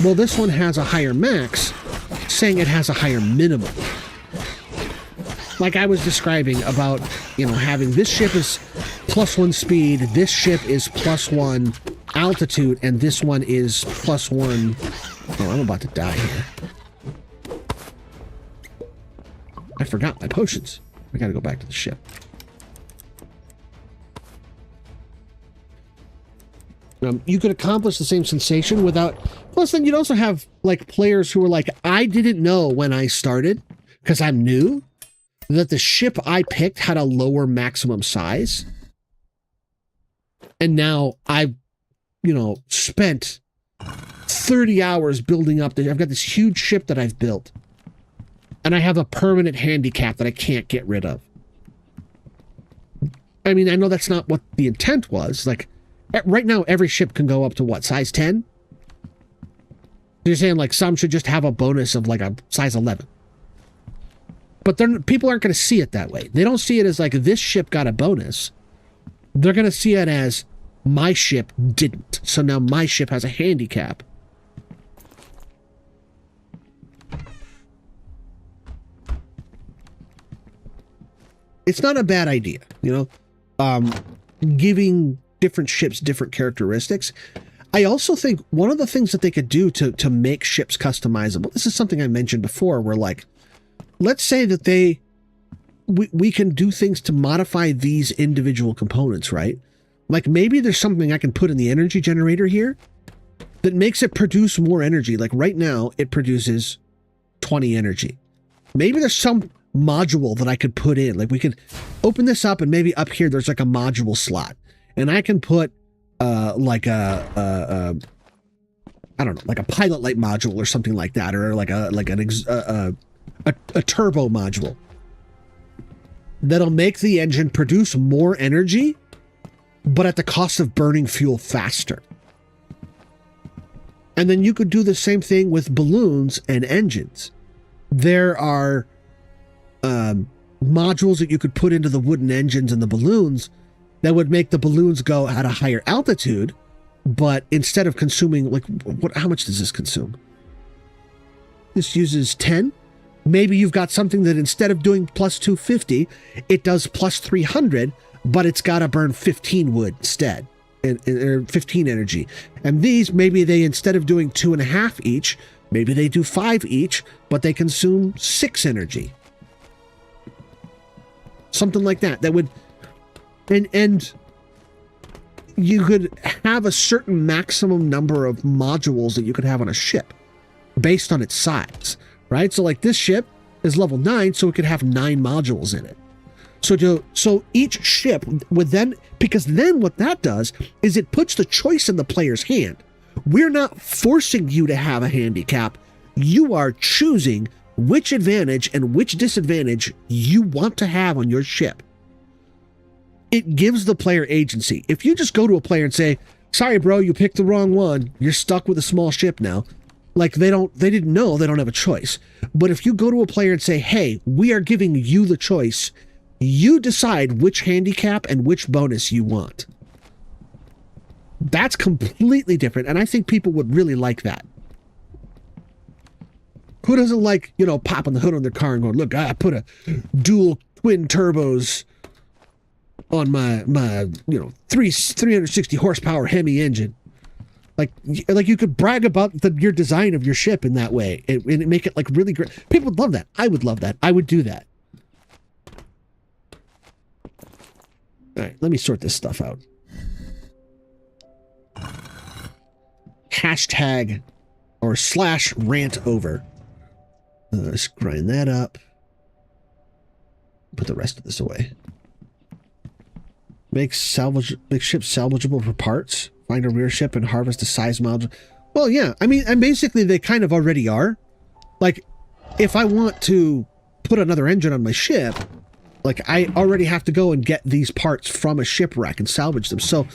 well, this one has a higher max, saying it has a higher minimum. Like I was describing about, you know, having this ship is +1 speed, this ship is +1 altitude, and this one is +1. Oh, I'm about to die here. I forgot my potions. I gotta go back to the ship. You could accomplish the same sensation without... Plus, then you'd also have, like, players who are like, I didn't know when I started, because I'm new, that the ship I picked had a lower maximum size. And now I've, you know, spent 30 hours building up... I've got this huge ship that I've built. And I have a permanent handicap that I can't get rid of. I mean, I know that's not what the intent was. Like, right now, every ship can go up to what, size 10? You're saying, like, some should just have a bonus of, like, a size 11. But people aren't going to see it that way. They don't see it as, like, this ship got a bonus. They're going to see it as, my ship didn't. So now my ship has a handicap. It's not a bad idea, you know, giving different ships different characteristics. I also think one of the things that they could do to make ships customizable, this is something I mentioned before, where, like, let's say that we can do things to modify these individual components, right? Like, maybe there's something I can put in the energy generator here that makes it produce more energy. Like, right now, it produces 20 energy. Maybe there's some module that I could put in. Like, we could open this up, and maybe up here there's like a module slot, and I can put like I don't know, like a pilot light module or something like that, or like a turbo module that'll make the engine produce more energy, but at the cost of burning fuel faster. And then you could do the same thing with balloons and engines. There are modules that you could put into the wooden engines and the balloons that would make the balloons go at a higher altitude, but instead of consuming, like, how much does this consume? This uses 10. Maybe you've got something that instead of doing plus 250, it does plus 300, but it's got to burn 15 wood instead, or 15 energy. And these, maybe they, instead of doing 2.5 each, maybe they do 5 each, but they consume 6 energy. Something like that. That would, and you could have a certain maximum number of modules that you could have on a ship based on its size, right? So, like, this ship is level 9, so it could have 9 modules in it. So each ship would then, because then what that does is it puts the choice in the player's hand. We're not forcing you to have a handicap. You are choosing which advantage and which disadvantage you want to have on your ship. It gives the player agency. If you just go to a player and say, sorry, bro, you picked the wrong one, you're stuck with a small ship now. Like, they didn't know, they don't have a choice. But if you go to a player and say, hey, we are giving you the choice, you decide which handicap and which bonus you want. That's completely different, and I think people would really like that. Who doesn't like, you know, popping the hood on their car and going, look, I put a dual twin turbos on my you know, 360 horsepower Hemi engine. Like you could brag about your design of your ship in that way and make it, like, really great. People would love that. I would love that. I would do that. All right, let me sort this stuff out. hashtag or slash rant over. Let's grind that up. Put the rest of this away. Make ships salvageable for parts. Find a rear ship and harvest a size module. Well, yeah. I mean, and basically they kind of already are. Like, if I want to put another engine on my ship, like, I already have to go and get these parts from a shipwreck and salvage them. So,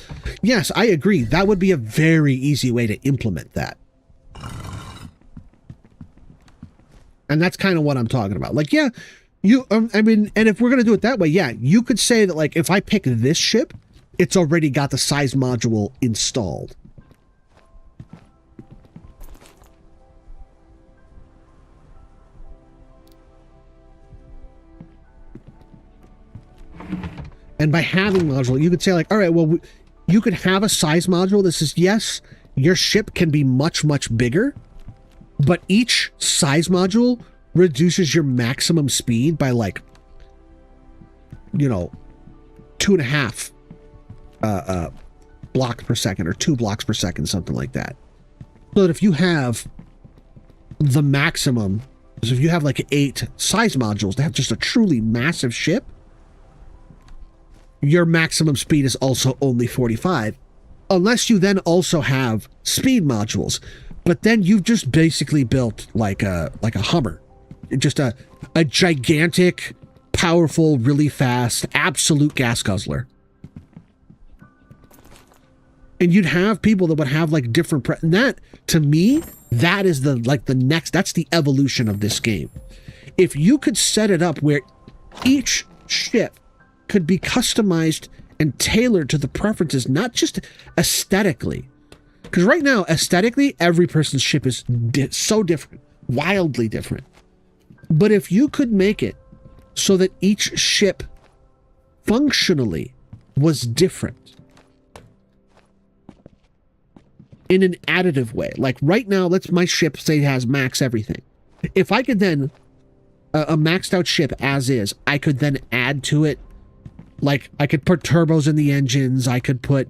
yes, I agree. That would be a very easy way to implement that. And that's kind of what I'm talking about. Like, yeah, I mean, and if we're going to do it that way, yeah, you could say that, like, if I pick this ship, it's already got the size module installed. And by having module, you could say, like, all right, well, you could have a size module that says, yes, your ship can be much, much bigger, but each size module reduces your maximum speed by, like, you know, 2.5 blocks per second or 2 blocks per second, something like that. So that if you have the maximum, so if you have like 8 size modules to have just a truly massive ship, your maximum speed is also only 45, unless you then also have speed modules. But then you've just basically built like a Hummer, just a gigantic, powerful, really fast, absolute gas guzzler. And you'd have people that would have like different and that, to me, that is the next, that's the evolution of this game. If you could set it up where each ship could be customized and tailored to the preferences, not just aesthetically. Because right now, aesthetically, every person's ship is so different, wildly different. But if you could make it so that each ship functionally was different in an additive way, like right now, my ship say has max everything. If I could then, a maxed out ship as is, I could then add to it, like I could put turbos in the engines, I could put,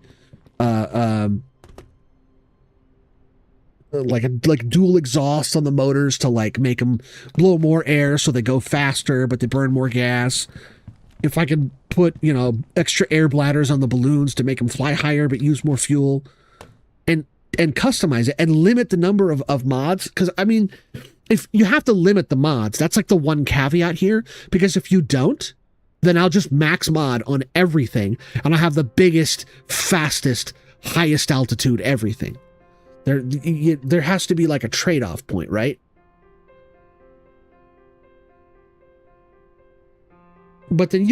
like dual exhausts on the motors to like make them blow more air so they go faster but they burn more gas. If I could put, you know, extra air bladders on the balloons to make them fly higher but use more fuel, and customize it and limit the number of mods, because I mean, if you have to limit the mods, that's like the one caveat here, because if you don't, then I'll just max mod on everything and I'll have the biggest, fastest, highest altitude everything. There has to be like a trade-off point, right? But then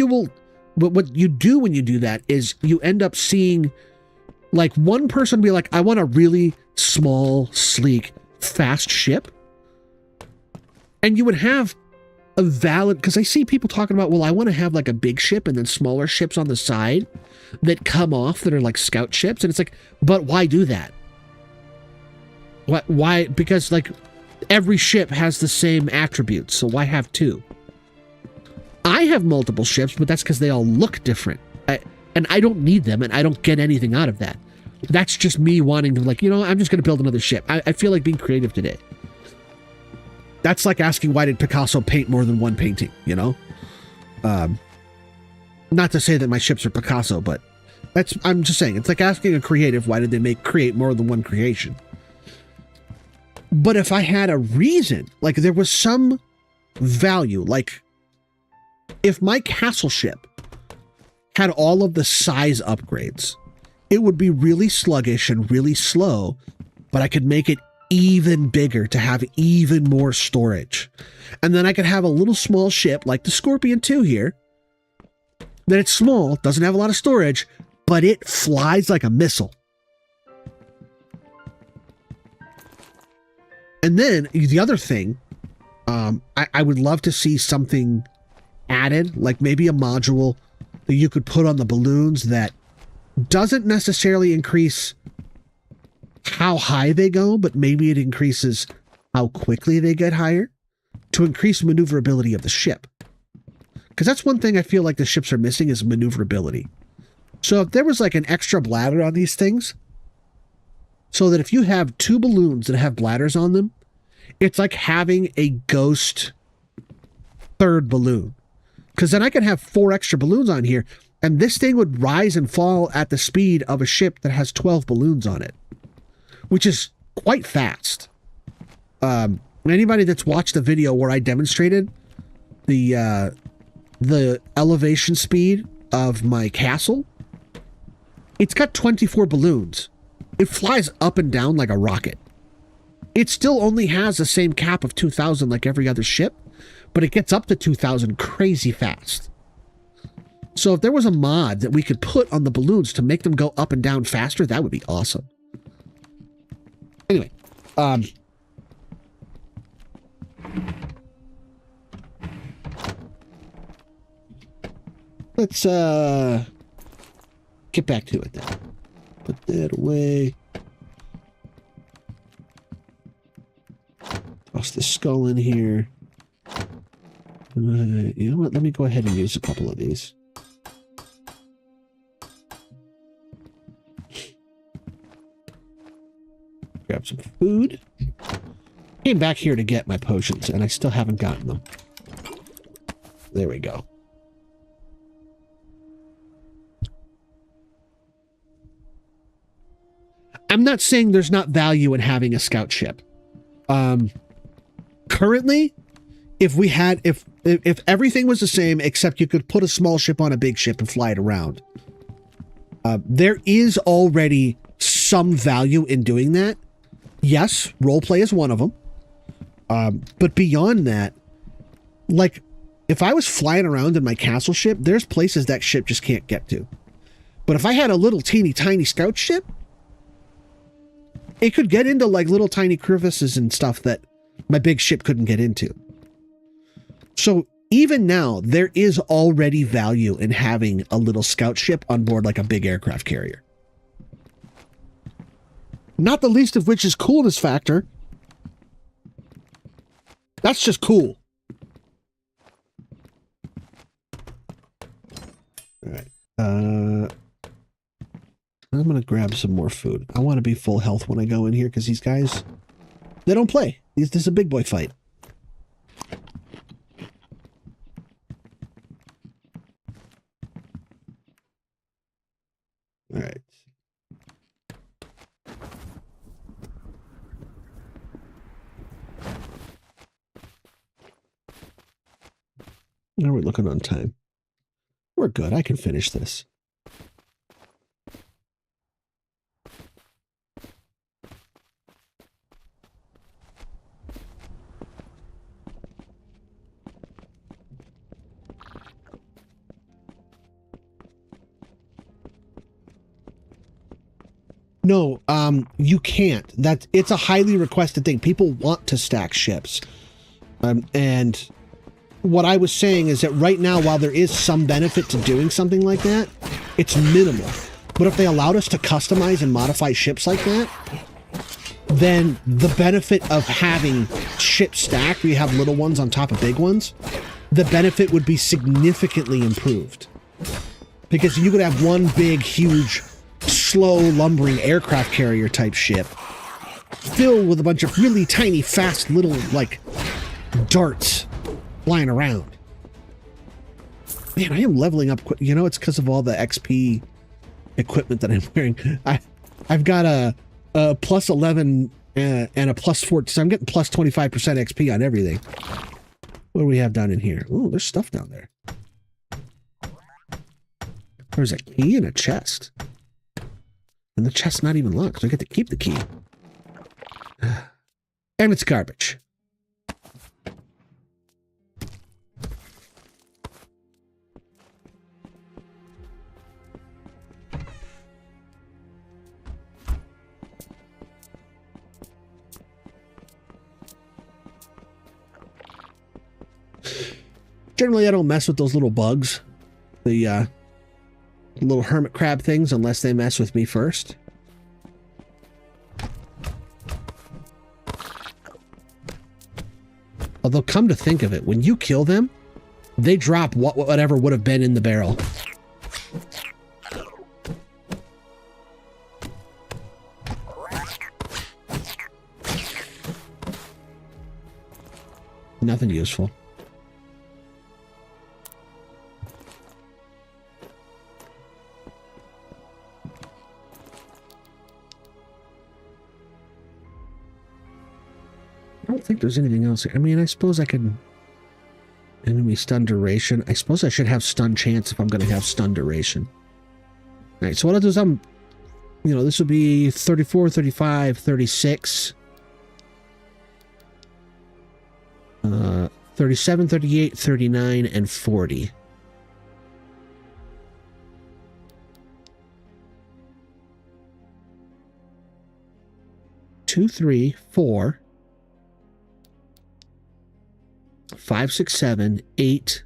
but what you do when you do that is you end up seeing like one person be like, I want a really small, sleek, fast ship. And you would have a valid, because I see people talking about, well, I want to have like a big ship and then smaller ships on the side that come off that are like scout ships. And it's like, but why do that? Why? Because like every ship has the same attributes. So why have 2? I have multiple ships, but that's because they all look different. And I don't need them and I don't get anything out of that. That's just me wanting to like, you know, I'm just going to build another ship. I feel like being creative today. That's like asking, why did Picasso paint more than one painting, you know? Not to say that my ships are Picasso, but I'm just saying, it's like asking a creative, why did they create more than one creation? But if I had a reason, like there was some value, like if my castle ship had all of the size upgrades, it would be really sluggish and really slow, but I could make it even bigger to have even more storage. And then I could have a little small ship like the Scorpion 2 here, that it's small, doesn't have a lot of storage, but it flies like a missile. And then the other thing, I would love to see something added, like maybe a module that you could put on the balloons that doesn't necessarily increase how high they go, but maybe it increases how quickly they get higher to increase maneuverability of the ship. Because that's one thing I feel like the ships are missing is maneuverability. So if there was like an extra bladder on these things, so that if you have 2 balloons that have bladders on them, it's like having a ghost 3rd balloon. Because then I can have 4 extra balloons on here, and this thing would rise and fall at the speed of a ship that has 12 balloons on it, which is quite fast. Anybody that's watched the video where I demonstrated the elevation speed of my castle, it's got 24 balloons. It flies up and down like a rocket. It still only has the same cap of 2,000 like every other ship, but it gets up to 2,000 crazy fast. So if there was a mod that we could put on the balloons to make them go up and down faster, that would be awesome. Anyway, let's get back to it then. Put that away. Toss the skull in here. You know what? Let me go ahead and use a couple of these. Grab some food. Came back here to get my potions, and I still haven't gotten them. There we go. I'm not saying there's not value in having a scout ship. Currently, if everything was the same except you could put a small ship on a big ship and fly it around, there is already some value in doing that. Yes, roleplay is one of them. But beyond that, like, if I was flying around in my castle ship, there's places that ship just can't get to. But if I had a little teeny tiny scout ship, it could get into like little tiny crevices and stuff that my big ship couldn't get into. So even now, there is already value in having a little scout ship on board like a big aircraft carrier. Not the least of which is coolness factor. That's just cool. All right. I'm going to grab some more food. I want to be full health when I go in here because these guys, they don't play. This is a big boy fight. All right. Now we're looking on time. We're good. I can finish this. No, you can't. It's a highly requested thing. People want to stack ships. And what I was saying is that right now, while there is some benefit to doing something like that, it's minimal. But if they allowed us to customize and modify ships like that, then the benefit of having ships stacked, where you have little ones on top of big ones, the benefit would be significantly improved. Because you could have one big, huge, slow, lumbering aircraft carrier type ship filled with a bunch of really tiny, fast little, like, darts flying around. Man, I am leveling up quick. You know, it's because of all the XP equipment that I'm wearing. I've got a plus 11 and a plus 14, so I'm getting plus 25% XP on everything. What do we have down in here? Oh, there's stuff down there. There's a key and a chest. And the chest's not even locked, so I get to keep the key. And it's garbage. Generally, I don't mess with those little bugs. The little hermit crab things, unless they mess with me first. Although, come to think of it, when you kill them, they drop whatever would have been in the barrel. Nothing useful. I don't think there's anything else. I mean, I suppose I can... Enemy stun duration. I suppose I should have stun chance if I'm going to have stun duration. Alright, so what I'll do is you know, this would be 34, 35, 36. 37, 38, 39, and 40. Two, 3, 4... 5, 6, 7, 8.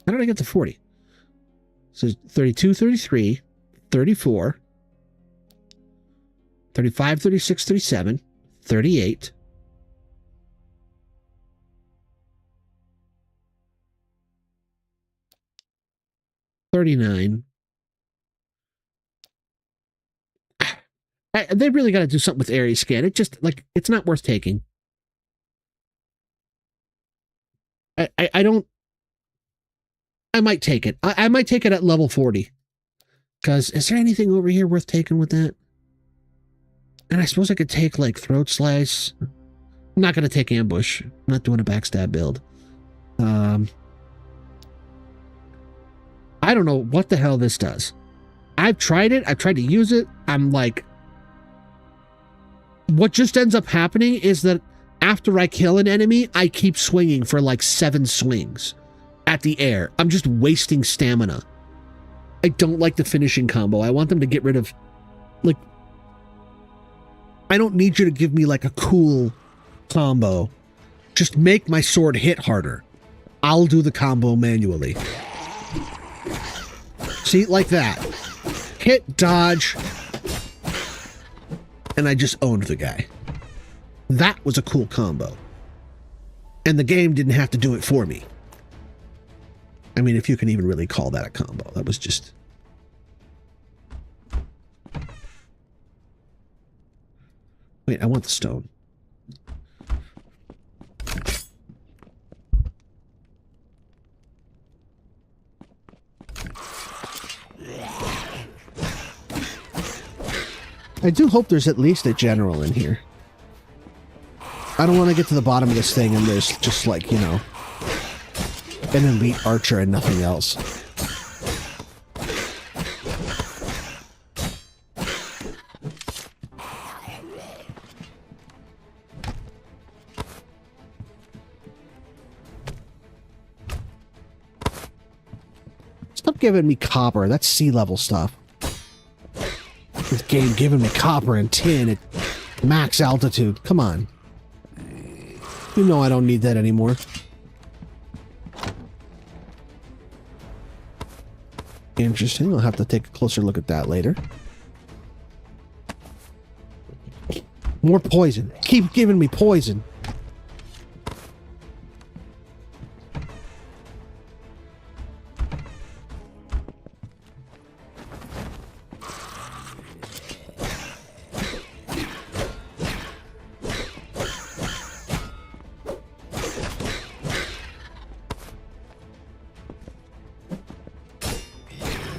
How did I get to 40? So 32, 33, 34, 35, 36, 37, 38. $39. They really got to do something with area scan. It just, like, it's not worth taking. I don't... I might take it. I might take it at level 40. Because is there anything over here worth taking with that? And I suppose I could take, like, Throat Slice. I'm not going to take Ambush. I'm not doing a backstab build. I don't know what the hell this does. I've tried it. I've tried to use it. I'm like... What just ends up happening is that after I kill an enemy, I keep swinging for like 7 swings at the air. I'm just wasting stamina. I don't like the finishing combo. I want them to get rid of, like, I don't need you to give me like a cool combo. Just make my sword hit harder. I'll do the combo manually. See, like that. Hit, dodge, and I just owned the guy. That was a cool combo. And the game didn't have to do it for me. I mean, if you can even really call that a combo. That was just... Wait, I want the stone. I do hope there's at least a general in here. I don't want to get to the bottom of this thing and there's just like, you know, an elite archer and nothing else. Stop giving me copper. That's sea level stuff. This game giving me copper and tin at max altitude. Come on. You know I don't need that anymore. Interesting. I'll have to take a closer look at that later. More poison. Keep giving me poison.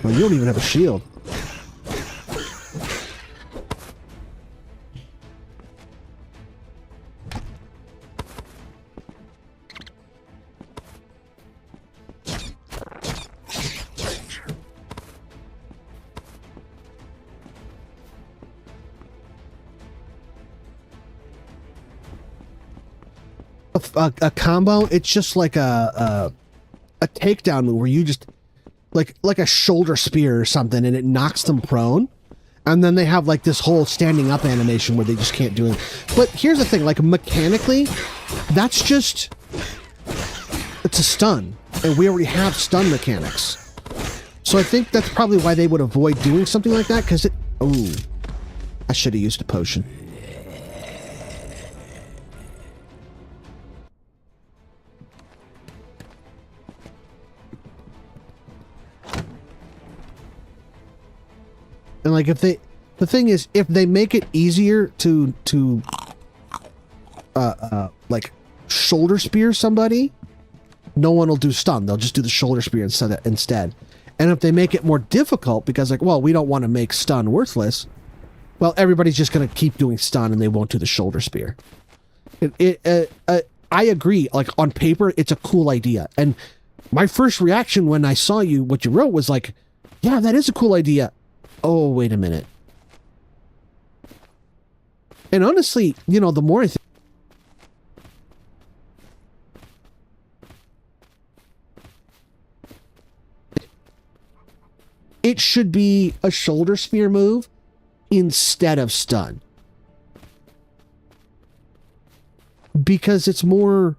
You don't even have a shield. A combo, it's just like a takedown move where you just like a shoulder spear or something and it knocks them prone, and then they have like this whole standing up animation where they just can't do it. But here's the thing, like mechanically, that's just, it's a stun, and we already have stun mechanics. So I think that's probably why they would avoid doing something like that, because it, ooh, I should have used a potion. And like if they, the thing is, if they make it easier to like shoulder spear somebody, no one will do stun. They'll just do the shoulder spear instead. And if they make it more difficult because like, well, we don't want to make stun worthless, well, everybody's just going to keep doing stun and they won't do the shoulder spear. I agree. Like on paper, it's a cool idea. And my first reaction when I saw what you wrote was like, yeah, that is a cool idea. Oh, wait a minute. And honestly, you know, the more I think, it should be a shoulder spear move instead of stun. Because it's more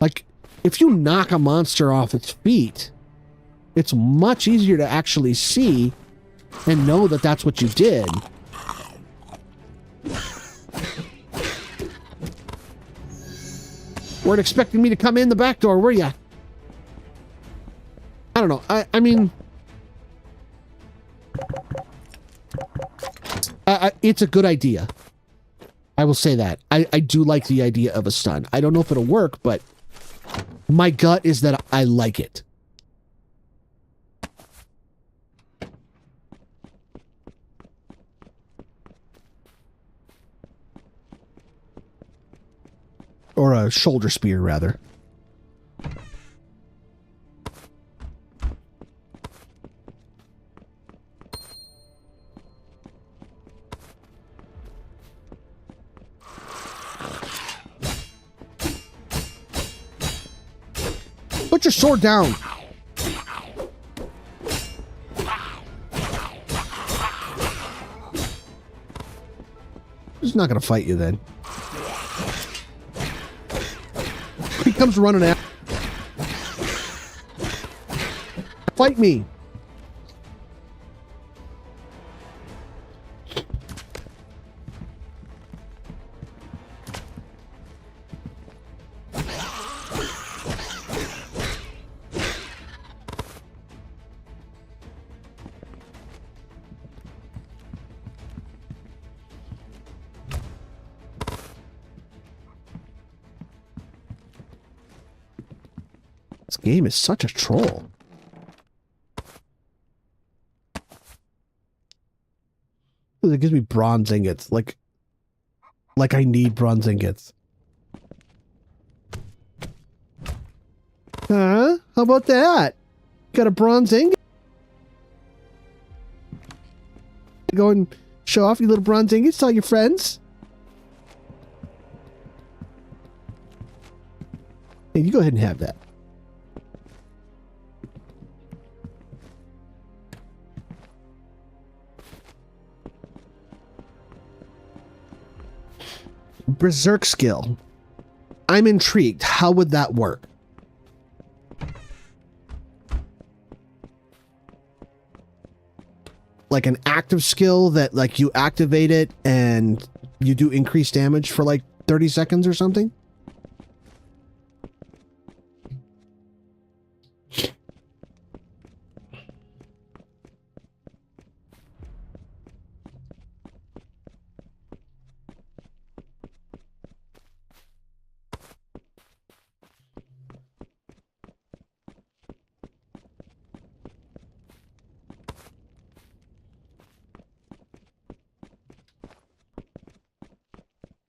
like if you knock a monster off its feet, it's much easier to actually see and know that that's what you did. Weren't expecting me to come in the back door, were ya? I don't know. I mean, it's a good idea. I will say that. I do like the idea of a stun. I don't know if it'll work, but my gut is that I like it. Or a shoulder spear, rather. Put your sword down. He's not going to fight you then. He comes running out. Fight me. This game is such a troll. It gives me bronze ingots. Like I need bronze ingots. Huh? How about that? Got a bronze ingot? Go and show off your little bronze ingots to all your friends? Hey, you go ahead and have that. Berserk skill. I'm intrigued. How would that work? Like an active skill that like you activate it and you do increased damage for like 30 seconds or something?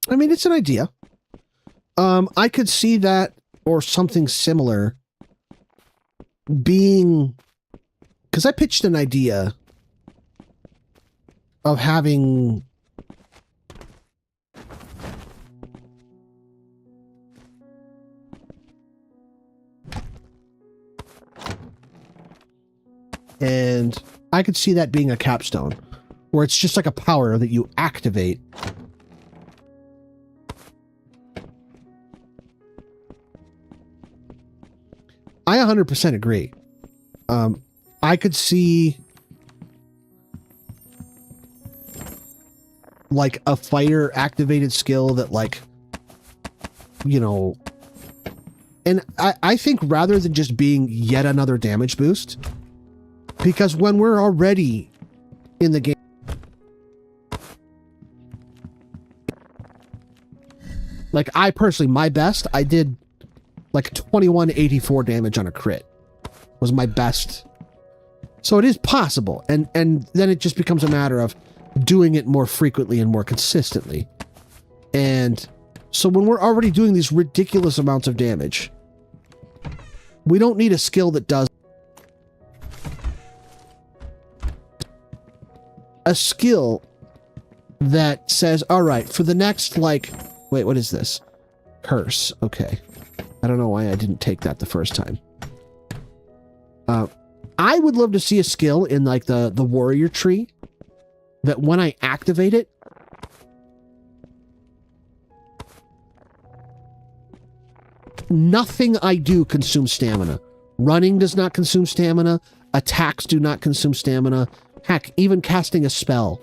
I mean, it's an idea. I could see that or something similar being... Because I pitched an idea of having... And I could see that being a capstone, where it's just like a power that you activate. I 100% agree. I could see like a fighter activated skill that like, you know, and I think rather than just being yet another damage boost, because when we're already in the game, Like, I personally, my best, I did like 2184 damage on a crit. Was my best. So it is possible. And then it just becomes a matter of doing it more frequently and more consistently. And so when we're already doing these ridiculous amounts of damage, we don't need a skill that does a skill that says, all right, for the next, like, wait, what is this? Curse. Okay. I don't know why I didn't take that the first time. I would love to see a skill in, like, the warrior tree that when I activate it, nothing I do consumes stamina. Running does not consume stamina. Attacks do not consume stamina. Heck, even casting a spell.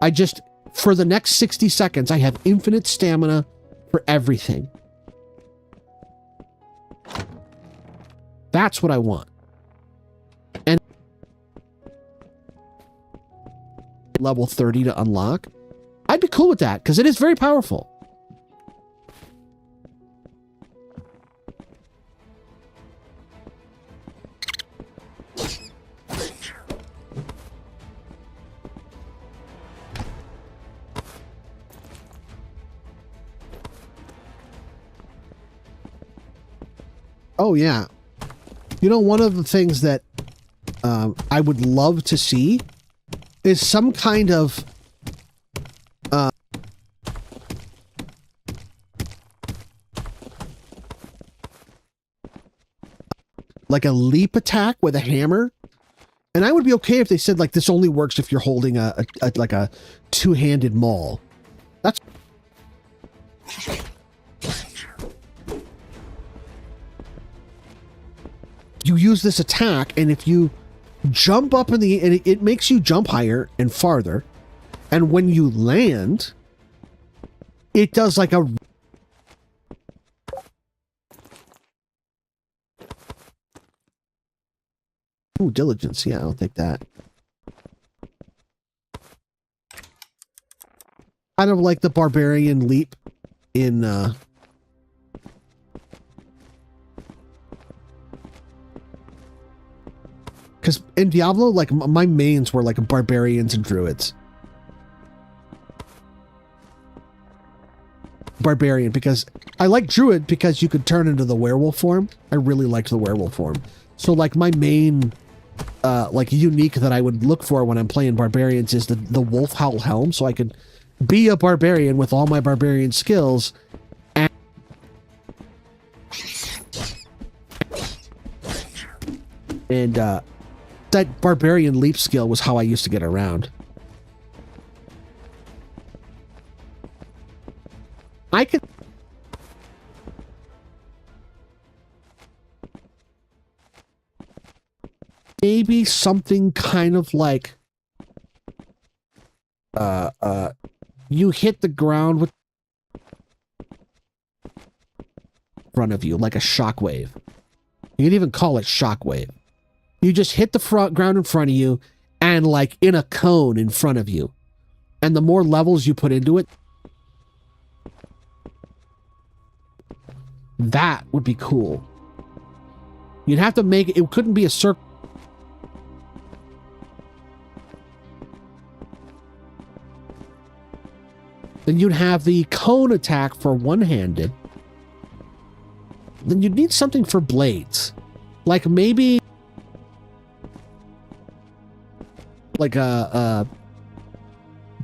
I just, for the next 60 seconds, I have infinite stamina for everything. That's what I want. And level 30 to unlock. I'd be cool with that, because it is very powerful. Oh, yeah. You know, one of the things that I would love to see is some kind of like a leap attack with a hammer. And I would be okay if they said, like, this only works if you're holding like a two-handed maul. That's... You use this attack, and if you jump up in the... and it makes you jump higher and farther. And when you land, it does like a... Ooh, diligence. Yeah, I'll take that. Kind of like the barbarian leap in... Because in Diablo, like, my mains were like barbarians and druids. Barbarian, because I like druid because you could turn into the werewolf form. I really liked the werewolf form. So, like, my main, like, unique that I would look for when I'm playing barbarians is the wolf howl helm, so I could be a barbarian with all my barbarian skills. And that barbarian leap skill was how I used to get around. I could... maybe something kind of like... you hit the ground with... in front of you, like a shockwave. You can even call it shockwave. You just hit the ground in front of you and, like, in a cone in front of you. And the more levels you put into it, that would be cool. You'd have to make it... it couldn't be a circle. Then you'd have the cone attack for one-handed. Then you'd need something for blades. Like, maybe... like a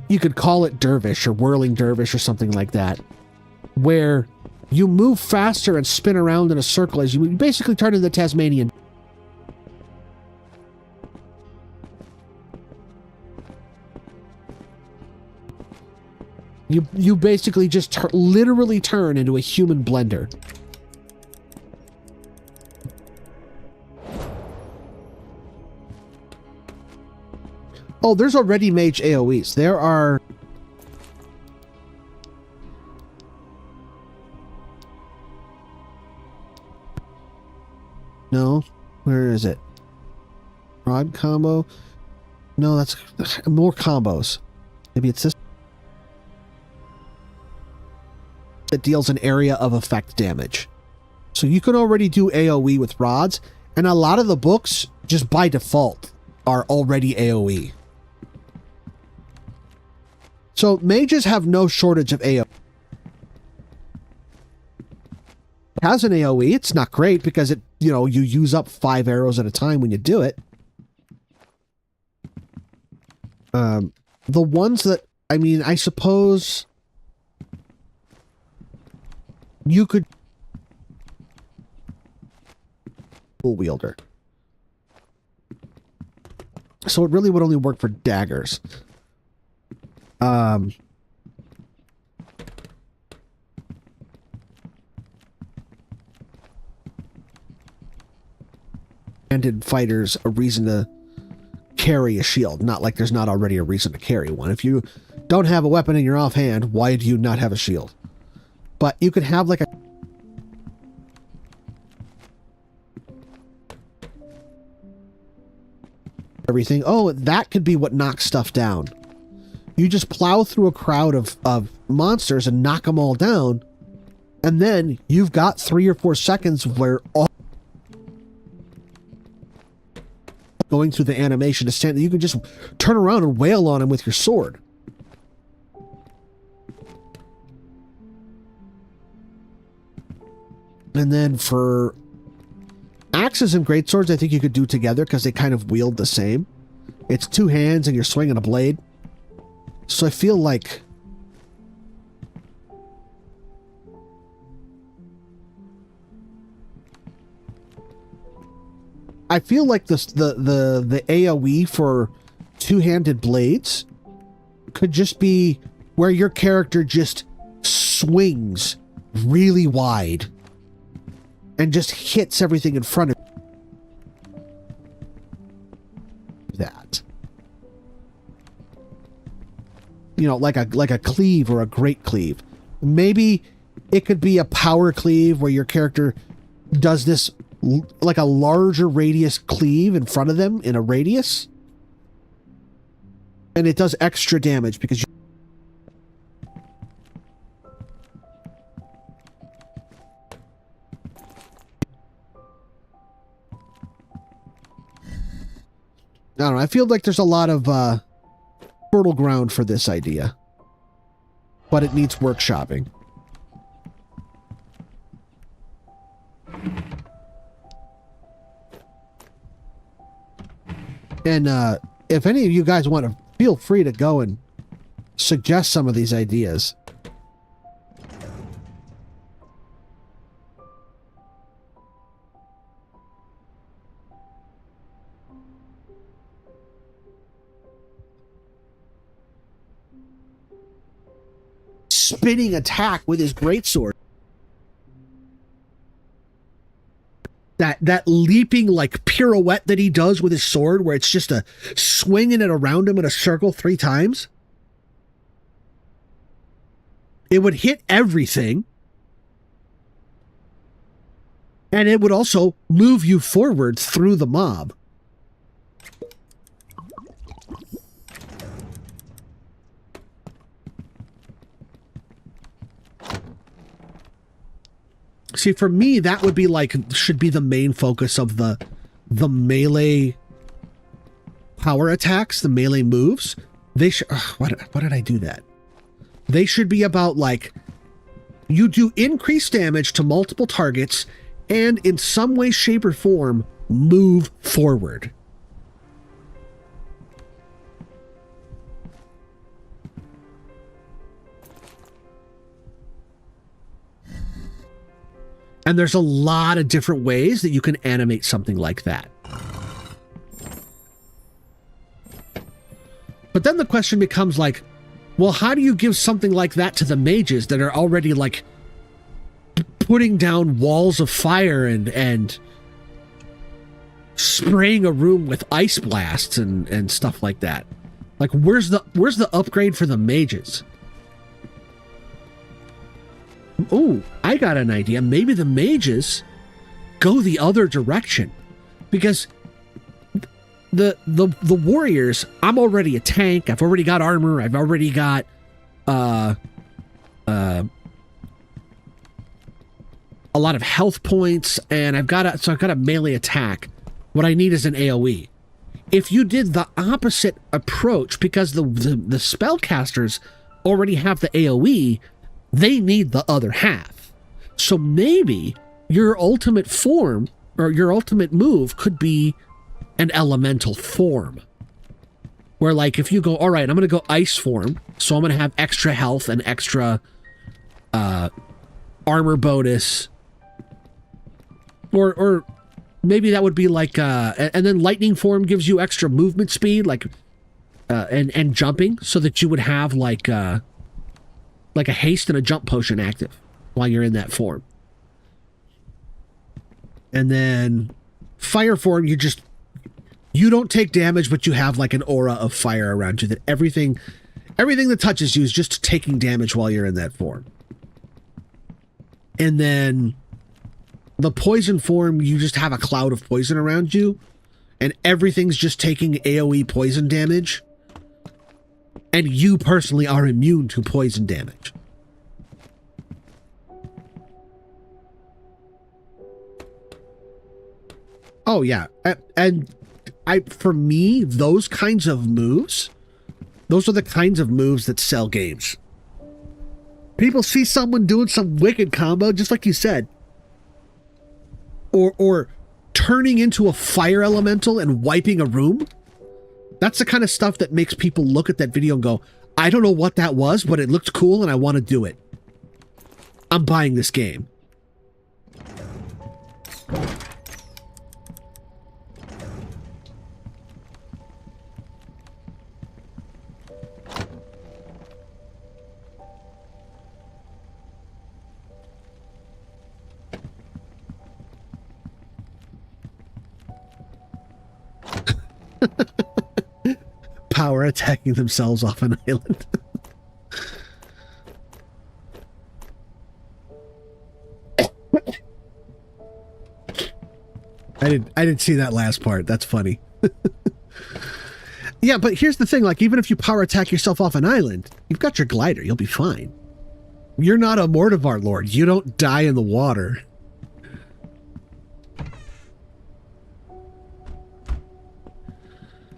you could call it dervish or whirling dervish or something like that, where you move faster and spin around in a circle as you basically turn into the Tasmanian. You basically just literally turn into a human blender. Oh, there's already mage AoEs. There are... no? Where is it? Rod combo? No, that's... more combos. Maybe it's this... that deals an area of effect damage. So you can already do AoE with rods, and a lot of the books, just by default, are already AoE. So mages have no shortage of AoE. It has an AoE. It's not great because it, you know, you use up 5 arrows at a time when you do it. The ones that, I mean, I suppose you could full wielder. So it really would only work for daggers. Handed fighters a reason to carry a shield. Not like there's not already a reason to carry one. If you don't have a weapon in your offhand, why do you not have a shield? But you could have like a everything. Oh, that could be what knocks stuff down. You just plow through a crowd of monsters and knock them all down, and then you've got 3 or 4 seconds where all going through the animation to stand. You can just turn around and wail on him with your sword. And then for axes and greatswords, I think you could do together because they kind of wield the same. It's 2 hands and you're swinging a blade. So I feel like the AoE for 2-handed blades could just be where your character just swings really wide and just hits everything in front of that. You know, like a cleave or a great cleave. Maybe it could be a power cleave where your character does this like a larger radius cleave in front of them in a radius. And it does extra damage because I don't know. I feel like there's a lot of fertile ground for this idea, but it needs workshopping. And if any of you guys want to, feel free to go and suggest some of these ideas. Spinning attack with his greatsword. That leaping like pirouette that he does with his sword, where it's just a swinging it around him in a circle 3 times. It would hit everything. And it would also move you forward through the mob. See, for me, that would be like, should be the main focus of the melee power attacks, the melee moves. They should, why did I do that? They should be about like, you do increased damage to multiple targets and in some way, shape, or form, move forward. And there's a lot of different ways that you can animate something like that. But then the question becomes like, well, how do you give something like that to the mages that are already like putting down walls of fire and spraying a room with ice blasts and stuff like that? Like, where's the upgrade for the mages? Oh, I got an idea. Maybe the mages go the other direction, because the warriors, I'm already a tank. I've already got armor. I've already got a lot of health points, and I've got a melee attack. What I need is an AoE. If you did the opposite approach, because the spellcasters already have the AoE, they need the other half. So maybe your ultimate form or your ultimate move could be an elemental form. Where, like, if you go, all right, I'm going to go ice form, so I'm going to have extra health and extra armor bonus. Or maybe that would be like, and then lightning form gives you extra movement speed, like, and jumping, so that you would have like a haste and a jump potion active while you're in that form. And then fire form, you don't take damage, but you have like an aura of fire around you that everything that touches you is just taking damage while you're in that form. And then the poison form, you just have a cloud of poison around you, and everything's just taking AoE poison damage. And you personally are immune to poison damage. Oh yeah, and for me, those kinds of moves, those are the kinds of moves that sell games. People see someone doing some wicked combo, just like you said, or turning into a fire elemental and wiping a room. That's the kind of stuff that makes people look at that video and go, I don't know what that was, but it looked cool and I want to do it. I'm buying this game. Power attacking themselves off an island. I didn't see that last part. That's funny. Yeah, but here's the thing, like, even if you power attack yourself off an island, you've got your glider, you'll be fine. You're not a Mortivar Lord. You don't die in the water.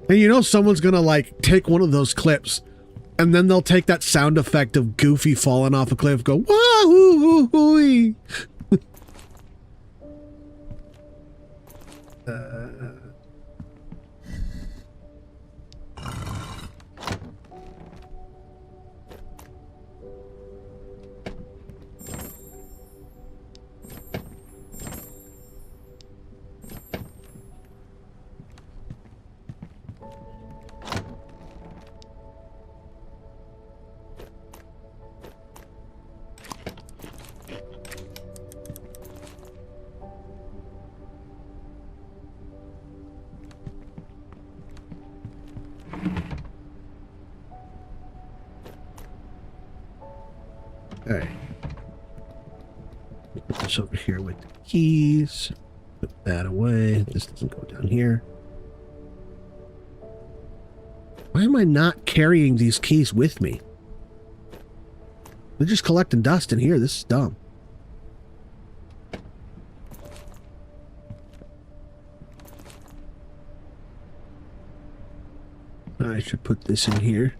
And you know someone's gonna, like, take one of those clips, and then they'll take that sound effect of Goofy falling off a cliff, go, wah-hoo-hoo-hoo-wee. Alright. Put this over here with the keys. Put that away. This doesn't go down here. Why am I not carrying these keys with me? They're just collecting dust in here. This is dumb. I should put this in here.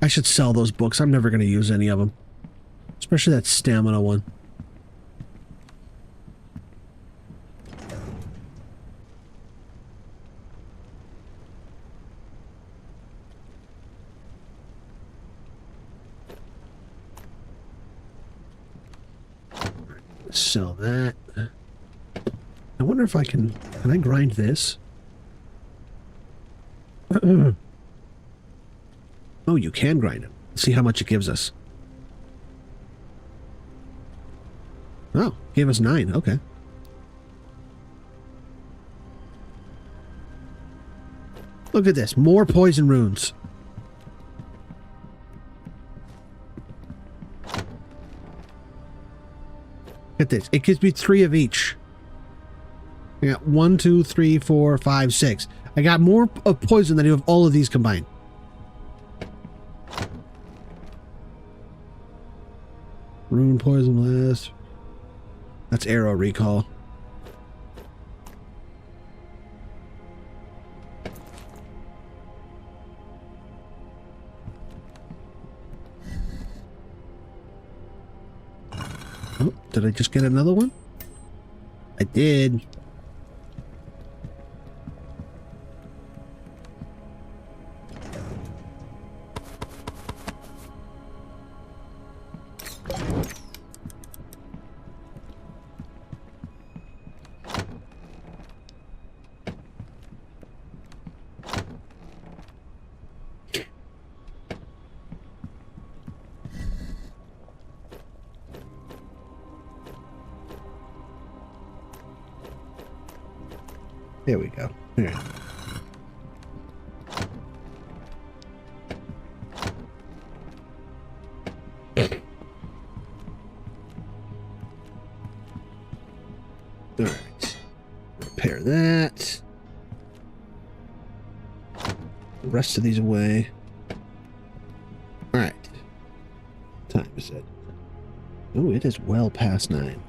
I should sell those books. I'm never going to use any of them. Especially that stamina one. Sell that. I wonder if I can I grind this? Oh, you can grind it. Let's see how much it gives us. Oh, gave us 9. Okay. Look at this. More poison runes. Look at this. It gives me 3 of each. I got 1, 2, 3, 4, 5, 6. I got more of poison than you have all of these combined. Rune poison blast. That's arrow recall. Oh, did I just get another one? I did. There we go. All right. All right. Repair that. The rest of these away. All right. What time is it? Oh, it is well past 9.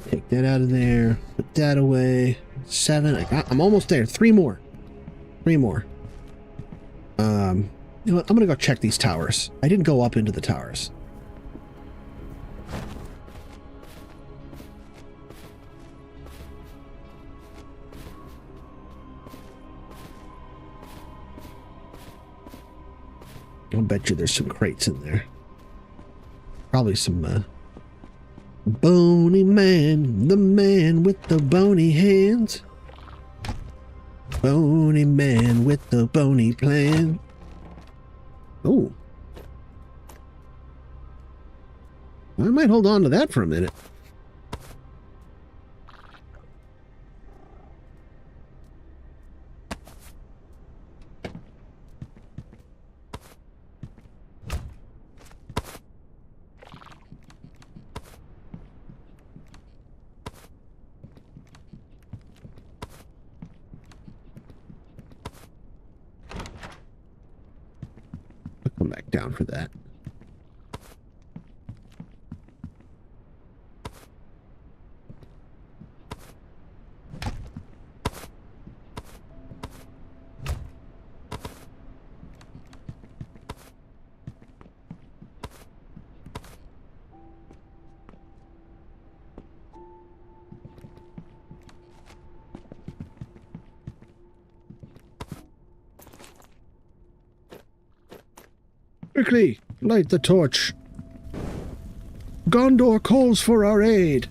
Take that out of there. Put that away. 7. I'm almost there. 3 more. 3 more. You know what? I'm gonna go check these towers. I didn't go up into the towers. I'll bet you there's some crates in there. Probably some, bony man, the man with the bony hands. Bony man with the bony plan. Oh. I might hold on to that for a minute. Come back down for that. Quickly, light the torch. Gondor calls for our aid.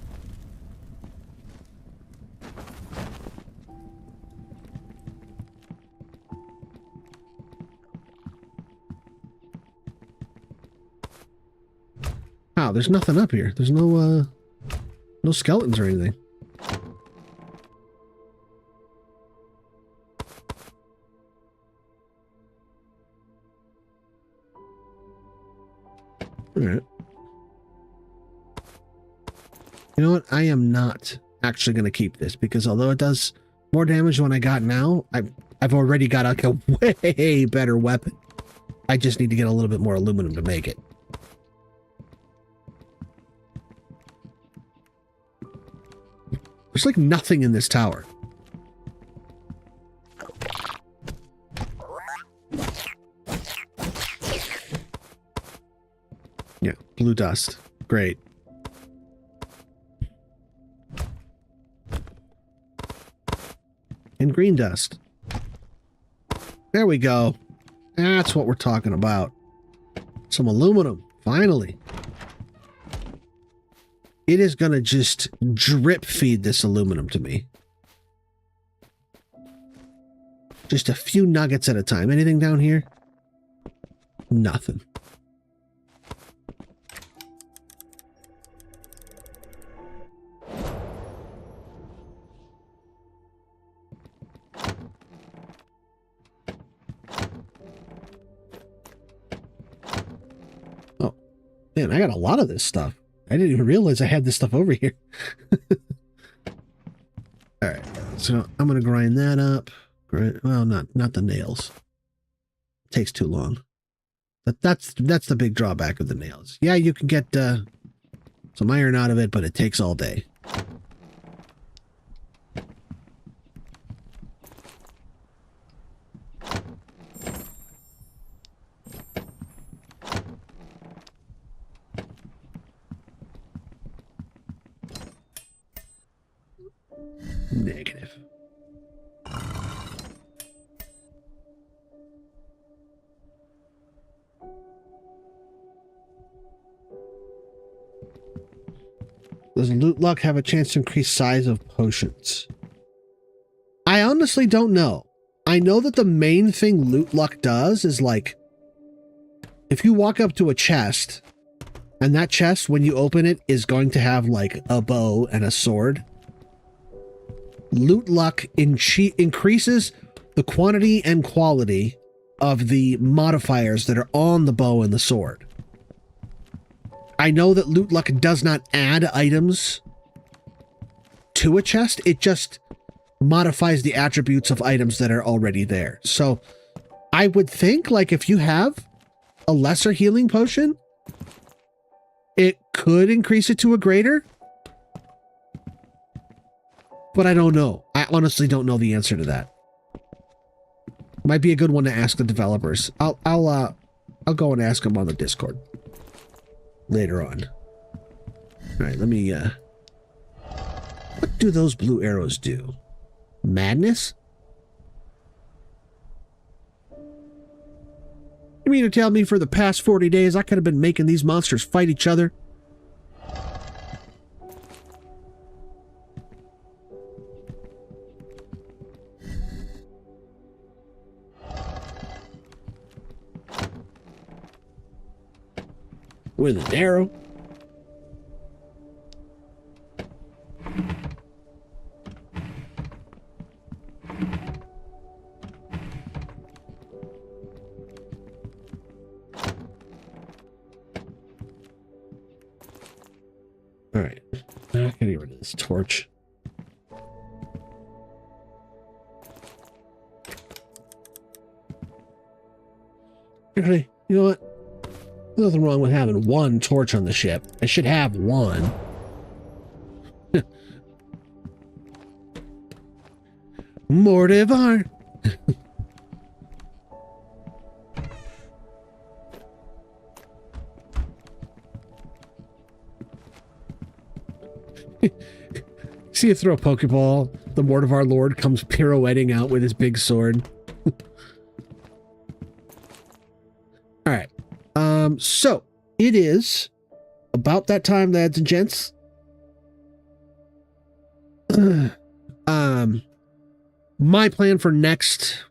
Wow, there's nothing up here. There's no skeletons or anything. Alright. You know what? I am not actually going to keep this because although it does more damage than I got now, I've already got like a way better weapon. I just need to get a little bit more aluminum to make it. There's like nothing in this tower. Yeah, blue dust. Great. And green dust. There we go. That's what we're talking about. Some aluminum. Finally. It is going to just drip feed this aluminum to me. Just a few nuggets at a time. Anything down here? Nothing. Oh, man, I got a lot of this stuff. I didn't even realize I had this stuff over here. All right, so I'm going to grind that up. Well, not the nails. takes too long. But that's the big drawback of the nails. Yeah, you can get some iron out of it, but it takes all day. Negative. Does loot luck have a chance to increase size of potions? I honestly don't know. I know that the main thing loot luck does is like, if you walk up to a chest, and that chest, when you open it, is going to have like a bow and a sword, loot luck increases the quantity and quality of the modifiers that are on the bow and the sword. I know that loot luck does not add items to a chest. It just modifies the attributes of items that are already there. So I would think, like, if you have a lesser healing potion, it could increase it to a greater. But I don't know. I honestly don't know the answer to that. Might be a good one to ask the developers. I'll go and ask them on the Discord later on. All right, let me what do those blue arrows do? Madness? You mean to tell me for the past 40 days I could have been making these monsters fight each other? With an arrow? All right, I gotta get rid of this torch. Actually, you know what? There's nothing wrong with having one torch on the ship. I should have one. Mortivar. See you throw a Pokeball, the Mortivar Lord comes pirouetting out with his big sword. All right. So it is about that time, lads and gents. My plan for next,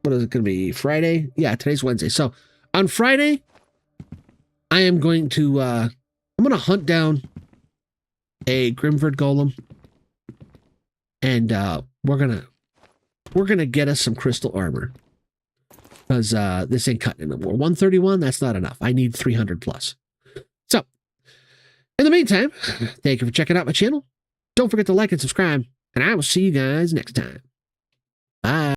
what is it going to be? Friday? Yeah, today's Wednesday. So on Friday, I am going to, I'm going to hunt down a Grimverd Golem, and we're gonna get us some crystal armor, because this ain't cutting no more. 131, that's not enough. I need 300 plus. So in the meantime, thank you for checking out my channel. Don't forget to like and subscribe, and I will see you guys next time. Bye.